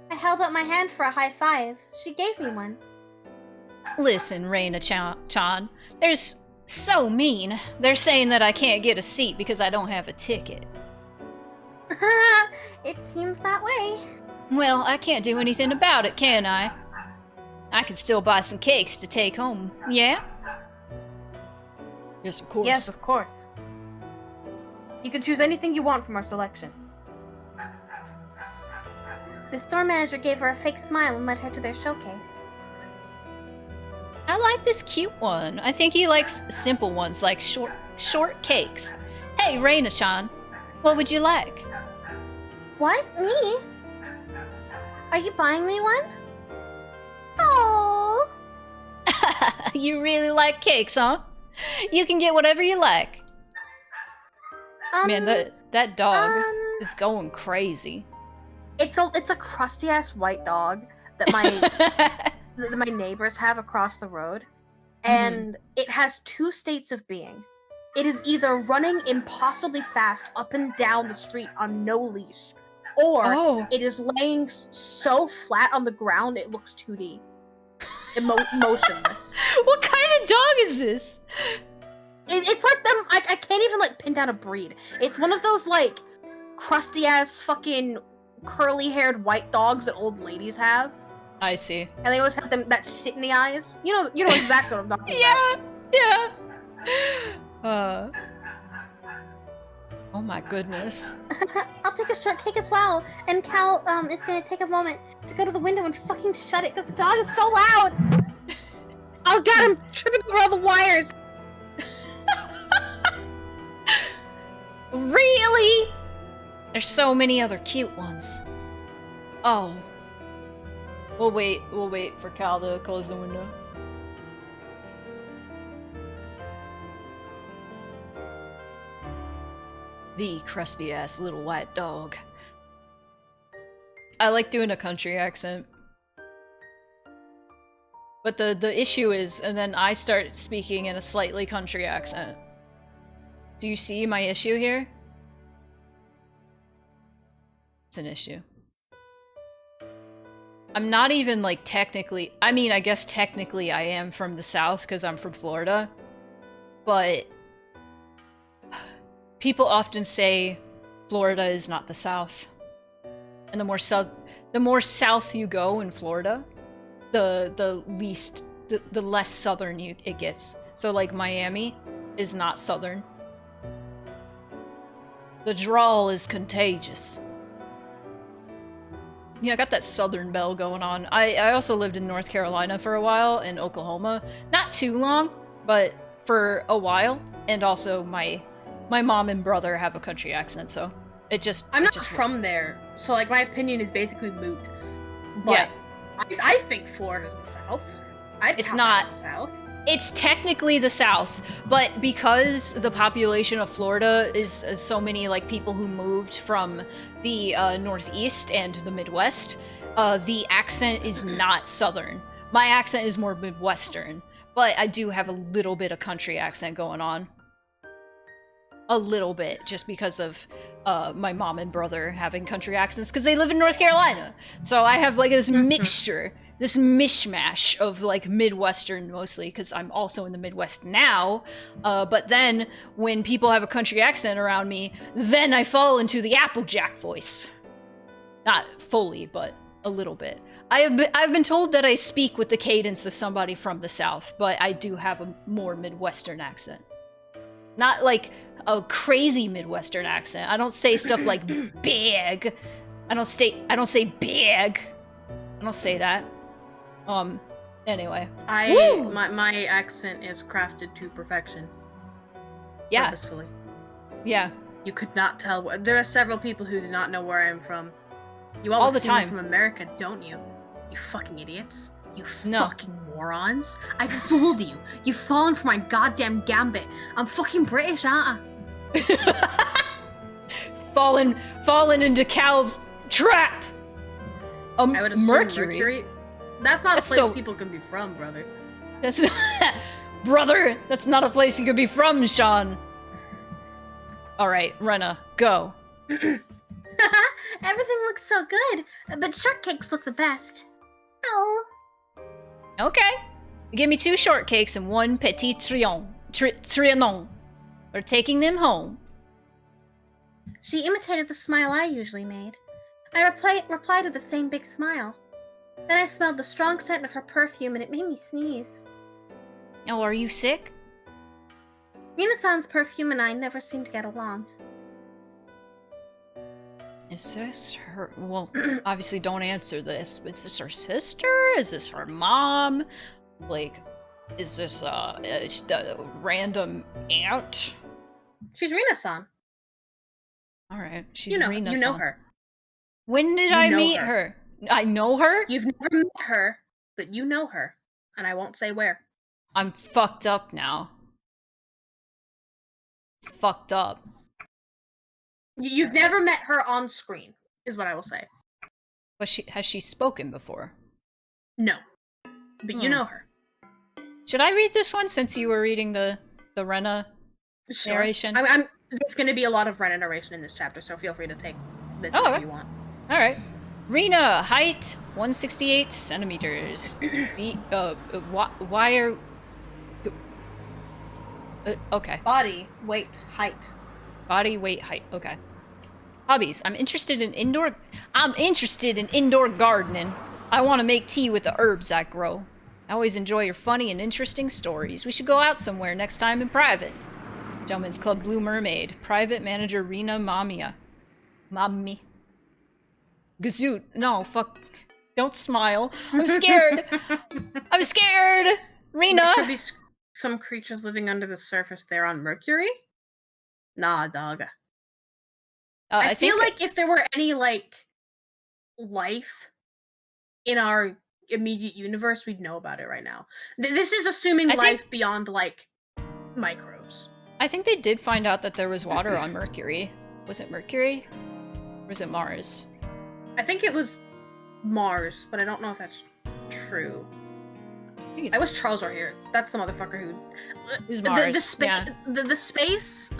I held up my hand for a high five. She gave me one. Listen, Rena-chan. There's so mean. They're saying that I can't get a seat because I don't have a ticket. It seems that way. Well, I can't do anything about it, can I? I can still buy some cakes to take home, yeah? Yes, of course. Yes, of course. You can choose anything you want from our selection. The store manager gave her a fake smile and led her to their showcase. I like this cute one. I think he likes simple ones, like short cakes. Hey, Rena-chan, what would you like? What? Me? Are you buying me one? Oh. You really like cakes, huh? You can get whatever you like. Man, that dog is going crazy. It's a crusty ass white dog that my that my neighbors have across the road, and it has two states of being. It is either running impossibly fast up and down the street on no leash, or it is laying so flat on the ground it looks 2D, motionless. What kind of dog is this? It's like them. I can't even like pin down a breed. It's one of those like crusty ass fucking curly haired white dogs that old ladies have. I see. And they always have that shit in the eyes. You know exactly what I'm talking about. Yeah. Oh my goodness. I'll take a shortcake as well. And Cal is gonna take a moment to go to the window and fucking shut it because the dog is so loud. Oh god, I'm tripping over all the wires. Really? There's so many other cute ones. Oh. We'll wait for Cal to close the window. The crusty ass little white dog. I like doing a country accent. But the issue is, and then I start speaking in a slightly country accent. Do you see my issue here? It's an issue. I'm not even like technically, I mean, I guess technically I am from the South because I'm from Florida, but people often say Florida is not the South. And the more south you go in Florida, the less southern it gets. So like Miami is not southern. The drawl is contagious. Yeah, I got that southern belle going on. I also lived in North Carolina for a while, and Oklahoma. Not too long, but for a while. And also my mom and brother have a country accent, so it just... I'm not from there, so like my opinion is basically moot. But yeah. I think Florida's the South. It's not the South. It's technically the South, but because the population of Florida is so many like people who moved from the Northeast and the Midwest, the accent is not Southern. My accent is more Midwestern, but I do have a little bit of country accent going on. A little bit, just because of my mom and brother having country accents, because they live in North Carolina. So I have like this mixture. This mishmash of like Midwestern mostly, because I'm also in the Midwest now, but then when people have a country accent around me, then I fall into the Applejack voice. Not fully, but a little bit. I've been told that I speak with the cadence of somebody from the South, but I do have a more Midwestern accent. Not like a crazy Midwestern accent. I don't say stuff like big. I don't say big. I don't say that. Anyway. My accent is crafted to perfection. Yeah. Purposefully. Yeah. You could not tell. There are several people who do not know where I'm from. You all the time. From America, don't you? You fucking idiots. You fucking morons. I fooled you. You've fallen for my goddamn gambit. I'm fucking British, aren't I? Fallen into Cal's trap. I would assume Mercury. That's not a place people can be from, brother. That's not... Brother, that's not a place you could be from, Sean. Alright, Rena, go. Everything looks so good, but shortcakes look the best. Oh. Okay. Give me 2 shortcakes and 1 petit trianon. We're taking them home. She imitated the smile I usually made. I replied with the same big smile. Then I smelled the strong scent of her perfume and it made me sneeze. Oh, are you sick? Rena-san's perfume and I never seemed to get along. Is this her? Well, obviously don't answer this. Is this her sister? Is this her mom? Like, is this a random aunt? She's Rena-san. All right, she's You know Rena-san. her. When did You I know meet her. her? I know her? You've never met her, but you know her. And I won't say where. I'm fucked up now. Fucked up. You've never met her on screen, is what I will say. But has she spoken before? No. But you know her. Should I read this one since you were reading the Rena Sure. narration? There's going to be a lot of Rena narration in this chapter, so feel free to take this Oh, if okay. you want. All right. Rena, height 168 centimeters. Why are? Okay. Body, weight, height. Body, weight, height. Okay. Hobbies. I'm interested in indoor gardening. I want to make tea with the herbs that grow. I always enjoy your funny and interesting stories. We should go out somewhere next time in private. Gentlemen's Club Blue Mermaid. Private manager Rena Mamiya. Mami. Gazoot. No, fuck. Don't smile. I'm scared. I'm scared. Rena. There could be some creatures living under the surface there on Mercury? Nah, dog. I feel like if there were any, like, life in our immediate universe, we'd know about it right now. This is assuming life beyond, like, microbes. I think they did find out that there was water on Mercury. Was it Mercury? Or was it Mars? I think it was Mars, but I don't know if that's true. I wish Charles were here. That's the motherfucker who... Who's Mars? The space,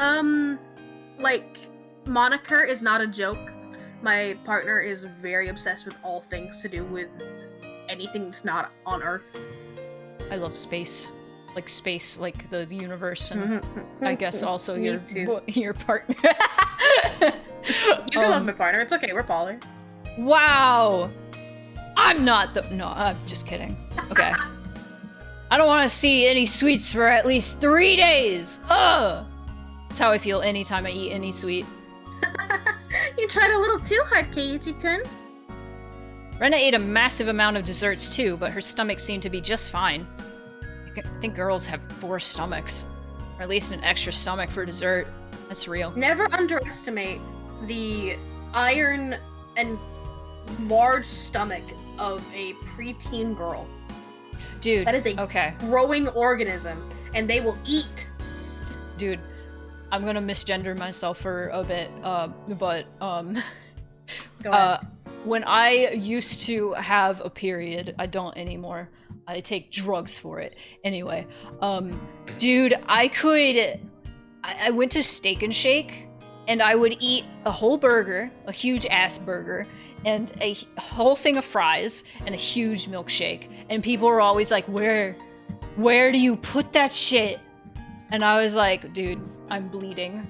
like, moniker is not a joke. My partner is very obsessed with all things to do with anything that's not on Earth. I love space. Like space, like the universe, and I guess also your partner. You can love my partner. It's okay. We're poly. Wow. I'm not the... No, I'm just kidding. Okay. I don't want to see any sweets for at least 3 days. Ugh. That's how I feel anytime I eat any sweet. You tried a little too hard, Keiichi-kun. Rena ate a massive amount of desserts too, but her stomach seemed to be just fine. I think girls have 4 stomachs. Or at least an extra stomach for dessert. That's real. Never underestimate the iron and large stomach of a preteen girl. Dude, that is a growing organism, and they will eat. Dude, I'm gonna misgender myself for a bit, but Go ahead. When I used to have a period, I don't anymore. I take drugs for it. Anyway, dude, I went to Steak and Shake, and I would eat a whole burger, a huge ass burger, and a whole thing of fries, and a huge milkshake. And people were always like, where do you put that shit? And I was like, dude, I'm bleeding.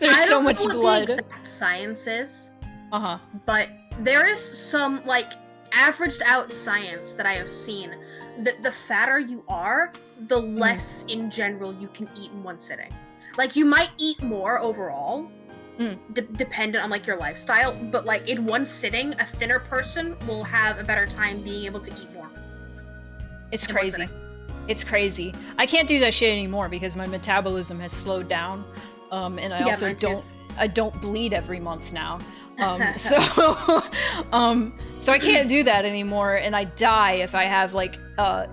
There's so much blood. I don't know what the exact science is. Uh-huh. But there is some, like, averaged out science that I have seen. The fatter you are, the less in general you can eat in one sitting. Like, you might eat more overall, dependent on, like, your lifestyle, but, like, in one sitting, a thinner person will have a better time being able to eat more. It's crazy. It's crazy. I can't do that shit anymore because my metabolism has slowed down, and I also don't bleed every month now. So I can't do that anymore, and I die if I have, like,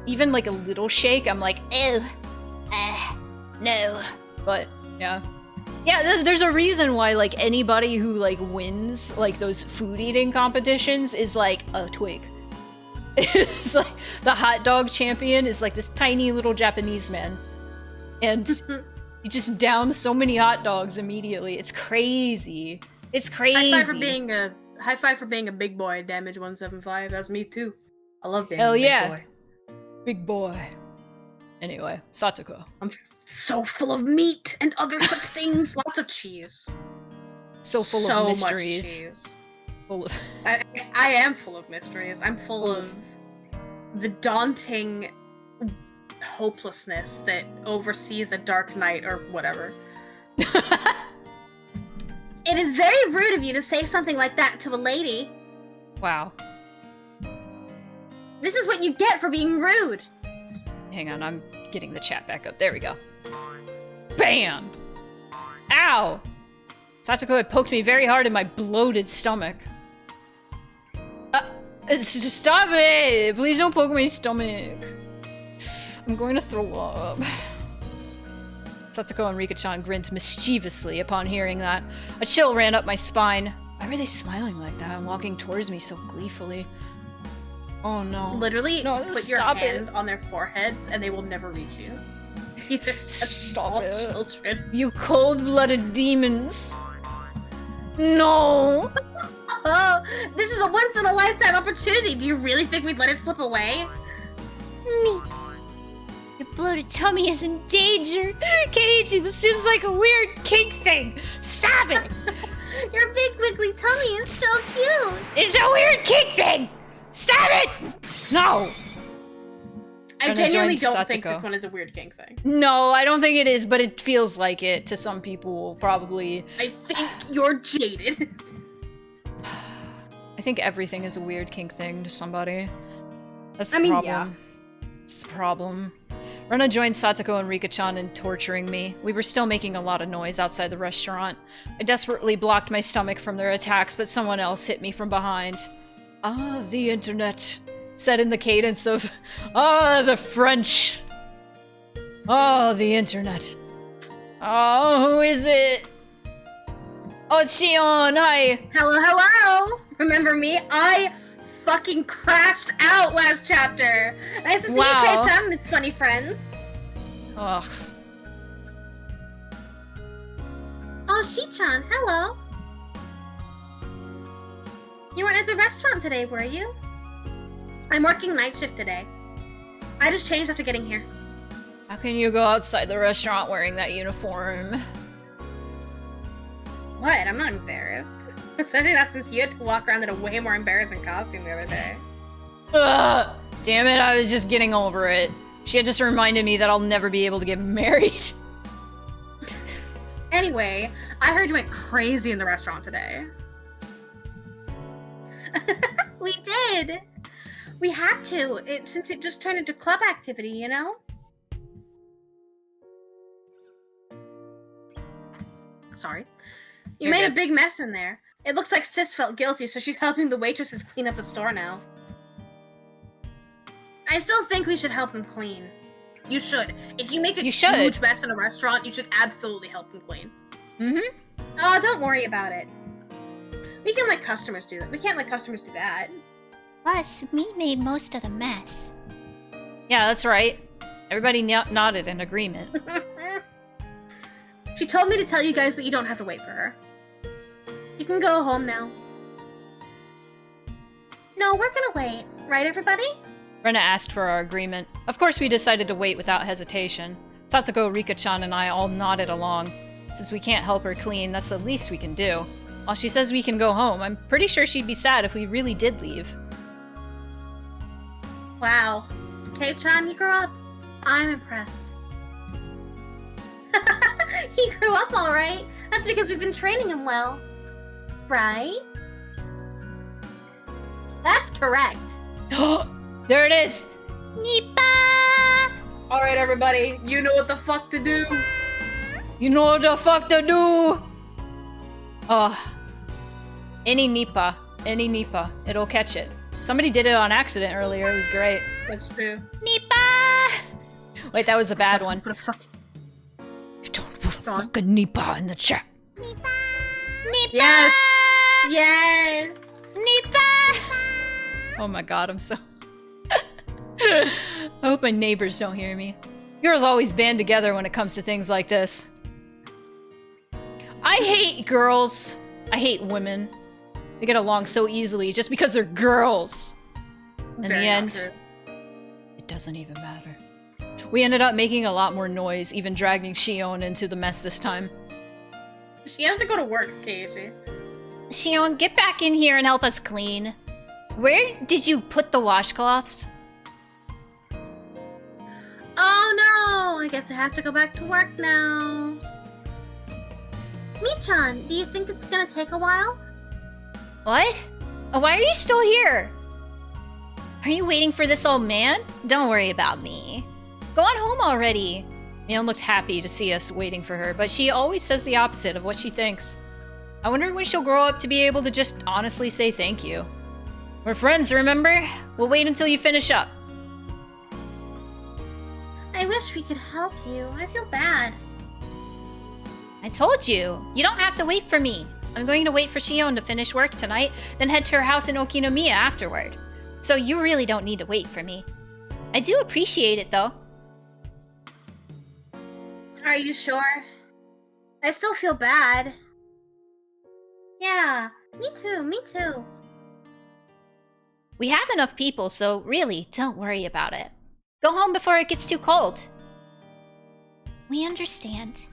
even, like, a little shake. I'm like, ew, no. But, yeah. Yeah, there's a reason why, like, anybody who, like, wins, like, those food eating competitions is, like, a twig. It's like, the hot dog champion is, like, this tiny little Japanese man. And he just downs so many hot dogs immediately. It's crazy. It's crazy. High five for being a big boy. Damage 175. That's me too. I love being Hell a big yeah. boy. Big boy. Anyway, Satoko. I'm so full of meat and other such things. Lots of cheese. So full so of much mysteries. cheese. Full of... I am full of mysteries. I'm full of the daunting hopelessness that oversees a dark night or whatever. It is very rude of you to say something like that to a lady. Wow. This is what you get for being rude. Hang on, I'm getting the chat back up. There we go. Bam! Ow! Satoko had poked me very hard in my bloated stomach. Stop it! Please don't poke my stomach. I'm going to throw up. Satoko and Rika-chan grinned mischievously upon hearing that. A chill ran up my spine. Why were they smiling like that and walking towards me so gleefully? Oh no. Literally, No, put your stop hand on their foreheads and they will never reach you. These are such Stop small it. children. You cold-blooded demons. No! Oh, this is a once-in-a-lifetime opportunity. Do you really think we'd let it slip away? Me. Your bloated tummy is in danger. Keiichi, this feels like a weird kink thing. Stop it! Your big wiggly tummy is so cute. It's a weird kink thing! Stop it! No! I Rena genuinely joined don't think Satoko. this one is a weird kink thing. No, I don't think it is, but it feels like it to some people, probably. I think you're jaded. I think everything is a weird kink thing to somebody. That's the I mean, problem. yeah. It's the problem. Rena joined Satoko and Rika-chan in torturing me. We were still making a lot of noise outside the restaurant. I desperately blocked my stomach from their attacks, but someone else hit me from behind. Ah, the internet. Said in the cadence of, the French. Oh, the internet. Oh, who is it? Oh, it's Shion, hi. Hello, hello! Remember me? I fucking crashed out last chapter. Nice to see Wow. you, Kei-chan, and his funny friends. Ugh. Oh, Shi-chan, hello. You weren't at the restaurant today, were you? I'm working night shift today. I just changed after getting here. How can you go outside the restaurant wearing that uniform? What? I'm not embarrassed. Especially not since you had to walk around in a way more embarrassing costume the other day. Ugh. Damn it, I was just getting over it. She had just reminded me that I'll never be able to get married. Anyway, I heard you went crazy in the restaurant today. We did. We had to, since it just turned into club activity, you know? Sorry. You You're made a good. big mess in there. It looks like Sis felt guilty, so she's helping the waitresses clean up the store now. I still think we should help him clean. You should. If you make a You should. huge mess in a restaurant, you should absolutely help him clean. Mm-hmm. Oh, don't worry about it. We can let customers do that. We can't let customers do that. Plus, me made most of the mess. Yeah, that's right. Everybody nodded in agreement. She told me to tell you guys that you don't have to wait for her. You can go home now. No, we're gonna wait. Right, everybody? Rena asked for our agreement. Of course, we decided to wait without hesitation. Satsuko, Rika-chan, and I all nodded along. Since we can't help her clean, that's the least we can do. While she says we can go home, I'm pretty sure she'd be sad if we really did leave. Wow. Kei-chan, you grew up. I'm impressed. He grew up all right. That's because we've been training him well. Right? That's correct. There it is! Nipa! Alright, everybody. You know what the fuck to do. You know what the fuck to do! Oh. Any Nipa. It'll catch it. Somebody did it on accident earlier, it was great. That's true. Nipa! Wait, that was a bad one. Put a fuck. You don't put a Go on. fucking Nipa in the chat. Nipa! Yes! Yes! Nipa! Oh my god, I'm so... I hope my neighbors don't hear me. Girls always band together when it comes to things like this. I hate girls. I hate women. They get along so easily just because they're girls. In Very the not end, true. it doesn't even matter. We ended up making a lot more noise, even dragging Shion into the mess this time. She has to go to work, Keiichi. Shion, get back in here and help us clean. Where did you put the washcloths? Oh no! I guess I have to go back to work now. Michan, do you think it's gonna take a while? What? Why are you still here? Are you waiting for this old man? Don't worry about me. Go on home already. Mion looks happy to see us waiting for her, but she always says the opposite of what she thinks. I wonder when she'll grow up to be able to just honestly say thank you. We're friends, remember? We'll wait until you finish up. I wish we could help you. I feel bad. I told you. You don't have to wait for me. I'm going to wait for Shion to finish work tonight, then head to her house in Okinomiya afterward. So you really don't need to wait for me. I do appreciate it, though. Are you sure? I still feel bad. Yeah, me too. We have enough people, so really, don't worry about it. Go home before it gets too cold. We understand.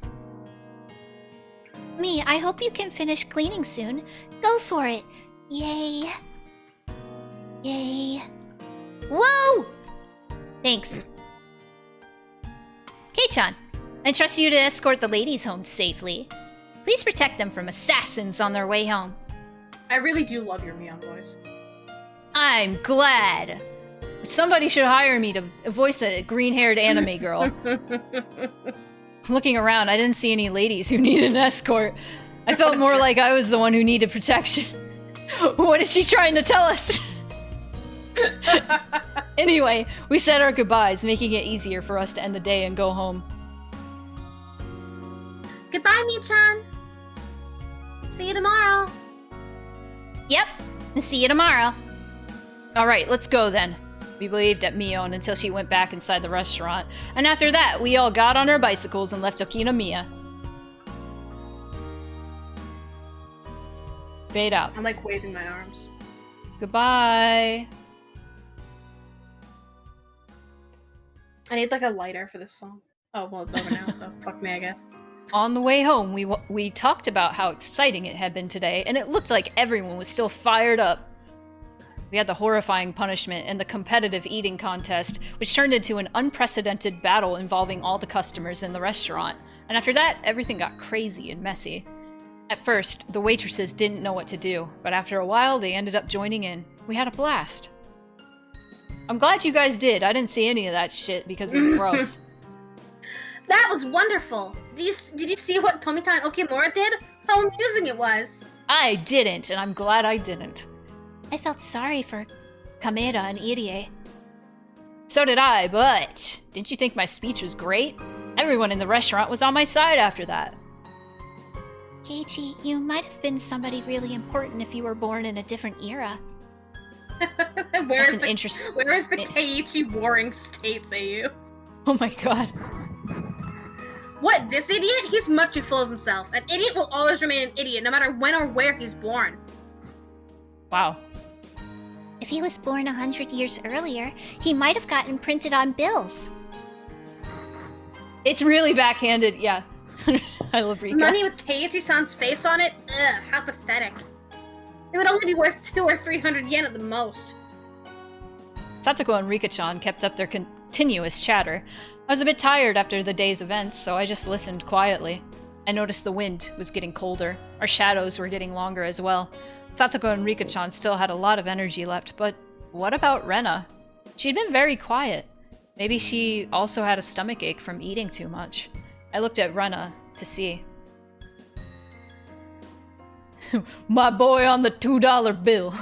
Me, I hope you can finish cleaning soon. Go for it. Yay. Yay. Whoa! Thanks. Kei-chan, I trust you to escort the ladies home safely. Please protect them from assassins on their way home. I really do love your Mion voice. I'm glad. Somebody should hire me to voice a green-haired anime girl. Looking around, I didn't see any ladies who needed an escort. I felt more like I was the one who needed protection. What is she trying to tell us? Anyway, we said our goodbyes, making it easier for us to end the day and go home. Goodbye, Michan. See you tomorrow. Yep, see you tomorrow. Alright, let's go then. We waved at Mion until she went back inside the restaurant, and after that, we all got on our bicycles and left Okinomiya. Fade out. I'm like waving my arms. Goodbye. I need like a lighter for this song. Oh, well, it's over now, so fuck me, I guess. On the way home, we talked about how exciting it had been today, and it looked like everyone was still fired up. We had the horrifying punishment and the competitive eating contest, which turned into an unprecedented battle involving all the customers in the restaurant. And after that, everything got crazy and messy. At first, the waitresses didn't know what to do, but after a while, they ended up joining in. We had a blast. I'm glad you guys did. I didn't see any of that shit because it was gross. That was wonderful. Did you see what Tomita and Okimura did? How amusing it was. I didn't, and I'm glad I didn't. I felt sorry for Kameda and Irie. So did I, but didn't you think my speech was great? Everyone in the restaurant was on my side after that. Keiichi, you might have been somebody really important if you were born in a different era. Where is the Keiichi Warring States, AU? Oh my god. What, this idiot? He's much too full of himself. An idiot will always remain an idiot, no matter when or where he's born. Wow. If he was born 100 years earlier, he might have gotten printed on bills. It's really backhanded, yeah. I love Rika. Money with Keiichi-san's face on it? Ugh, how pathetic. It would only be worth 200 or 300 yen at the most. Satoko and Rika-chan kept up their continuous chatter. I was a bit tired after the day's events, so I just listened quietly. I noticed the wind was getting colder. Our shadows were getting longer as well. Satoko and Rika-chan still had a lot of energy left, but what about Rena? She'd been very quiet. Maybe she also had a stomachache from eating too much. I looked at Rena to see. My boy on the $2 bill.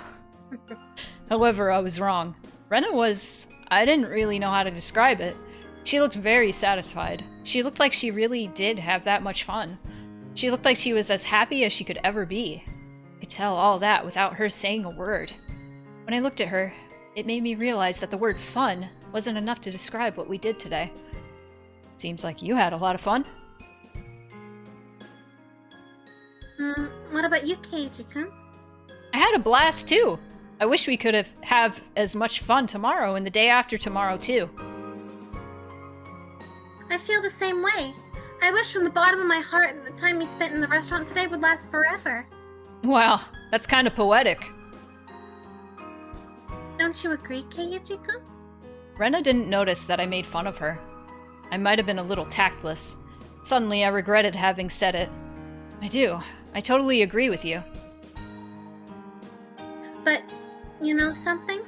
However, I was wrong. Rena was... I didn't really know how to describe it. She looked very satisfied. She looked like she really did have that much fun. She looked like she was as happy as she could ever be. I could tell all that without her saying a word. When I looked at her, it made me realize that the word fun wasn't enough to describe what we did today. Seems like you had a lot of fun. What about you, Keiichi-kun? I had a blast too. I wish we could have as much fun tomorrow and the day after tomorrow too. I feel the same way. I wish from the bottom of my heart that the time we spent in the restaurant today would last forever. Wow, that's kind of poetic. Don't you agree, Keiichi-kun? Rena didn't notice that I made fun of her. I might have been a little tactless. Suddenly, I regretted having said it. I do. I totally agree with you. But, you know something?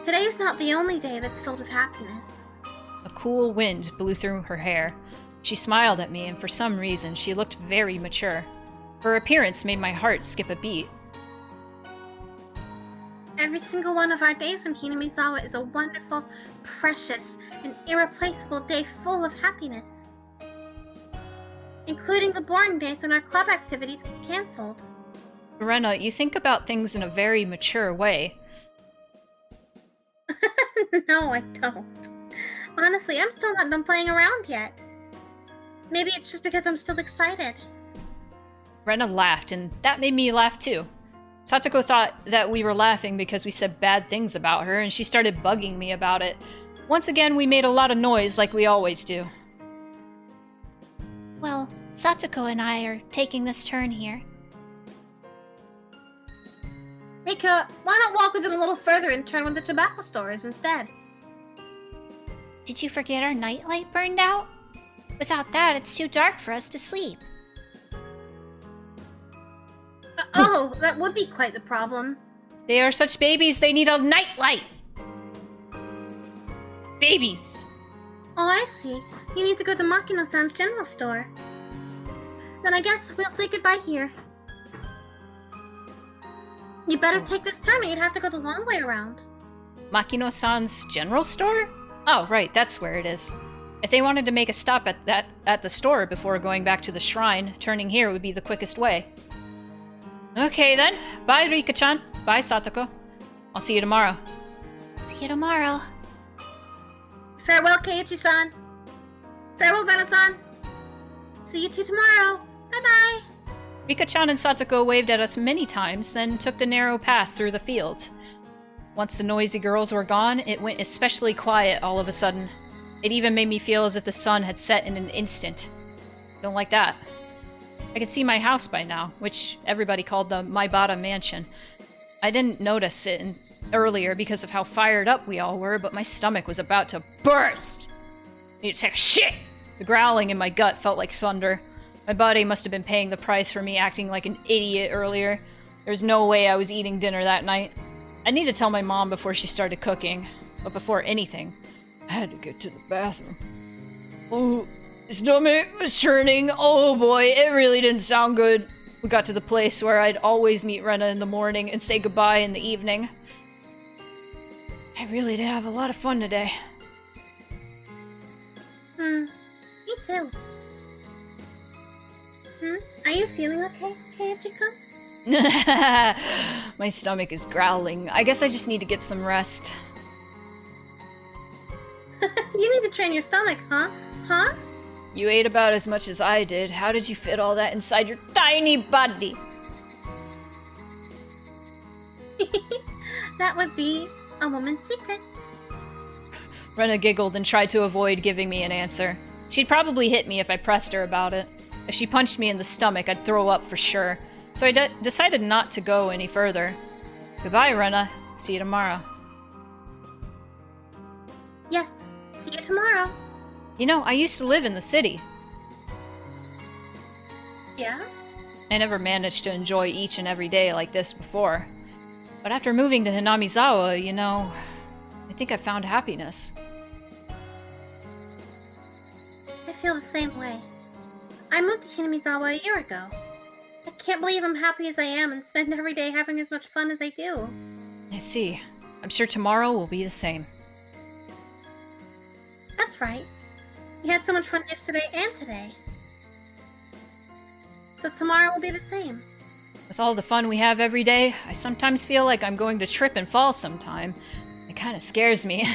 Today's not the only day that's filled with happiness. A cool wind blew through her hair. She smiled at me, and for some reason, she looked very mature. Her appearance made my heart skip a beat. Every single one of our days in Hinamizawa is a wonderful, precious, and irreplaceable day full of happiness. Including the boring days when our club activities get cancelled. Rena, you think about things in a very mature way. No, I don't. Honestly, I'm still not done playing around yet. Maybe it's just because I'm still excited. Rena laughed, and that made me laugh too. Satoko thought that we were laughing because we said bad things about her, and she started bugging me about it. Once again, we made a lot of noise like we always do. Well, Satoko and I are taking this turn here. Mika, why not walk with him a little further and turn where the tobacco store is instead? Did you forget our nightlight burned out? Without that, it's too dark for us to sleep. Oh, that would be quite the problem. They are such babies, they need a nightlight! Babies! Oh, I see. You need to go to Makino-san's general store. Then I guess we'll say goodbye here. You better take this turn or you'd have to go the long way around. Makino-san's general store? Oh, right, that's where it is. If they wanted to make a stop at the store before going back to the shrine, turning here would be the quickest way. Okay then. Bye, Rika-chan. Bye, Satoko. I'll see you tomorrow. See you tomorrow. Farewell, Keiichi-san. Farewell, Vena-san. See you two tomorrow. Bye-bye. Rika-chan and Satoko waved at us many times, then took the narrow path through the fields. Once the noisy girls were gone, it went especially quiet all of a sudden. It even made me feel as if the sun had set in an instant. Don't like that. I could see my house by now, which everybody called the Maibara Mansion. I didn't notice it earlier because of how fired up we all were, but my stomach was about to burst. I need to take a shit! The growling in my gut felt like thunder. My body must have been paying the price for me acting like an idiot earlier. There's no way I was eating dinner that night. I need to tell my mom before she started cooking, but before anything, I had to get to the bathroom. Oh, my stomach was churning. Oh boy, it really didn't sound good. We got to the place where I'd always meet Rena in the morning and say goodbye in the evening. I really did have a lot of fun today. Me too. Are you feeling okay, Keiichi-kun? My stomach is growling. I guess I just need to get some rest. You need to train your stomach, huh? Huh? You ate about as much as I did. How did you fit all that inside your tiny body? That would be a woman's secret. Rena giggled and tried to avoid giving me an answer. She'd probably hit me if I pressed her about it. If she punched me in the stomach, I'd throw up for sure. So I decided not to go any further. Goodbye, Rena. See you tomorrow. Yes, see you tomorrow. You know, I used to live in the city. Yeah? I never managed to enjoy each and every day like this before. But after moving to Hinamizawa, you know, I think I found happiness. I feel the same way. I moved to Hinamizawa a year ago. I can't believe I'm happy as I am and spend every day having as much fun as I do. I see. I'm sure tomorrow will be the same. That's right. We had so much fun yesterday and today. So tomorrow will be the same. With all the fun we have every day, I sometimes feel like I'm going to trip and fall sometime. It kind of scares me.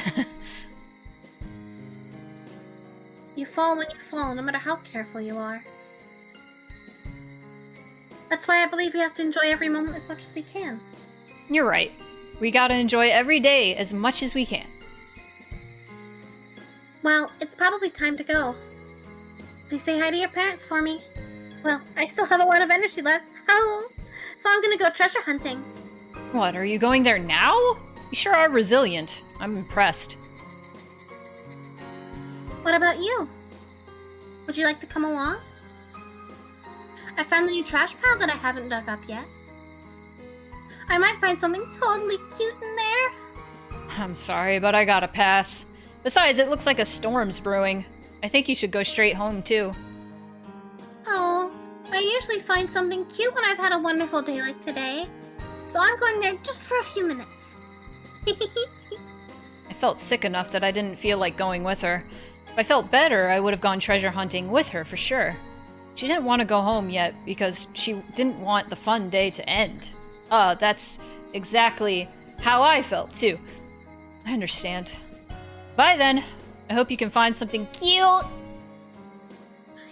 You fall when you fall, no matter how careful you are. That's why I believe we have to enjoy every moment as much as we can. You're right. We gotta enjoy every day as much as we can. Well, it's probably time to go. Please say hi to your parents for me. Well, I still have a lot of energy left. Oh, so I'm gonna go treasure hunting. What, are you going there now? You sure are resilient. I'm impressed. What about you? Would you like to come along? I found a new trash pile that I haven't dug up yet. I might find something totally cute in there. I'm sorry, but I gotta pass. Besides, it looks like a storm's brewing. I think you should go straight home, too. Oh, I usually find something cute when I've had a wonderful day like today. So I'm going there just for a few minutes. I felt sick enough that I didn't feel like going with her. If I felt better, I would have gone treasure hunting with her for sure. She didn't want to go home yet because she didn't want the fun day to end. That's exactly how I felt too. I understand. Bye then. I hope you can find something cute.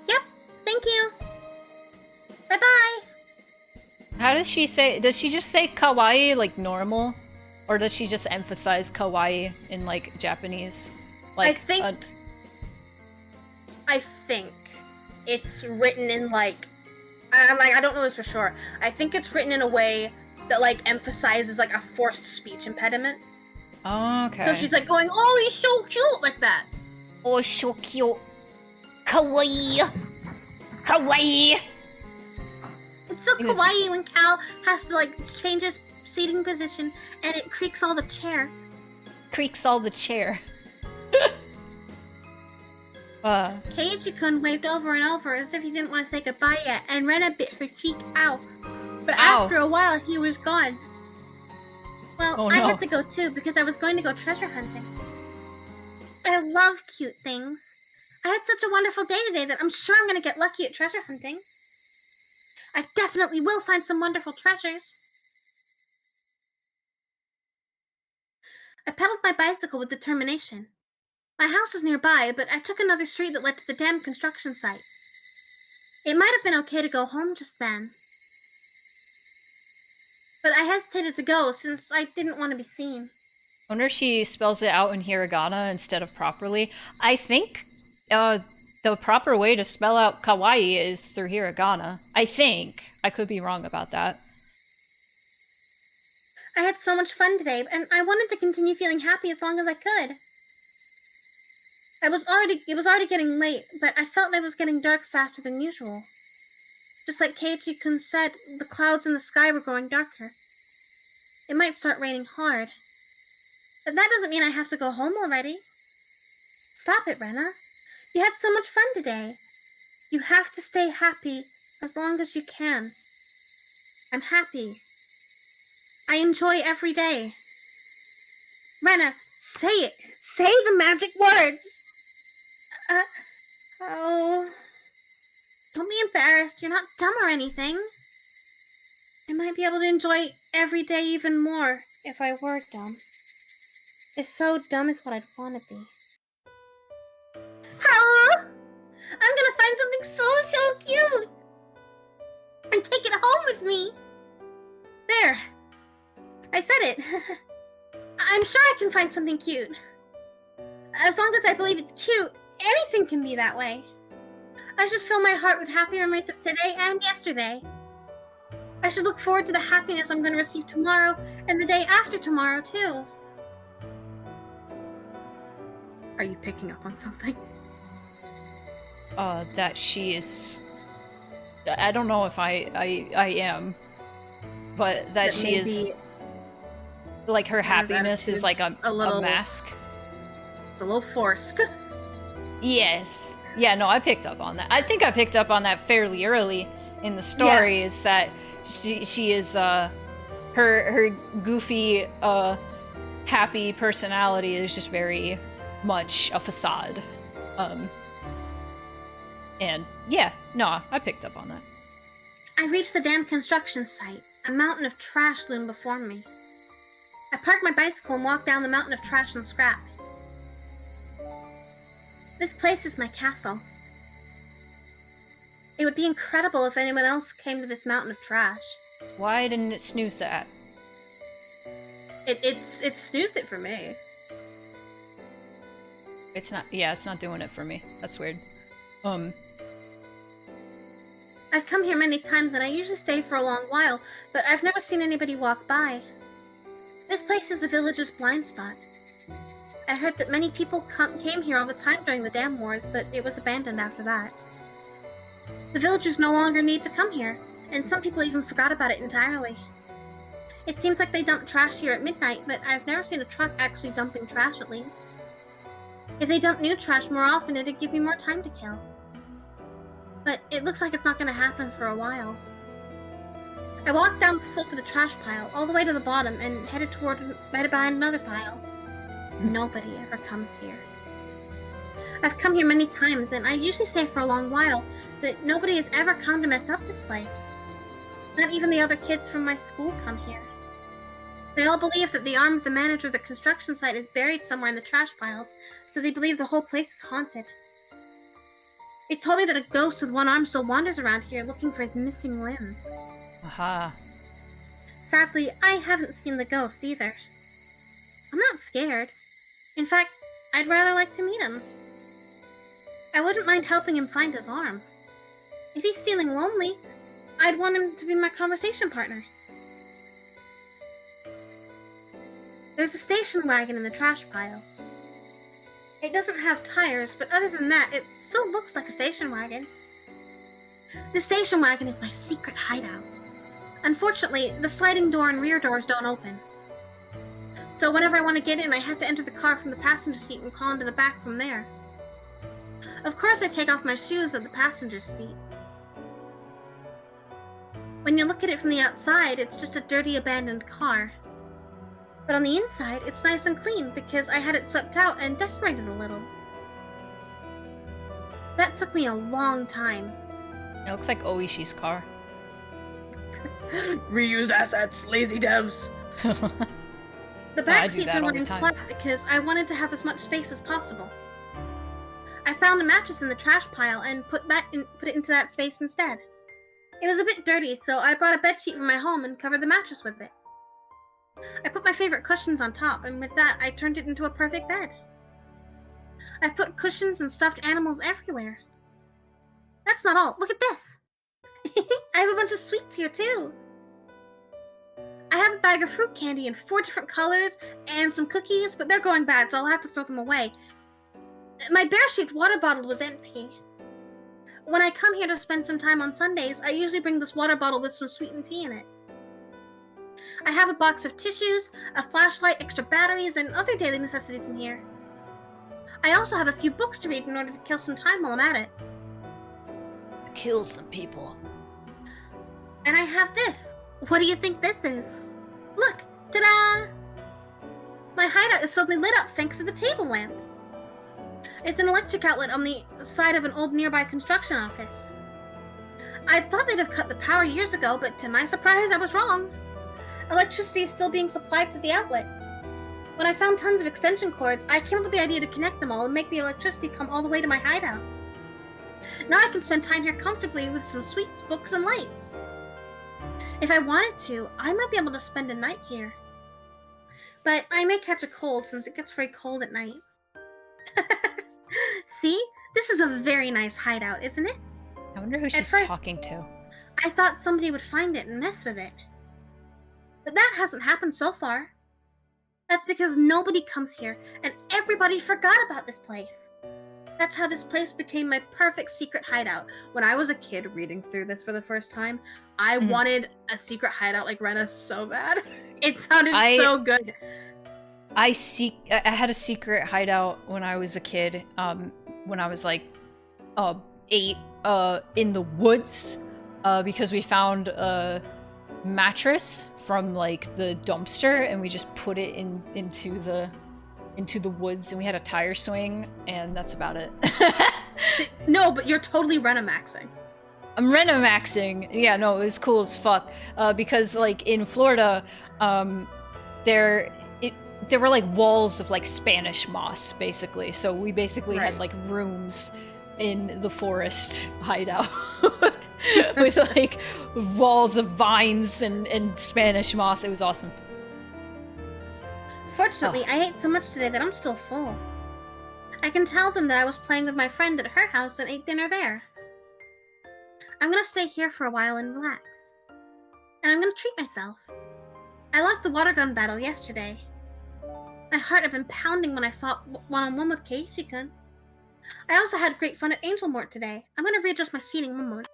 Yep, thank you. Bye-bye. How does she say? Does she just say kawaii like normal? Or does she just emphasize kawaii in like Japanese? Like, I think it's written in I don't know this for sure. I think it's written in a way that like emphasizes like a forced speech impediment. Okay. So she's like going, "Oh, he's so cute," like that. Oh, so cute. Kawaii. Kawaii. It's so kawaii when Cal has to like change his seating position and it creaks all the chair. Creaks all the chair. Keiji-kun waved over and over as if he didn't want to say goodbye yet, and Rena bit her cheek. Ow. But Ow. after a while, he was gone. Well, Oh, I no. had to go too, because I was going to go treasure hunting. I love cute things. I had such a wonderful day today that I'm sure I'm going to get lucky at treasure hunting. I definitely will find some wonderful treasures. I pedaled my bicycle with determination. My house was nearby, but I took another street that led to the dam construction site. It might have been okay to go home just then. But I hesitated to go since I didn't want to be seen. I wonder if she spells it out in hiragana instead of properly. I think the proper way to spell out kawaii is through hiragana. I think. I could be wrong about that. I had so much fun today, and I wanted to continue feeling happy as long as I could. It was already getting late, but I felt it was getting dark faster than usual. Just like Keiichi-kun said, the clouds in the sky were growing darker. It might start raining hard. But that doesn't mean I have to go home already. Stop it, Rena. You had so much fun today. You have to stay happy as long as you can. I'm happy. I enjoy every day. Rena, say it. Say the magic words. Oh. Don't be embarrassed. You're not dumb or anything. I might be able to enjoy every day even more if I were dumb. If so dumb is what I'd want to be. Oh! I'm gonna find something so cute! And take it home with me! There! I said it. I'm sure I can find something cute. As long as I believe it's cute, anything can be that way. I should fill my heart with happy memories of today and yesterday. I should look forward to the happiness I'm going to receive tomorrow and the day after tomorrow, too. Are you picking up on something? That she is... I don't know if I am. But that she is... Like, her happiness is like a mask. It's a little forced. Yes. Yeah, no, I picked up on that. I think I picked up on that fairly early in the story, is that she is, her goofy, happy personality is just very much a facade. And, yeah, no, I picked up on that. I reached the dam construction site. A mountain of trash loomed before me. I parked my bicycle and walked down the mountain of trash and scrap. This place is my castle. It would be incredible if anyone else came to this mountain of trash. Why didn't it snooze that? It snoozed it for me. It's not doing it for me. That's weird. I've come here many times and I usually stay for a long while, but I've never seen anybody walk by. This place is the village's blind spot. I heard that many people came here all the time during the dam wars, but it was abandoned after that. The villagers no longer need to come here, and some people even forgot about it entirely. It seems like they dump trash here at midnight, but I've never seen a truck actually dumping trash at least. If they dump new trash more often, it'd give me more time to kill. But it looks like it's not going to happen for a while. I walked down the slope of the trash pile, all the way to the bottom, and headed behind another pile. Nobody ever comes here. I've come here many times, and I usually stay for a long while, but nobody has ever come to mess up this place. Not even the other kids from my school come here. They all believe that the arm of the manager of the construction site is buried somewhere in the trash piles, so they believe the whole place is haunted. They told me that a ghost with one arm still wanders around here looking for his missing limb. Aha. Sadly, I haven't seen the ghost either. I'm not scared. In fact, I'd rather like to meet him. I wouldn't mind helping him find his arm. If he's feeling lonely, I'd want him to be my conversation partner. There's a station wagon in the trash pile. It doesn't have tires, but other than that, it still looks like a station wagon. The station wagon is my secret hideout. Unfortunately, the sliding door and rear doors don't open. So whenever I want to get in, I have to enter the car from the passenger seat and call into the back from there. Of course, I take off my shoes at the passenger seat. When you look at it from the outside, it's just a dirty, abandoned car. But on the inside, it's nice and clean because I had it swept out and decorated a little. That took me a long time. It looks like Oishi's car. Reused assets, lazy devs. The back seats are lying flat because I wanted to have as much space as possible. I found a mattress in the trash pile and put it into that space instead. It was a bit dirty, so I brought a bedsheet from my home and covered the mattress with it. I put my favorite cushions on top, and with that, I turned it into a perfect bed. I've put cushions and stuffed animals everywhere. That's not all. Look at this. I have a bunch of sweets here, too. I have a bag of fruit candy in 4 different colors and some cookies, but they're going bad, so I'll have to throw them away. My bear-shaped water bottle was empty. When I come here to spend some time on Sundays, I usually bring this water bottle with some sweetened tea in it. I have a box of tissues, a flashlight, extra batteries, and other daily necessities in here. I also have a few books to read in order to kill some time while I'm at it. Kill some people. And I have this. What do you think this is? Look! Ta-da! My hideout is suddenly lit up thanks to the table lamp. It's an electric outlet on the side of an old nearby construction office. I thought they'd have cut the power years ago, but to my surprise, I was wrong. Electricity is still being supplied to the outlet. When I found tons of extension cords, I came up with the idea to connect them all and make the electricity come all the way to my hideout. Now I can spend time here comfortably with some sweets, books, and lights. If I wanted to, I might be able to spend a night here. But I may catch a cold since it gets very cold at night. See? This is a very nice hideout, isn't it? I wonder who she's talking to. I thought somebody would find it and mess with it. But that hasn't happened so far. That's because nobody comes here, and everybody forgot about this place. That's how this place became my perfect secret hideout. When I was a kid reading through this for the first time, I wanted a secret hideout like Rena so bad. It sounded so good. I had a secret hideout when I was a kid, when I was like 8, in the woods, because we found a mattress from like the dumpster and we just put it into the woods, and we had a tire swing, and that's about it. No, but you're totally Renamaxing. I'm Renamaxing. Yeah, no, it was cool as fuck. Because like in Florida, there were like walls of like Spanish moss, basically. So we basically had like rooms in the forest hideout with like walls of vines and Spanish moss. It was awesome. Fortunately, I ate so much today that I'm still full. I can tell them that I was playing with my friend at her house and ate dinner there. I'm gonna stay here for a while and relax. And I'm gonna treat myself. I left the water gun battle yesterday. My heart had been pounding when I fought one-on-one with Keiichi-kun. I also had great fun at Angel Mort today. I'm gonna readjust my seating one moment.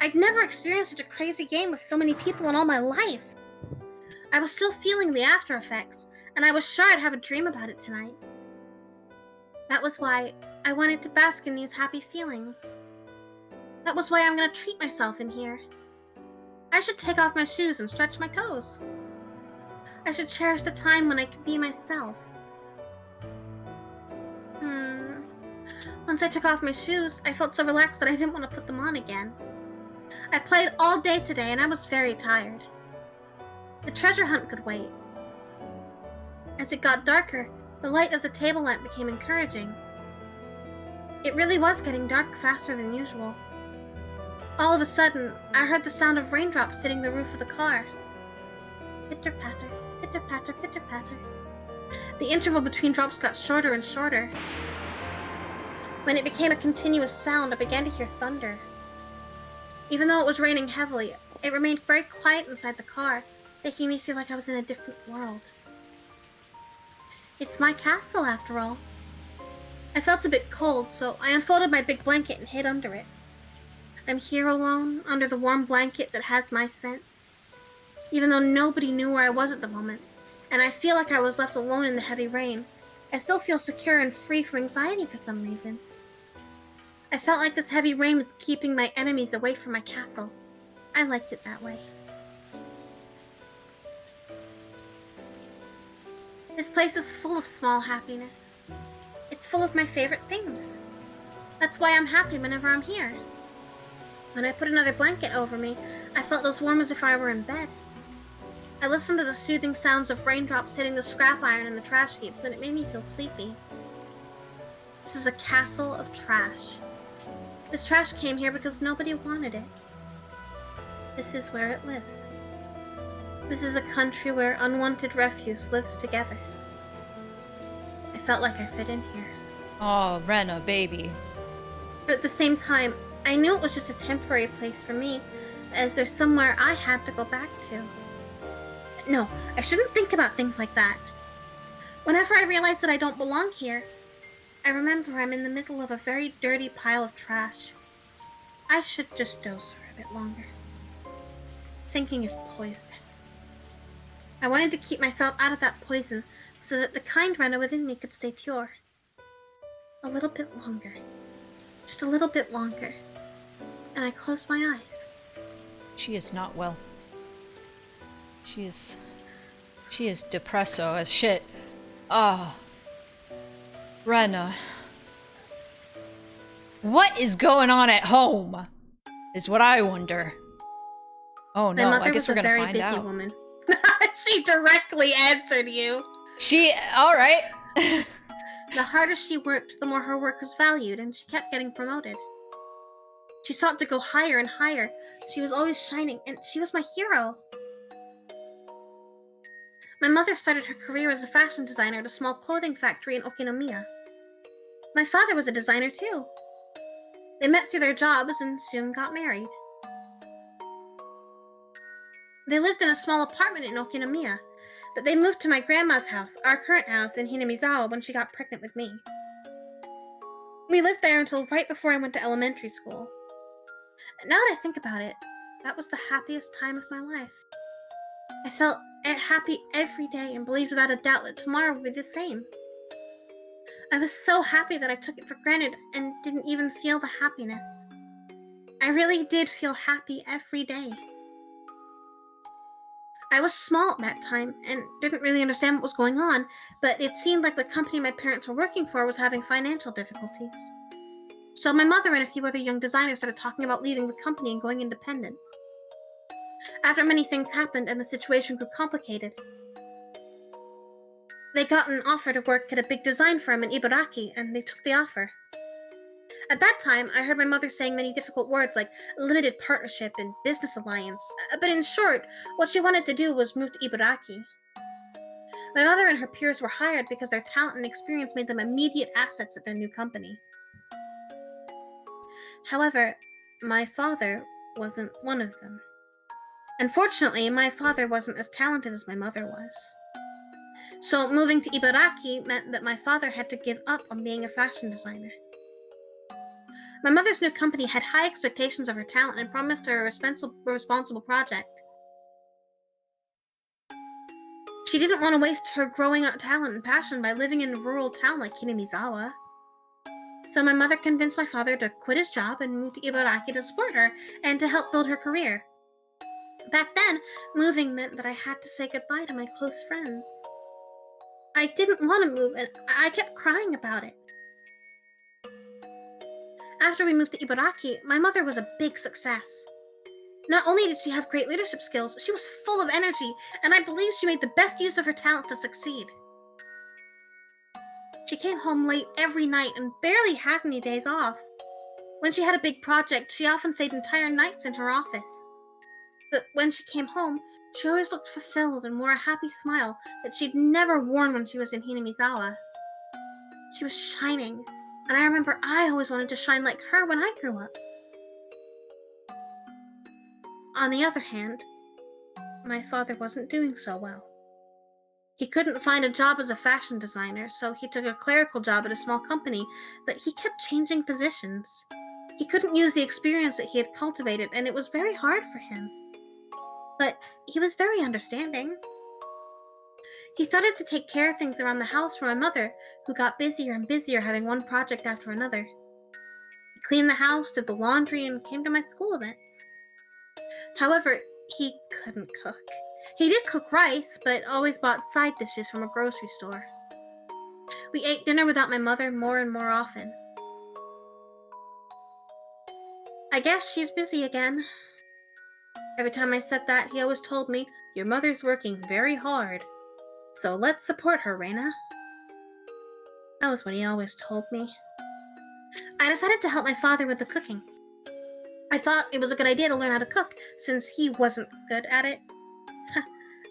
I'd never experienced such a crazy game with so many people in all my life. I was still feeling the after effects, and I was sure I'd have a dream about it tonight. That was why I wanted to bask in these happy feelings. That was why I'm gonna treat myself in here. I should take off my shoes and stretch my toes. I should cherish the time when I can be myself. Once I took off my shoes, I felt so relaxed that I didn't want to put them on again. I played all day today and I was very tired. The treasure hunt could wait. As it got darker, the light of the table lamp became encouraging. It really was getting dark faster than usual. All of a sudden, I heard the sound of raindrops hitting the roof of the car. Pitter-patter, pitter-patter, pitter-patter. The interval between drops got shorter and shorter. When it became a continuous sound, I began to hear thunder. Even though it was raining heavily, it remained very quiet inside the car, making me feel like I was in a different world. It's my castle, after all. I felt a bit cold, so I unfolded my big blanket and hid under it. I'm here alone, under the warm blanket that has my scent. Even though nobody knew where I was at the moment, and I feel like I was left alone in the heavy rain, I still feel secure and free from anxiety for some reason. I felt like this heavy rain was keeping my enemies away from my castle. I liked it that way. This place is full of small happiness. It's full of my favorite things. That's why I'm happy whenever I'm here. When I put another blanket over me, I felt as warm as if I were in bed. I listened to the soothing sounds of raindrops hitting the scrap iron and the trash heaps, and it made me feel sleepy. This is a castle of trash. This trash came here because nobody wanted it. This is where it lives. This is a country where unwanted refuse lives together. I felt like I fit in here. Oh, Rena, baby. But at the same time, I knew it was just a temporary place for me, as there's somewhere I had to go back to. No, I shouldn't think about things like that. Whenever I realize that I don't belong here, I remember I'm in the middle of a very dirty pile of trash. I should just doze for a bit longer. Thinking is poisonous. I wanted to keep myself out of that poison so that the kind Rena within me could stay pure. A little bit longer. Just a little bit longer. And I closed my eyes. She is not well. She is depresso as shit. Ah. Rena. What is going on at home? Is what I wonder. Oh no, I guess we're gonna find out. My mother was a very busy woman. She directly answered you. Alright. The harder she worked, the more her work was valued, and she kept getting promoted. She sought to go higher and higher. She was always shining, and she was my hero. My mother started her career as a fashion designer at a small clothing factory in Okinomiya. My father was a designer too. They met through their jobs and soon got married. They lived in a small apartment in Okinomiya, but they moved to my grandma's house, our current house, in Hinamizawa when she got pregnant with me. We lived there until right before I went to elementary school. Now that I think about it, that was the happiest time of my life. I felt happy every day and believed without a doubt that tomorrow would be the same. I was so happy that I took it for granted and didn't even feel the happiness. I really did feel happy every day. I was small at that time and didn't really understand what was going on, but it seemed like the company my parents were working for was having financial difficulties. So my mother and a few other young designers started talking about leaving the company and going independent. After many things happened and the situation grew complicated, they got an offer to work at a big design firm in Ibaraki, and they took the offer. At that time, I heard my mother saying many difficult words like limited partnership and business alliance, but in short, what she wanted to do was move to Ibaraki. My mother and her peers were hired because their talent and experience made them immediate assets at their new company. However, my father wasn't one of them. Unfortunately, my father wasn't as talented as my mother was. So moving to Ibaraki meant that my father had to give up on being a fashion designer. My mother's new company had high expectations of her talent and promised her a responsible project. She didn't want to waste her growing up talent and passion by living in a rural town like Hinamizawa. So my mother convinced my father to quit his job and move to Ibaraki to support her and to help build her career. Back then, moving meant that I had to say goodbye to my close friends. I didn't want to move, and I kept crying about it. After we moved to Ibaraki, my mother was a big success. Not only did she have great leadership skills, she was full of energy, and I believe she made the best use of her talents to succeed. She came home late every night and barely had any days off. When she had a big project, she often stayed entire nights in her office. But when she came home, she always looked fulfilled and wore a happy smile that she'd never worn when she was in Hinamizawa. She was shining, and I remember I always wanted to shine like her when I grew up. On the other hand, my father wasn't doing so well. He couldn't find a job as a fashion designer, so he took a clerical job at a small company, but he kept changing positions. He couldn't use the experience that he had cultivated, and it was very hard for him. But he was very understanding. He started to take care of things around the house for my mother, who got busier and busier having one project after another. He cleaned the house, did the laundry, and came to my school events. However, he couldn't cook. He did cook rice, but always bought side dishes from a grocery store. We ate dinner without my mother more and more often. I guess she's busy again. Every time I said that, he always told me, "Your mother's working very hard, so let's support her, Rena." That was what he always told me. I decided to help my father with the cooking. I thought it was a good idea to learn how to cook, since he wasn't good at it.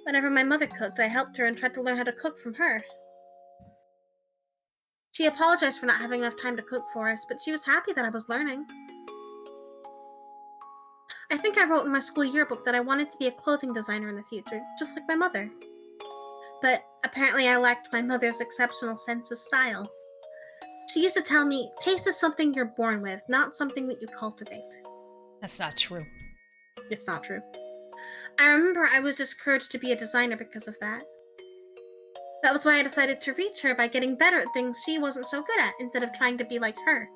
Whenever my mother cooked, I helped her and tried to learn how to cook from her. She apologized for not having enough time to cook for us, but she was happy that I was learning. I think I wrote in my school yearbook that I wanted to be a clothing designer in the future, just like my mother. But apparently I lacked my mother's exceptional sense of style. She used to tell me, taste is something you're born with, not something that you cultivate. That's not true. It's not true. I remember I was discouraged to be a designer because of that. That was why I decided to reach her by getting better at things she wasn't so good at, instead of trying to be like her.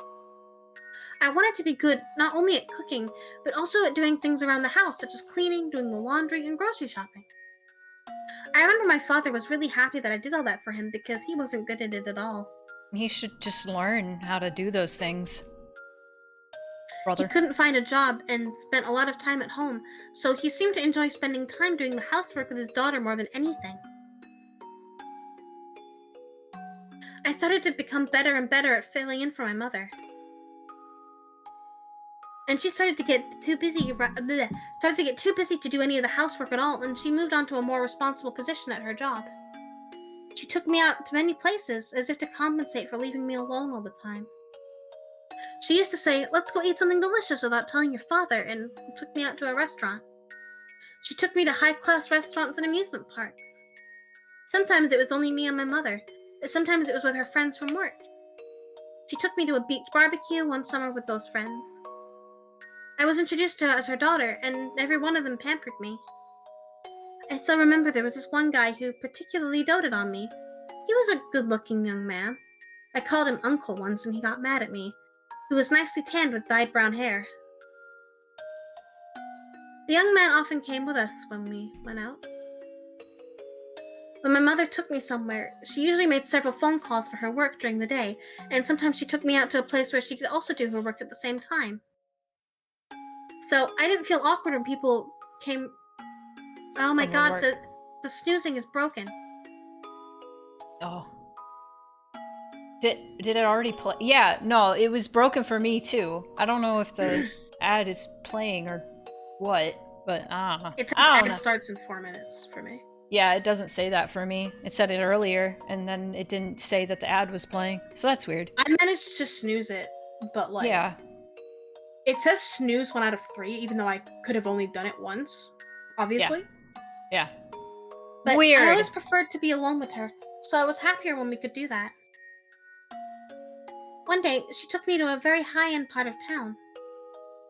I wanted to be good not only at cooking, but also at doing things around the house, such as cleaning, doing the laundry, and grocery shopping. I remember my father was really happy that I did all that for him because he wasn't good at it at all. He should just learn how to do those things, brother. He couldn't find a job and spent a lot of time at home, so he seemed to enjoy spending time doing the housework with his daughter more than anything. I started to become better and better at filling in for my mother. And she started to get too busy to do any of the housework at all, and she moved on to a more responsible position at her job. She took me out to many places, as if to compensate for leaving me alone all the time. She used to say, "Let's go eat something delicious without telling your father," and took me out to a restaurant. She took me to high-class restaurants and amusement parks. Sometimes it was only me and my mother. Sometimes it was with her friends from work. She took me to a beach barbecue one summer with those friends. I was introduced to her as her daughter, and every one of them pampered me. I still remember there was this one guy who particularly doted on me. He was a good-looking young man. I called him Uncle once, and he got mad at me. He was nicely tanned with dyed brown hair. The young man often came with us when we went out. When my mother took me somewhere, she usually made several phone calls for her work during the day, and sometimes she took me out to a place where she could also do her work at the same time. So I didn't feel awkward when people came. Oh my god, the snoozing is broken. Oh. Did it already play? Yeah, no, it was broken for me too. I don't know if the ad is playing or what, but It says I don't know. ad starts in 4 minutes for me. Yeah, it doesn't say that for me. It said it earlier, and then it didn't say that the ad was playing. So that's weird. I managed to snooze it, but like... Yeah. It says snooze 1 out of 3, even though I could have only done it once, obviously. Yeah. But Weird. I always preferred to be alone with her, so I was happier when we could do that. One day, she took me to a very high-end part of town.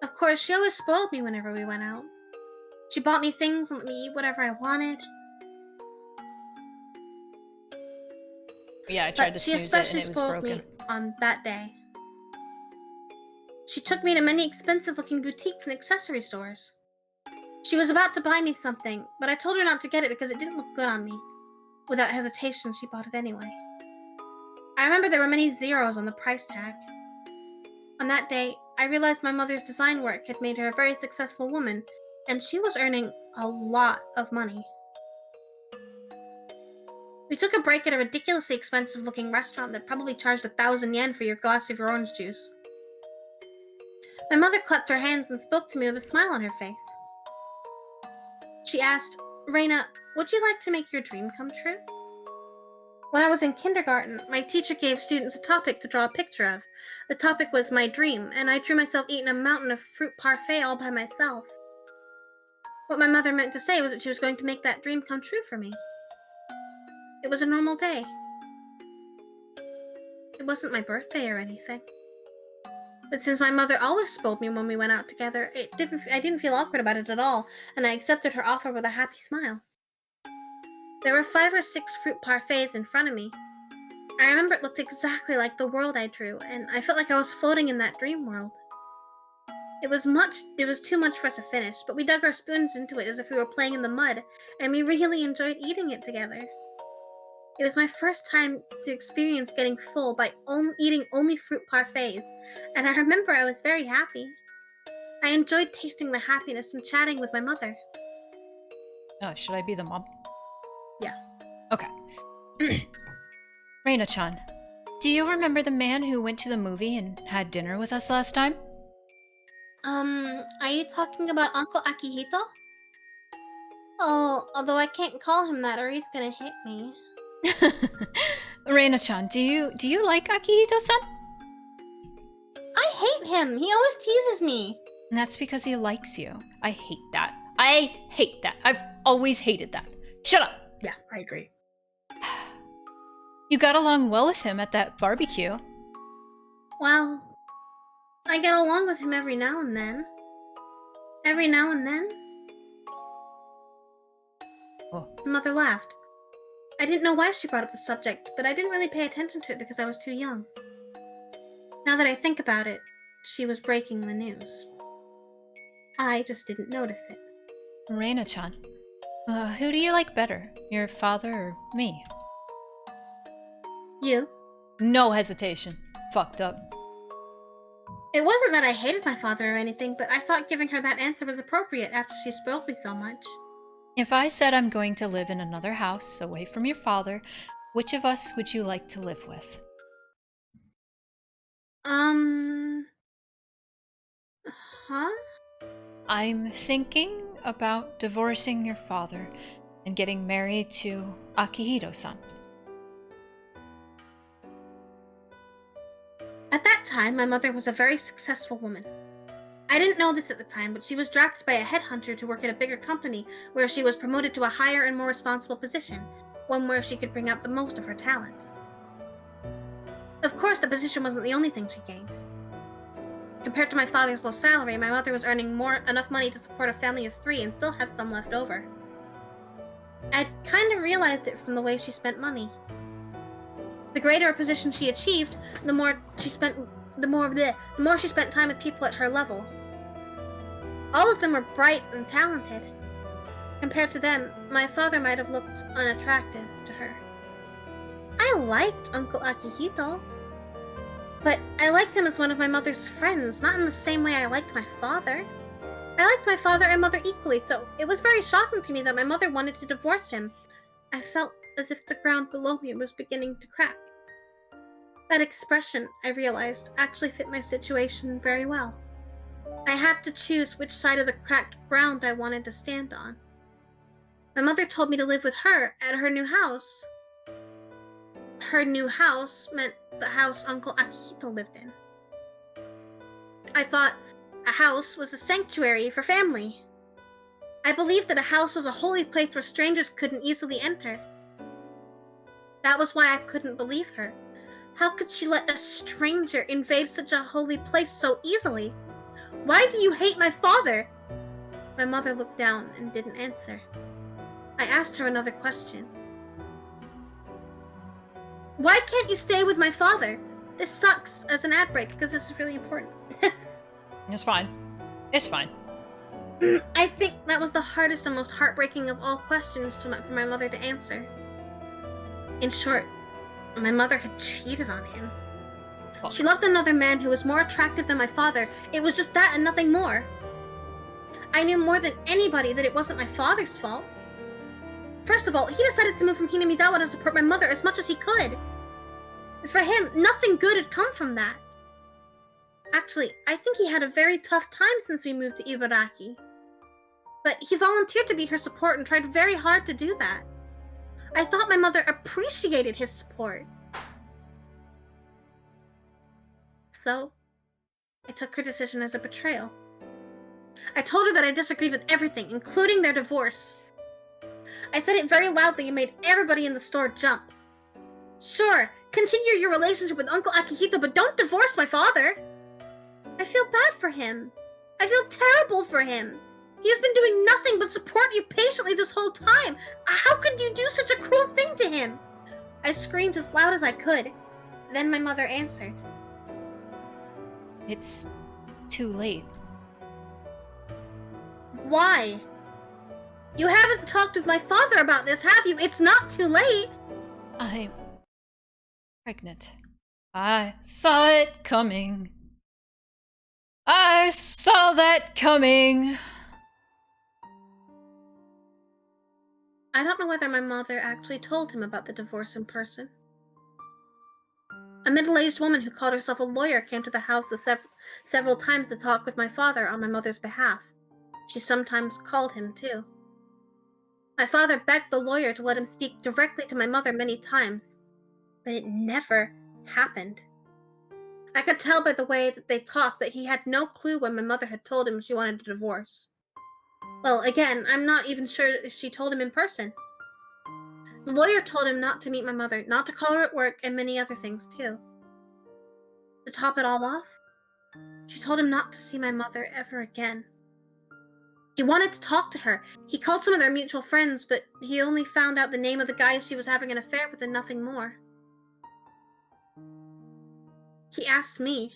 Of course, she always spoiled me whenever we went out. She bought me things and let me eat whatever I wanted. Yeah, I tried But to she snooze it and especially it was spoiled broken. me on that day. She took me to many expensive-looking boutiques and accessory stores. She was about to buy me something, but I told her not to get it because it didn't look good on me. Without hesitation, she bought it anyway. I remember there were many zeros on the price tag. On that day, I realized my mother's design work had made her a very successful woman, and she was earning a lot of money. We took a break at a ridiculously expensive-looking restaurant that probably charged 1,000 yen for your glass of your orange juice. My mother clapped her hands and spoke to me with a smile on her face. She asked, "Rena, would you like to make your dream come true?" When I was in kindergarten, my teacher gave students a topic to draw a picture of. The topic was my dream, and I drew myself eating a mountain of fruit parfait all by myself. What my mother meant to say was that she was going to make that dream come true for me. It was a normal day. It wasn't my birthday or anything. But since my mother always spoiled me when we went out together, I didn't feel awkward about it at all, and I accepted her offer with a happy smile. There were 5 or 6 fruit parfaits in front of me. I remember it looked exactly like the world I drew, and I felt like I was floating in that dream world. It was too much for us to finish, but we dug our spoons into it as if we were playing in the mud, and we really enjoyed eating it together. It was my first time to experience getting full by eating only fruit parfaits, and I remember I was very happy. I enjoyed tasting the happiness and chatting with my mother. Oh, should I be the mom? Yeah. Okay. Reina-chan, do you remember the man who went to the movie and had dinner with us last time? Are you talking about Uncle Akihito? Oh, although I can't call him that or he's gonna hit me. Reina-chan, do you like Akihito-san? I hate him! He always teases me! And that's because he likes you. I hate that. I hate that. I've always hated that. Shut up! Yeah, I agree. You got along well with him at that barbecue. Well, I get along with him every now and then. Every now and then? Oh. Mother laughed. I didn't know why she brought up the subject, but I didn't really pay attention to it because I was too young. Now that I think about it, she was breaking the news. I just didn't notice it. Reina-chan, who do you like better, your father or me? You? No hesitation. Fucked up. It wasn't that I hated my father or anything, but I thought giving her that answer was appropriate after she spoiled me so much. If I said I'm going to live in another house away from your father, which of us would you like to live with? Huh? I'm thinking about divorcing your father and getting married to Akihito-san. At that time, my mother was a very successful woman. I didn't know this at the time, but she was drafted by a headhunter to work at a bigger company where she was promoted to a higher and more responsible position, one where she could bring out the most of her talent. Of course, the position wasn't the only thing she gained. Compared to my father's low salary, my mother was earning enough money to support a family of 3 and still have some left over. I'd kind of realized it from the way she spent money. The greater a position she achieved, the more she spent time with people at her level. All of them were bright and talented. Compared to them, my father might have looked unattractive to her. I liked Uncle Akihito, but I liked him as one of my mother's friends, not in the same way I liked my father. I liked my father and mother equally, so it was very shocking to me that my mother wanted to divorce him. I felt as if the ground below me was beginning to crack. That expression, I realized, actually fit my situation very well. I had to choose which side of the cracked ground I wanted to stand on. My mother told me to live with her at her new house. Her new house meant the house Uncle Akihito lived in. I thought, a house was a sanctuary for family. I believed that a house was a holy place where strangers couldn't easily enter. That was why I couldn't believe her. How could she let a stranger invade such a holy place so easily? Why do you hate my father? My mother looked down and didn't answer. I asked her another question. Why can't you stay with my father? This sucks as an ad break because this is really important. It's fine. It's fine. I think that was the hardest and most heartbreaking of all questions for my mother to answer. In short, my mother had cheated on him. Well, She loved another man who was more attractive than my father. It was just that and nothing more. I knew more than anybody that it wasn't my father's fault. First of all, he decided to move from Hinamizawa to support my mother as much as he could. For him, nothing good had come from that. Actually, I think he had a very tough time since we moved to Ibaraki. But he volunteered to be her support and tried very hard to do that. I thought my mother appreciated his support. So, I took her decision as a betrayal. I told her that I disagreed with everything, including their divorce. I said it very loudly and made everybody in the store jump. Sure, continue your relationship with Uncle Akihito, but don't divorce my father. I feel bad for him. I feel terrible for him. He has been doing nothing but support you patiently this whole time. How could you do such a cruel thing to him? I screamed as loud as I could. Then my mother answered. it's too late. Why? You haven't talked with my father about this, have you? It's not too late. I'm pregnant. I saw it coming. I saw that coming. I don't know whether my mother actually told him about the divorce in person. A middle-aged woman who called herself a lawyer came to the house several times to talk with my father on my mother's behalf. She sometimes called him, too. My father begged the lawyer to let him speak directly to my mother many times, but it never happened. I could tell by the way that they talked that he had no clue when my mother had told him she wanted a divorce. Well, again, I'm not even sure if she told him in person. The lawyer told him not to meet my mother, not to call her at work, and many other things, too. To top it all off, she told him not to see my mother ever again. He wanted to talk to her. He called some of their mutual friends, but he only found out the name of the guy she was having an affair with and nothing more. He asked me,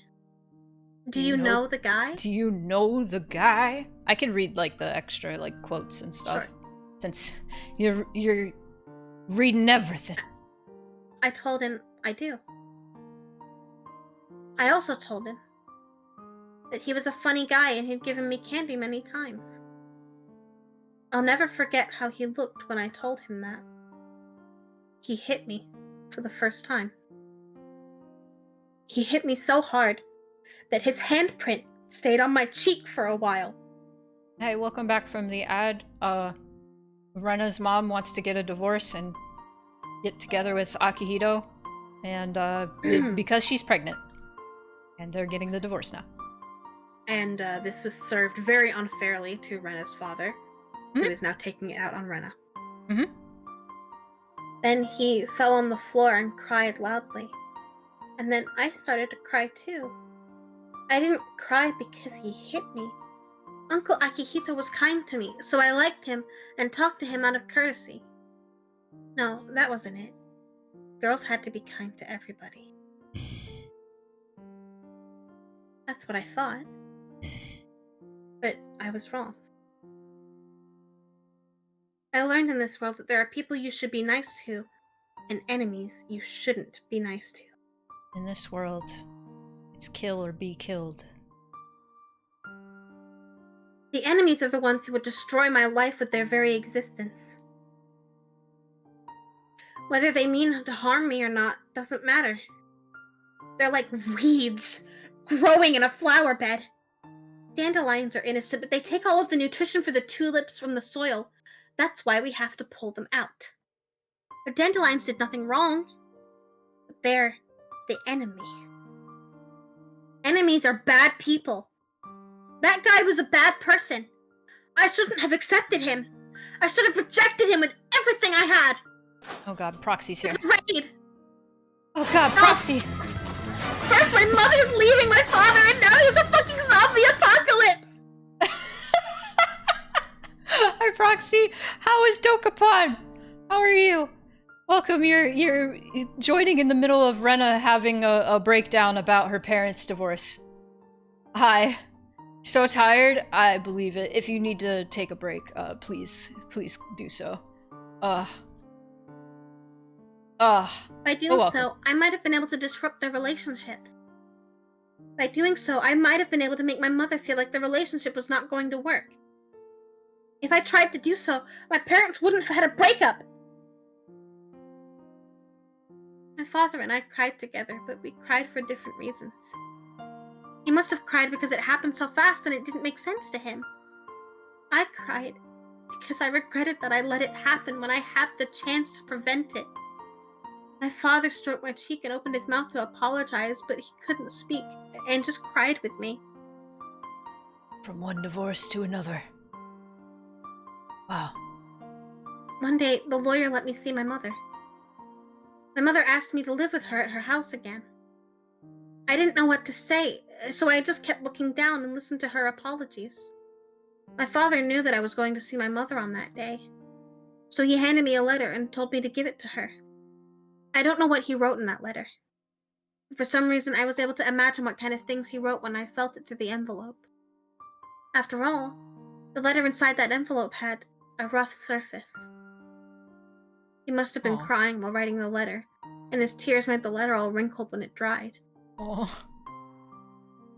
Do you know the guy? Do you know the guy? I can read like the extra like quotes and stuff. Sure. Since you're reading everything. I told him I do. I also told him that he was a funny guy and he'd given me candy many times. I'll never forget how he looked when I told him that. He hit me for the first time. He hit me so hard that his handprint stayed on my cheek for a while. Hey, welcome back from the ad. Rena's mom wants to get a divorce and get together with Akihito, and because she's pregnant, and they're getting the divorce now. And this was served very unfairly to Rena's father, who is now taking it out on Rena. Mm-hmm. Then he fell on the floor and cried loudly. And then I started to cry too. I didn't cry because he hit me. Uncle Akihito was kind to me, so I liked him and talked to him out of courtesy. No, that wasn't it. Girls had to be kind to everybody. That's what I thought. But I was wrong. I learned in this world that there are people you should be nice to, and enemies you shouldn't be nice to. In this world, it's kill or be killed. The enemies are the ones who would destroy my life with their very existence. Whether they mean to harm me or not doesn't matter. They're like weeds growing in a flower bed. Dandelions are innocent, but they take all of the nutrition for the tulips from the soil. That's why we have to pull them out. The dandelions did nothing wrong, but they're the enemy. Enemies are bad people. That guy was a bad person. I shouldn't have accepted him. I should have rejected him with everything I had. Oh god, Proxy's here. It's raid. Oh god, Proxy! First my mother's leaving my father, and now there's a fucking zombie apocalypse! Hi, Proxy! How is Dokapon? How are you? Welcome, you're joining in the middle of Rena having a breakdown about her parents' divorce. Hi. So tired? I believe it. If you need to take a break, please do so. By doing so, I might have been able to disrupt their relationship. By doing so, I might have been able to make my mother feel like the relationship was not going to work. If I tried to do so, my parents wouldn't have had a breakup. My father and I cried together, but we cried for different reasons. He must have cried because it happened so fast and it didn't make sense to him. I cried because I regretted that I let it happen when I had the chance to prevent it. My father stroked my cheek and opened his mouth to apologize, but he couldn't speak and just cried with me. From one divorce to another. Wow. One day, the lawyer let me see my mother. My mother asked me to live with her at her house again. I didn't know what to say, so I just kept looking down and listened to her apologies. My father knew that I was going to see my mother on that day, so he handed me a letter and told me to give it to her. I don't know what he wrote in that letter. For some reason, I was able to imagine what kind of things he wrote when I felt it through the envelope. After all, the letter inside that envelope had a rough surface. He must have been crying while writing the letter, and his tears made the letter all wrinkled when it dried. Oh.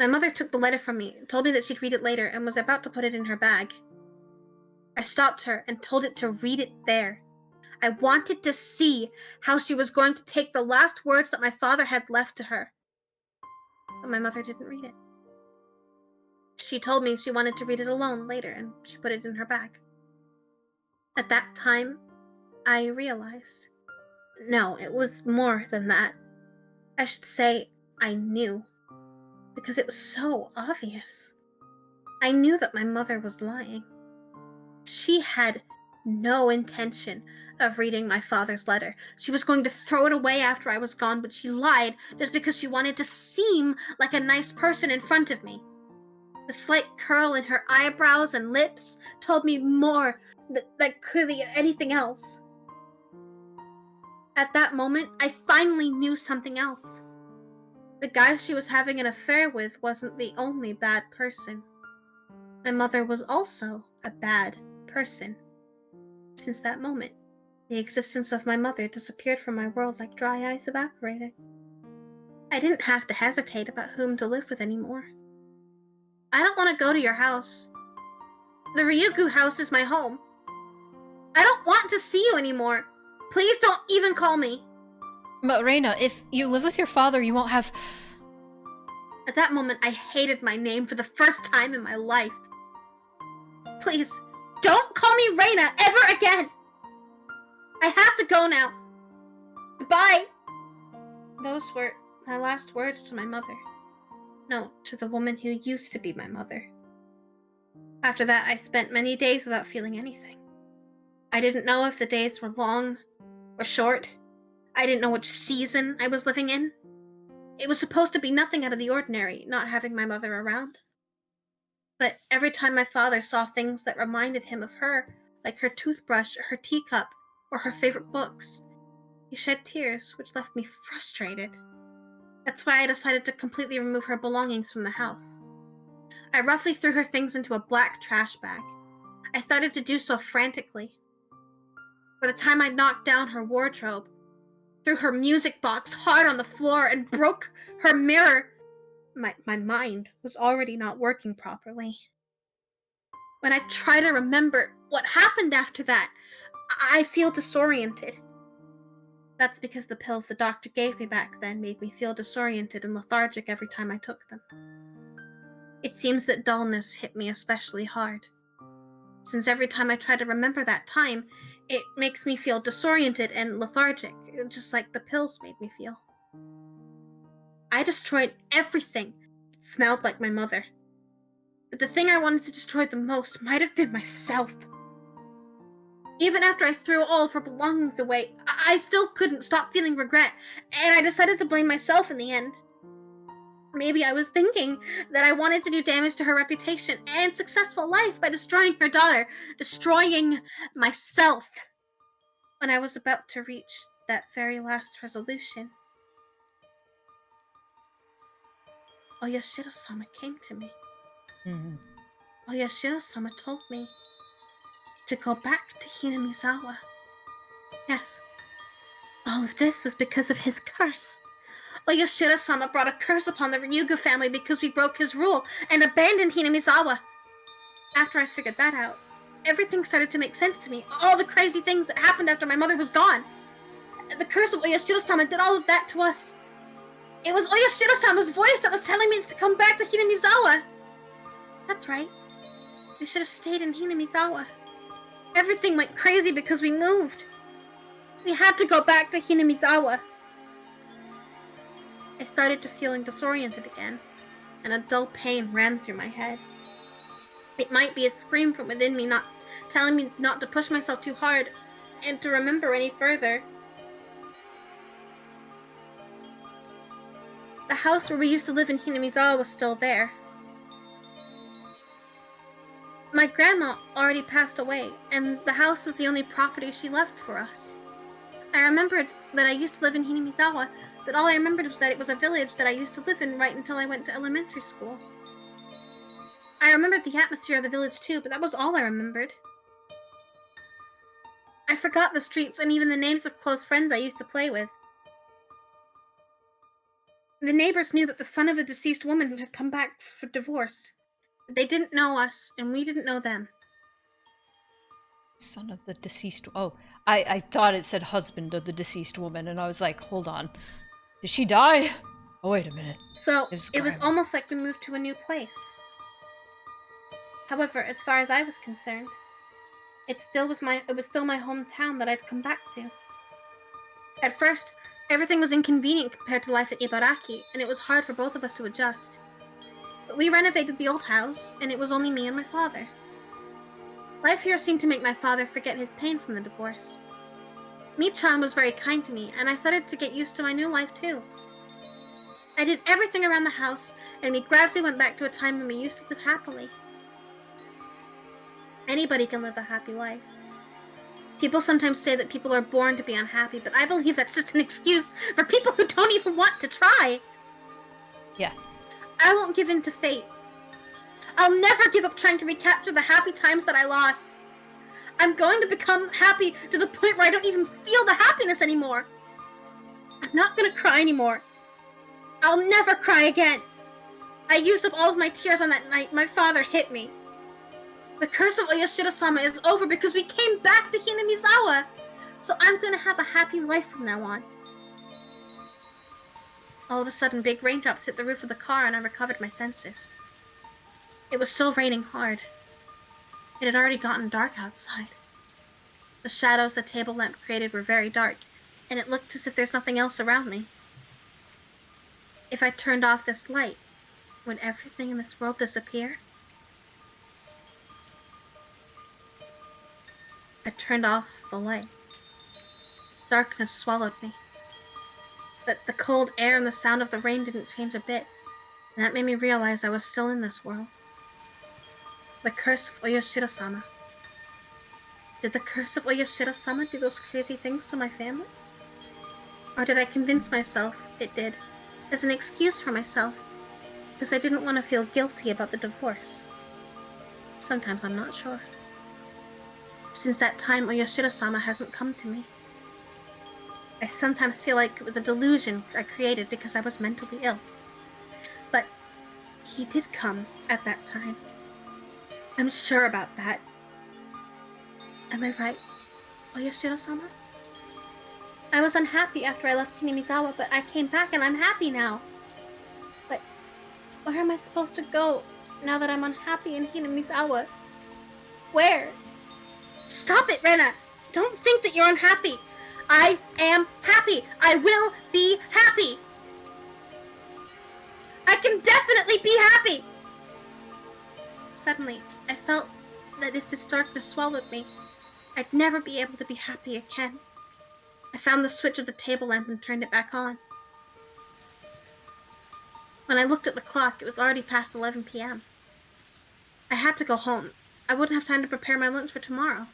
My mother took the letter from me, told me that she'd read it later, and was about to put it in her bag. I stopped her and told it to read it there. I wanted to see how she was going to take the last words that my father had left to her. But my mother didn't read it. She told me she wanted to read it alone later, and she put it in her bag. At that time, I realized. No, it was more than that. I should say, I knew. Because it was so obvious. I knew that my mother was lying. She had no intention of reading my father's letter. She was going to throw it away after I was gone, but she lied just because she wanted to seem like a nice person in front of me. The slight curl in her eyebrows and lips told me more than clearly anything else. At that moment, I finally knew something else. The guy she was having an affair with wasn't the only bad person. My mother was also a bad person. Since that moment, the existence of my mother disappeared from my world like dry ice evaporated. I didn't have to hesitate about whom to live with anymore. I don't want to go to your house. The Ryuugu house is my home. I don't want to see you anymore. Please don't even call me. But Rena, if you live with your father, you won't have... At that moment, I hated my name for the first time in my life. Please, don't call me Rena ever again! I have to go now. Goodbye! Those were my last words to my mother. No, to the woman who used to be my mother. After that, I spent many days without feeling anything. I didn't know if the days were long or short. I didn't know which season I was living in. It was supposed to be nothing out of the ordinary, not having my mother around. But every time my father saw things that reminded him of her, like her toothbrush, or her teacup, or her favorite books, he shed tears, which left me frustrated. That's why I decided to completely remove her belongings from the house. I roughly threw her things into a black trash bag. I started to do so frantically. By the time I knocked down her wardrobe, threw her music box hard on the floor, and broke her mirror, my mind was already not working properly. When I try to remember what happened after that, I feel disoriented. That's because the pills the doctor gave me back then made me feel disoriented and lethargic every time I took them. It seems that dullness hit me especially hard. Since every time I try to remember that time, it makes me feel disoriented and lethargic, just like the pills made me feel. I destroyed everything that smelled like my mother. But the thing I wanted to destroy the most might have been myself. Even after I threw all of her belongings away, I still couldn't stop feeling regret, and I decided to blame myself in the end. Maybe I was thinking that I wanted to do damage to her reputation and successful life by destroying her daughter, destroying myself. When I was about to reach that very last resolution, Oyashiro-sama came to me. Oyashiro-sama told me to go back to Hinamizawa. Yes, all of this was because of his curse. Oyashiro-sama brought a curse upon the Ryuugu family because we broke his rule and abandoned Hinamizawa. After I figured that out, everything started to make sense to me. All the crazy things that happened after my mother was gone. The curse of Oyashiro-sama did all of that to us. It was Oyashiro-sama's voice that was telling me to come back to Hinamizawa. That's right. We should have stayed in Hinamizawa. Everything went crazy because we moved. We had to go back to Hinamizawa. I started to feeling disoriented again, and a dull pain ran through my head. It might be a scream from within me, not telling me not to push myself too hard and to remember any further. The house where we used to live in Hinamizawa was still there. My grandma already passed away, and the house was the only property she left for us. I remembered that I used to live in Hinamizawa, but all I remembered was that it was a village that I used to live in right until I went to elementary school. I remembered the atmosphere of the village too, but that was all I remembered. I forgot the streets and even the names of close friends I used to play with. The neighbors knew that the son of the deceased woman had come back for divorce. They didn't know us, and we didn't know them. Son of the deceased... Oh, I thought it said husband of the deceased woman, and I was like, hold on. Did she die? Oh, wait a minute. So, it was almost like we moved to a new place. However, as far as I was concerned, it was still my hometown that I'd come back to. At first, everything was inconvenient compared to life at Ibaraki, and it was hard for both of us to adjust. But we renovated the old house, and it was only me and my father. Life here seemed to make my father forget his pain from the divorce. Mi-chan was very kind to me, and I started to get used to my new life too. I did everything around the house, and we gradually went back to a time when we used to live happily. Anybody can live a happy life. People sometimes say that people are born to be unhappy, but I believe that's just an excuse for people who don't even want to try. Yeah. I won't give in to fate. I'll never give up trying to recapture the happy times that I lost. I'm going to become happy to the point where I don't even feel the happiness anymore. I'm not going to cry anymore. I'll never cry again. I used up all of my tears on that night my father hit me. The curse of Oyashiro-sama is over because we came back to Hinamizawa. So I'm going to have a happy life from now on. All of a sudden, big raindrops hit the roof of the car and I recovered my senses. It was still raining hard. It had already gotten dark outside. The shadows the table lamp created were very dark, and it looked as if there's nothing else around me. If I turned off this light, would everything in this world disappear? I turned off the light. Darkness swallowed me. But the cold air and the sound of the rain didn't change a bit, and that made me realize I was still in this world. The curse of Oyashiro-sama. Did the curse of Oyashiro-sama do those crazy things to my family? Or did I convince myself it did, as an excuse for myself, because I didn't want to feel guilty about the divorce? Sometimes I'm not sure. Since that time, Oyashiro-sama hasn't come to me. I sometimes feel like it was a delusion I created because I was mentally ill. But he did come at that time. I'm sure about that. Am I right, Oyashiro-sama? I was unhappy after I left Hinamizawa, but I came back and I'm happy now. But where am I supposed to go now that I'm unhappy in Hinamizawa? Where? Stop it, Rena! Don't think that you're unhappy! I am happy! I will be happy! I can definitely be happy! Suddenly, I felt that if this darkness swallowed me, I'd never be able to be happy again. I found the switch of the table lamp and turned it back on. When I looked at the clock, it was already past 11 p.m. I had to go home. I wouldn't have time to prepare my lunch for tomorrow.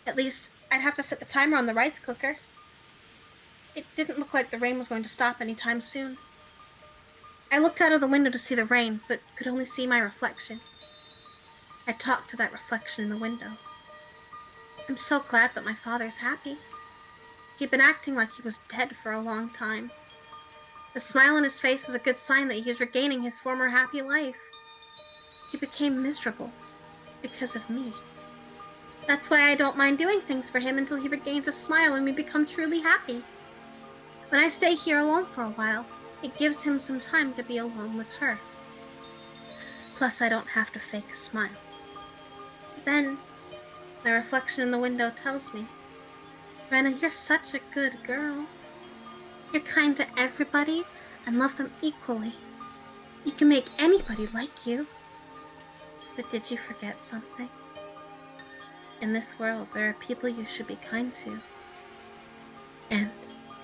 At least, I'd have to set the timer on the rice cooker. It didn't look like the rain was going to stop anytime soon. I looked out of the window to see the rain, but could only see my reflection. I talked to that reflection in the window. I'm so glad that my father's happy. He'd been acting like he was dead for a long time. The smile on his face is a good sign that he is regaining his former happy life. He became miserable because of me. That's why I don't mind doing things for him until he regains a smile and we become truly happy. When I stay here alone for a while, it gives him some time to be alone with her. Plus, I don't have to fake a smile. Then, my reflection in the window tells me, Rena, you're such a good girl. You're kind to everybody and love them equally. You can make anybody like you. But did you forget something? In this world, there are people you should be kind to. And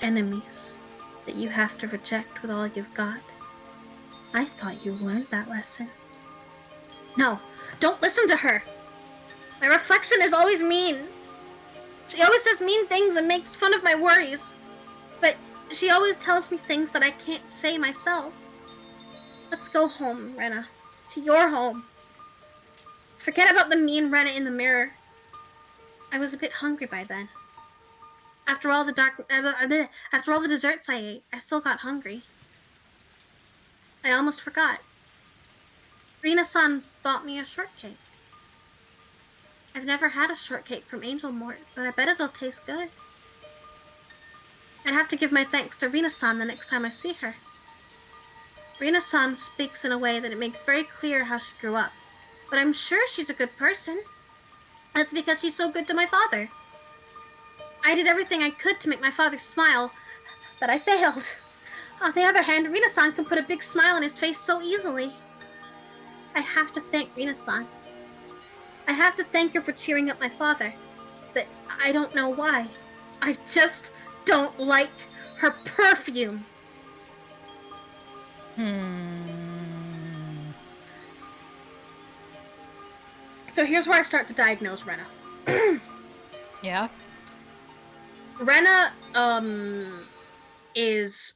enemies that you have to reject with all you've got. I thought you learned that lesson. No, don't listen to her. My reflection is always mean. She always says mean things and makes fun of my worries. But she always tells me things that I can't say myself. Let's go home, Rena. To your home. Forget about the mean Rena in the mirror. I was a bit hungry by then. After all the desserts I ate, I still got hungry. I almost forgot. Rena-san bought me a shortcake. I've never had a shortcake from Angel Mort, but I bet it'll taste good. I'd have to give my thanks to Rena-san the next time I see her. Rena-san speaks in a way that it makes very clear how she grew up, but I'm sure she's a good person. That's because she's so good to my father. I did everything I could to make my father smile, but I failed. On the other hand, Rena-san can put a big smile on his face so easily. I have to thank Rena-san. I have to thank her for cheering up my father, but I don't know why. I just don't like her perfume. So here's where I start to diagnose Rena. Yeah? Rena, is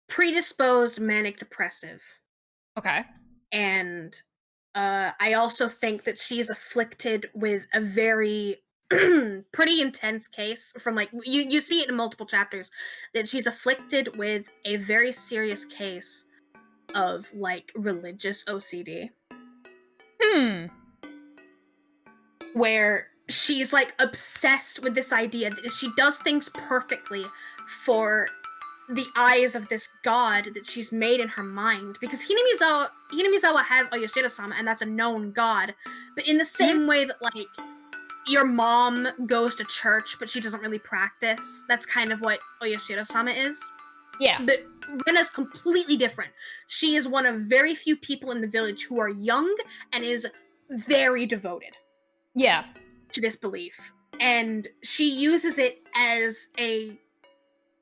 predisposed manic depressive. Okay. And, I also think that she's afflicted with a very pretty intense case from, like, you see it in multiple chapters, that she's afflicted with a very serious case of, like, religious OCD. Where she's, like, obsessed with this idea that if she does things perfectly for the eyes of this god that she's made in her mind, because Hinamizawa has Oyashiro-sama, and that's a known god, but in the same way that, like, your mom goes to church, but she doesn't really practice, that's kind of what Oyashiro-sama is. Yeah. But Rena's completely different. She is one of very few people in the village who are young and is very devoted. Yeah. To this belief. And she uses it as a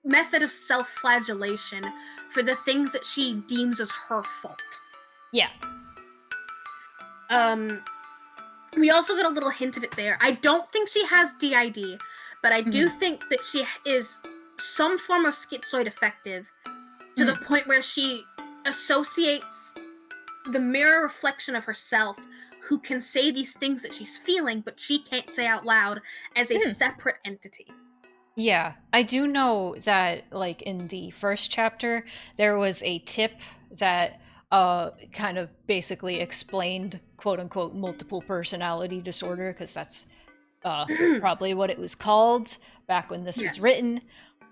method of self-flagellation for the things that she deems as her fault. Yeah. We also get a little hint of it there. I don't think she has DID, but I do think that she is some form of schizoid affective to the point where she associates the mirror reflection of herself, who can say these things that she's feeling, but she can't say out loud, as a separate entity. Yeah, I do know that, like, in the first chapter, there was a tip that kind of basically explained, quote-unquote, multiple personality disorder, because that's probably what it was called back when this was written.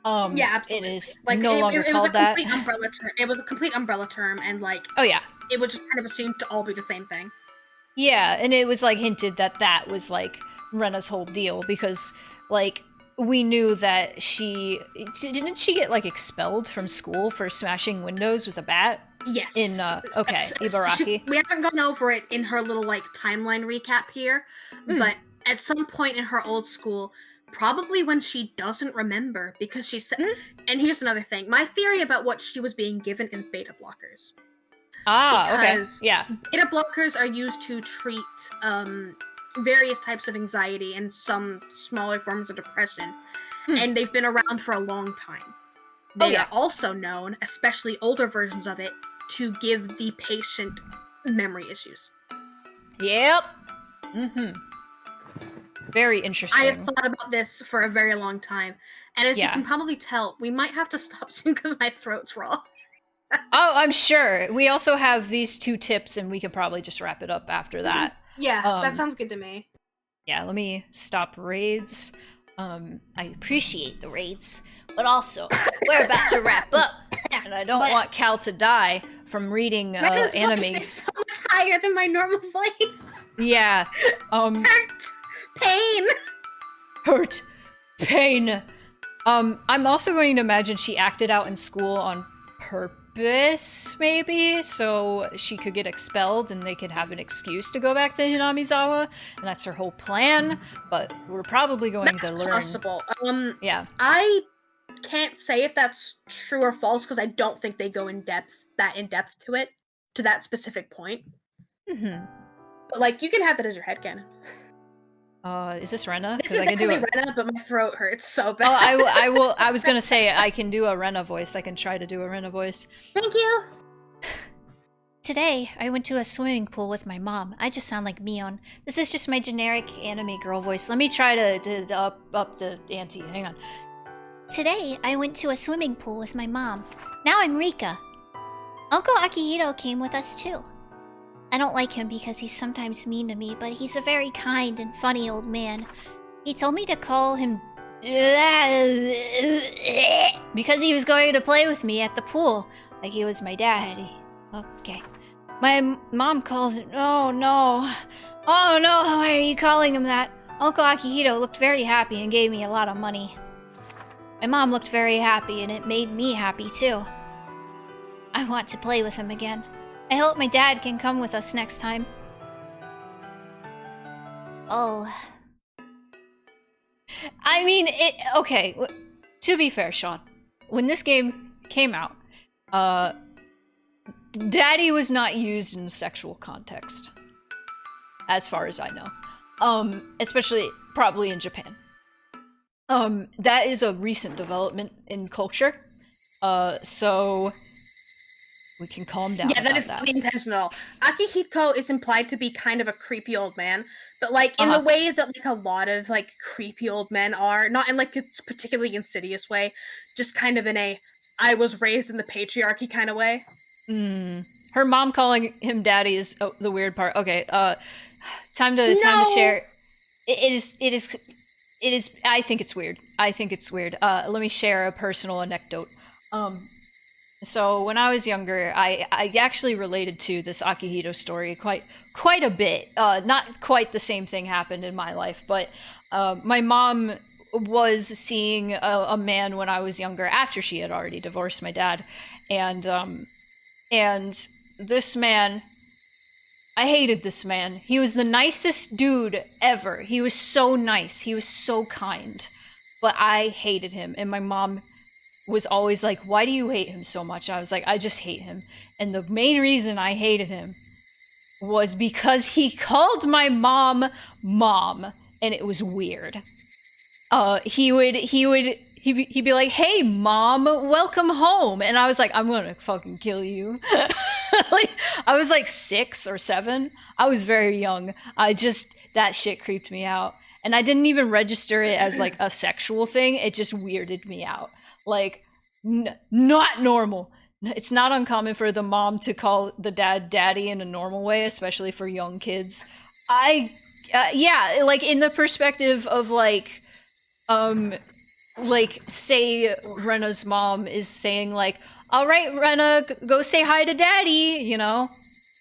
Yeah, absolutely. It is like, no longer it was called a that. complete umbrella term. It was a complete umbrella term, and, like, Oh, yeah. it was just kind of assumed to all be the same thing. Yeah, and it was, like, hinted that that was, like, Rena's whole deal, because, like, we knew that didn't she get, like, expelled from school for smashing windows with a bat? Yes. In okay, Ibaraki. We haven't gone over it in her little like timeline recap here, but at some point in her old school, probably when she doesn't remember, because she said. And here's another thing: my theory about what she was being given is beta blockers. Because, okay, yeah. Beta blockers are used to treat various types of anxiety and some smaller forms of depression, and they've been around for a long time. They are also known, especially older versions of it, to give the patient memory issues. Yep. Very interesting. I have thought about this for a very long time, and as you can probably tell, we might have to stop soon because my throat's raw. Oh, I'm sure. We also have these 2 tips, and we could probably just wrap it up after that. Yeah, that sounds good to me. Yeah, let me stop raids. I appreciate the raids, but also, we're about to wrap up, and I don't want Cal to die from reading anime. Voice is so much higher than my normal voice. Yeah. Hurt. Pain. Hurt. Pain. I'm also going to imagine she acted out in school on purpose, maybe, so she could get expelled and they could have an excuse to go back to Hinamizawa, and that's her whole plan, but we're probably going to learn. That's possible. Yeah. I can't say if that's true or false, because I don't think they go in depth to it, to that specific point. But, like, you can have that as your headcanon. Is this Rena? This is definitely Rena, but my throat hurts so bad. Oh, I was gonna say, I can do a Rena voice. I can try to do a Rena voice. Thank you! Today, I went to a swimming pool with my mom. I just sound like Mion. This is just my generic anime girl voice. Let me try to up the ante. Hang on. Today, I went to a swimming pool with my mom. Now I'm Rika. Uncle Akihito came with us too. I don't like him because he's sometimes mean to me, but he's a very kind and funny old man. He told me to call him because he was going to play with me at the pool, like he was my daddy. Okay. My mom calls it. Oh no. Oh no, why are you calling him that? Uncle Akihito looked very happy and gave me a lot of money. My mom looked very happy and it made me happy too. I want to play with him again. I hope my dad can come with us next time. Oh. I mean, okay, to be fair, Sean, when this game came out, daddy was not used in a sexual context, as far as I know. Especially, probably in Japan. That is a recent development in culture, so we can calm down. Yeah, that is pretty intentional. Akihito is implied to be kind of a creepy old man, but like in the way that like a lot of like creepy old men are, not in like a particularly insidious way, just kind of in a I was raised in the patriarchy kind of way. Her mom calling him daddy is the weird part. Okay, time to share. It is. I think it's weird. Let me share a personal anecdote. So when I was younger, I actually related to this Akihito story quite a bit. Not quite the same thing happened in my life, but my mom was seeing a man when I was younger after she had already divorced my dad, and this man, I hated this man. He was the nicest dude ever. He was so nice. He was so kind, but I hated him, and my mom was always like, why do you hate him so much? I was like, I just hate him. And the main reason I hated him was because he called my mom, and it was weird. He'd be like, hey mom, welcome home. And I was like, I'm gonna fucking kill you. Like, I was like 6 or 7. I was very young. That shit creeped me out. And I didn't even register it as like a sexual thing. It just weirded me out. Like, not normal. It's not uncommon for the mom to call the dad daddy in a normal way, especially for young kids. Yeah, like in the perspective of like say Rena's mom is saying like, all right, Rena, go say hi to daddy, you know?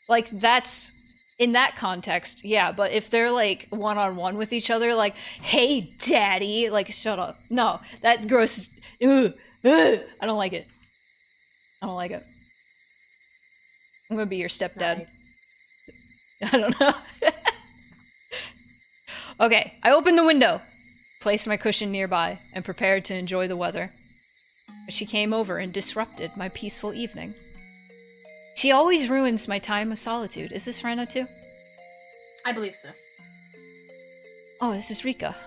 Like, that's in that context, yeah. But if they're like one-on-one with each other, like, hey daddy, like, shut up. No, that grosses. I don't like it. I'm gonna be your stepdad. Nice. I don't know. Okay, I opened the window, placed my cushion nearby, and prepared to enjoy the weather. But she came over and disrupted my peaceful evening. She always ruins my time of solitude. Is this Rena too? I believe so. Oh, this is Rika.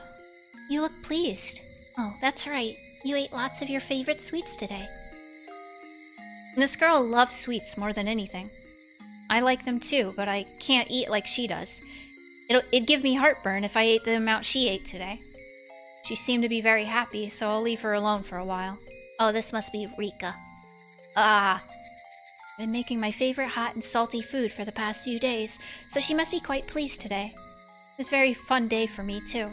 You look pleased. Oh, that's right. You ate lots of your favorite sweets today. This girl loves sweets more than anything. I like them too, but I can't eat like she does. It'd give me heartburn if I ate the amount she ate today. She seemed to be very happy, so I'll leave her alone for a while. Oh, this must be Rika. I've been making my favorite hot and salty food for the past few days, so she must be quite pleased today. It was a very fun day for me, too.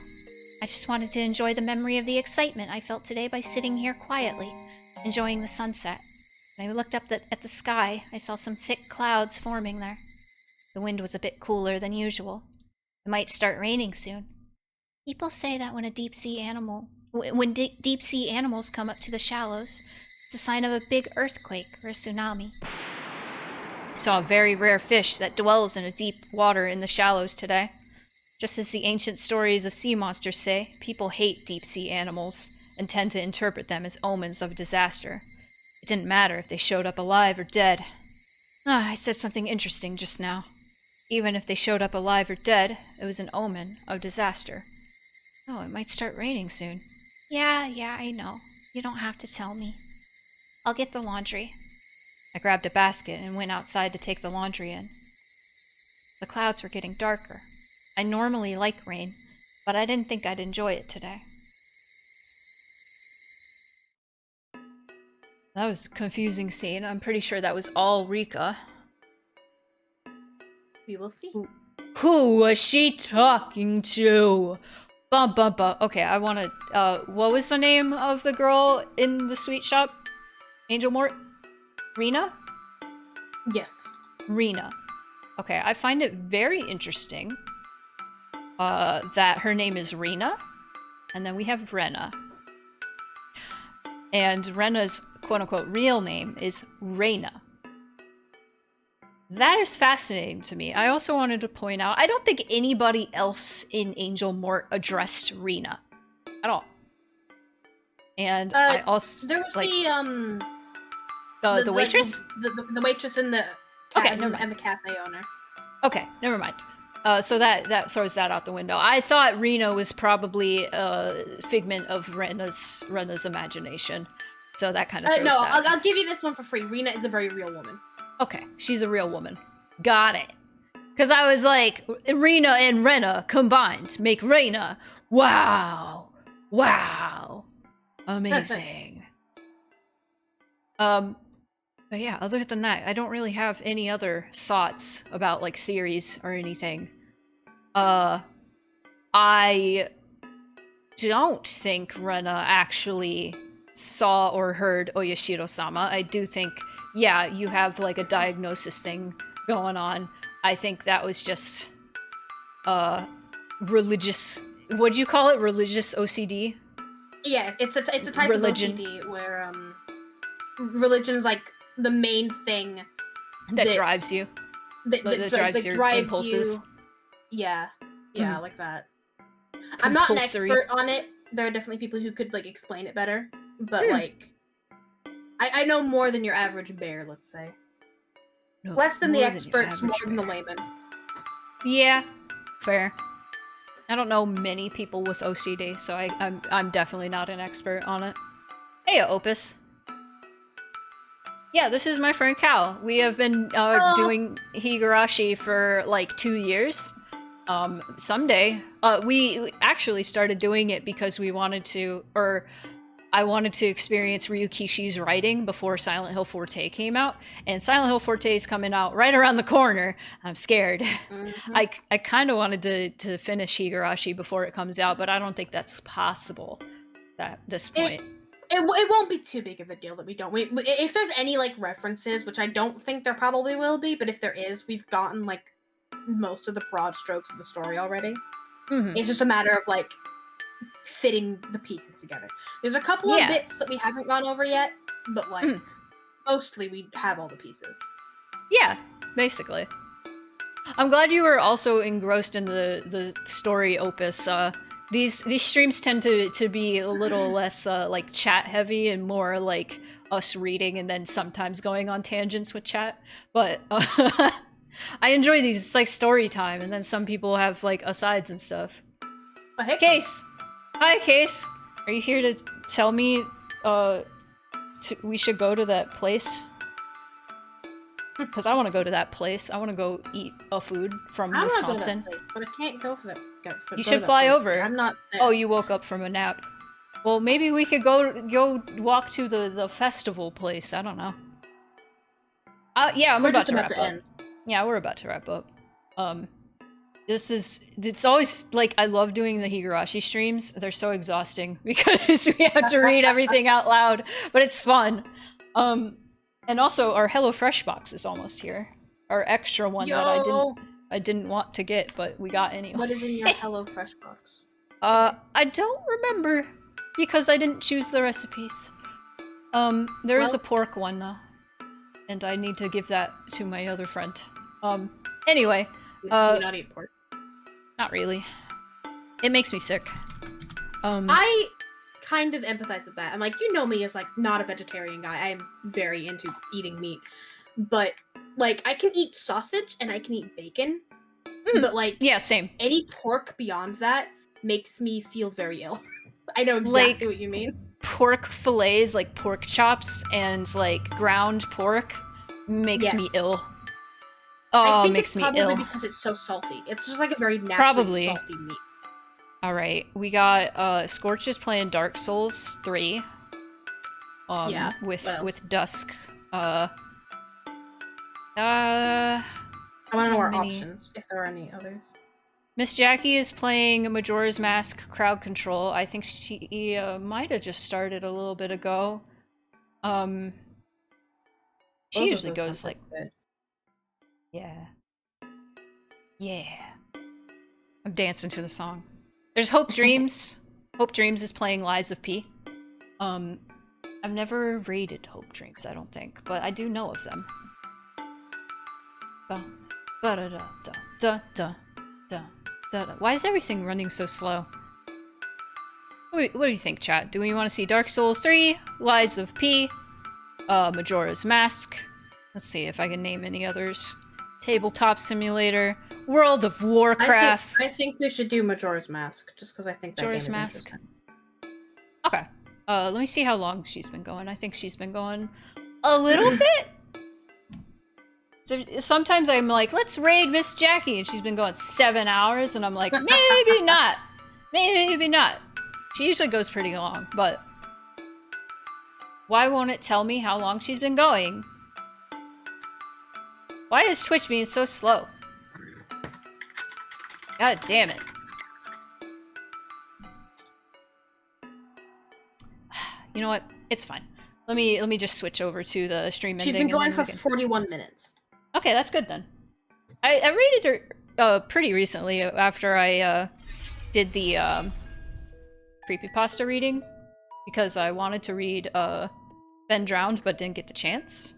I just wanted to enjoy the memory of the excitement I felt today by sitting here quietly, enjoying the sunset. When I looked up at the sky, I saw some thick clouds forming there. The wind was a bit cooler than usual. It might start raining soon. People say that when deep sea animals come up to the shallows, it's a sign of a big earthquake or a tsunami. I saw a very rare fish that dwells in a deep water in the shallows today. Just as the ancient stories of sea monsters say, people hate deep sea animals and tend to interpret them as omens of disaster. It didn't matter if they showed up alive or dead. I said something interesting just now. Even if they showed up alive or dead, it was an omen of disaster. Oh, it might start raining soon. Yeah, I know. You don't have to tell me. I'll get the laundry. I grabbed a basket and went outside to take the laundry in. The clouds were getting darker. I normally like rain, but I didn't think I'd enjoy it today. That was a confusing scene. I'm pretty sure that was all Rika. We will see. Who was she talking to? Bum bum bum. Okay, I wanna, what was the name of the girl in the sweet shop? Angel Mort? Rena? Yes. Rena. Okay, I find it very interesting that her name is Rena, and then we have Rena. And Rena's quote-unquote real name is Rena. That is fascinating to me. I also wanted to point out, I don't think anybody else in Angel Mort addressed Rena at all. And I also there was like the waitress, the waitress and the and the cafe owner. Okay, never mind. So that throws that out the window. I thought Rena was probably a figment of Rena's imagination. So that kind of throws no, that. I'll give you this one for free. Rena is a very real woman. Okay, she's a real woman. Got it. Because I was like, Rena and Rena combined make Rena. Wow. Amazing. But yeah, other than that, I don't really have any other thoughts about, like, theories or anything. I don't think Rena actually saw or heard Oyashiro-sama. I do think, yeah, you have, like, a diagnosis thing going on. I think that was just, religious... What'd you call it? Religious OCD? Yeah, it's a type Religion. of OCD where, religion is, like, the main thing that drives you. That drives your impulses. Yeah, like that. I'm not an expert on it. There are definitely people who could, like, explain it better. But, like, I know more than your average bear, let's say. No, less than the experts, more than the layman. Yeah, fair. I don't know many people with OCD, so I'm definitely not an expert on it. Hey, Opus. Yeah, this is my friend Cal. We have been doing Higurashi for like 2 years. Someday, we actually started doing it because we wanted to, or I wanted to experience Ryukishi's writing before Silent Hill Forte came out, and Silent Hill Forte is coming out right around the corner. I'm scared. Mm-hmm. I kind of wanted to finish Higurashi before it comes out, but I don't think that's possible at this point. It won't be too big of a deal that we don't. If there's any, like, references, which I don't think there probably will be, but if there is, we've gotten, like, most of the broad strokes of the story already. Mm-hmm. It's just a matter of, like, fitting the pieces together. There's a couple of bits that we haven't gone over yet, but, like, mostly we have all the pieces. Yeah, basically. I'm glad you were also engrossed in the story opus. These streams tend to be a little less like chat heavy and more like us reading and then sometimes going on tangents with chat. But I enjoy these. It's like story time, and then some people have like asides and stuff. Oh, hey, Case, hi Case. Are you here to tell me we should go to that place? Because I want to go to that place. I want to go eat a food from I'm Wisconsin. not going to that place, but I can't go for that. You should fly over. I'm not there. Oh, you woke up from a nap. Well, maybe we could go walk to the festival place. I don't know. Yeah, We're about just to about wrap to up. end. Yeah, we're about to wrap up. It's always, like, I love doing the Higurashi streams. They're so exhausting because we have to read everything out loud, but it's fun. And also, our HelloFresh box is almost here. Our extra one that I didn't want to get, but we got anyway. What is in your HelloFresh box? I don't remember because I didn't choose the recipes. There is a pork one though, and I need to give that to my other friend. Anyway, Do you not eat pork? not really. It makes me sick. I kind of empathize with that. I'm like, you know me as like not a vegetarian guy. I am very into eating meat, but like I can eat sausage and I can eat bacon, but like yeah, same. any pork beyond that makes me feel very ill. I know exactly what you mean. Pork fillets, like pork chops and like ground pork, makes me ill. Oh, I think it makes it's me probably ill. because it's so salty. It's just like a very naturally Probably. salty meat. Alright, we got Scorch is playing Dark Souls 3. Yeah, with Dusk. I want to know how our many- options, if there are any others. Miss Jackie is playing Majora's Mask Crowd Control. I think she might have just started a little bit ago. She Both of usually those goes sound like, good. yeah. Yeah. I'm dancing to the song. There's Hope Dreams. Hope Dreams is playing Lies of P. I've never raided Hope Dreams, I don't think, but I do know of them. Why is everything running so slow? What do you think, chat? Do we want to see Dark Souls 3, Lies of P, Majora's Mask? Let's see if I can name any others. Tabletop Simulator, World of Warcraft. I think we should do Majora's Mask, just because I think that Majora's game is Mask. interesting. Okay. Let me see how long she's been going. I think she's been going a little bit. So sometimes I'm like, let's raid Miss Jackie, and she's been going 7 hours, and I'm like, maybe not. Maybe not. She usually goes pretty long, but why won't it tell me how long she's been going? Why is Twitch being so slow? God damn it. You know what? It's fine. Let me just switch over to the stream ending. She's been going and then for we can... 41 minutes. Okay, that's good then. I rated her pretty recently after I did the creepypasta reading because I wanted to read Ben Drowned but didn't get the chance.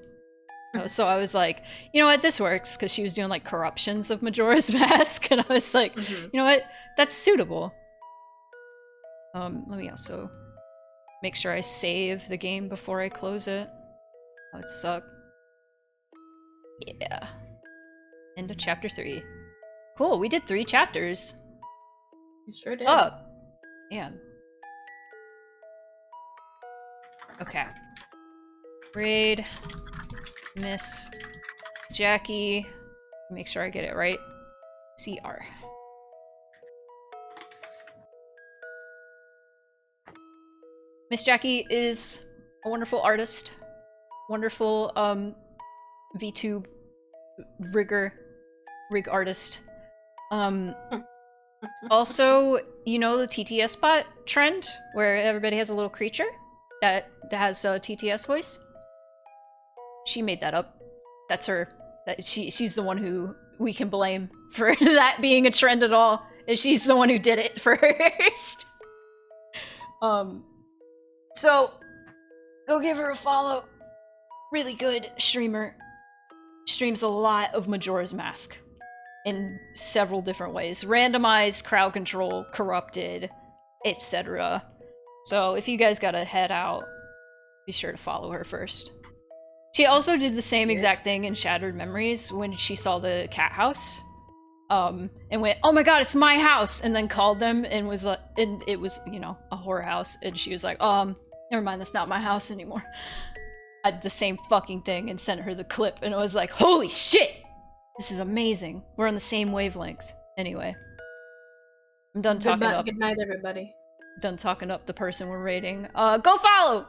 So I was like, you know what, this works because she was doing like corruptions of Majora's Mask, and I was like, you know what, that's suitable. Let me also make sure I save the game before I close it. That would suck. Yeah. End of chapter 3. Cool, we did 3 chapters. You sure did. Oh, man. Okay. Raid Miss Jackie. Make sure I get it right. CR. Miss Jackie is a wonderful artist. Wonderful VTube rig artist. Also, you know the TTS bot trend where everybody has a little creature that has a TTS voice? She made that up. That's her. She's the one who we can blame for that being a trend at all. And she's the one who did it first. So go give her a follow. Really good streamer. streams a lot of Majora's Mask in several different ways. Randomized, crowd control, corrupted, etc. So if you guys gotta head out, be sure to follow her first. She also did the same exact thing in Shattered Memories when she saw the cat house. And went, oh my god, it's my house! And then called them and was like, and it was, you know, a whorehouse. And she was like, never mind, that's not my house anymore. I did the same fucking thing and sent her the clip, and I was like, holy shit! This is amazing. We're on the same wavelength. Anyway. I'm done talking up. Good night, everybody. Done talking up the person we're rating. Go follow!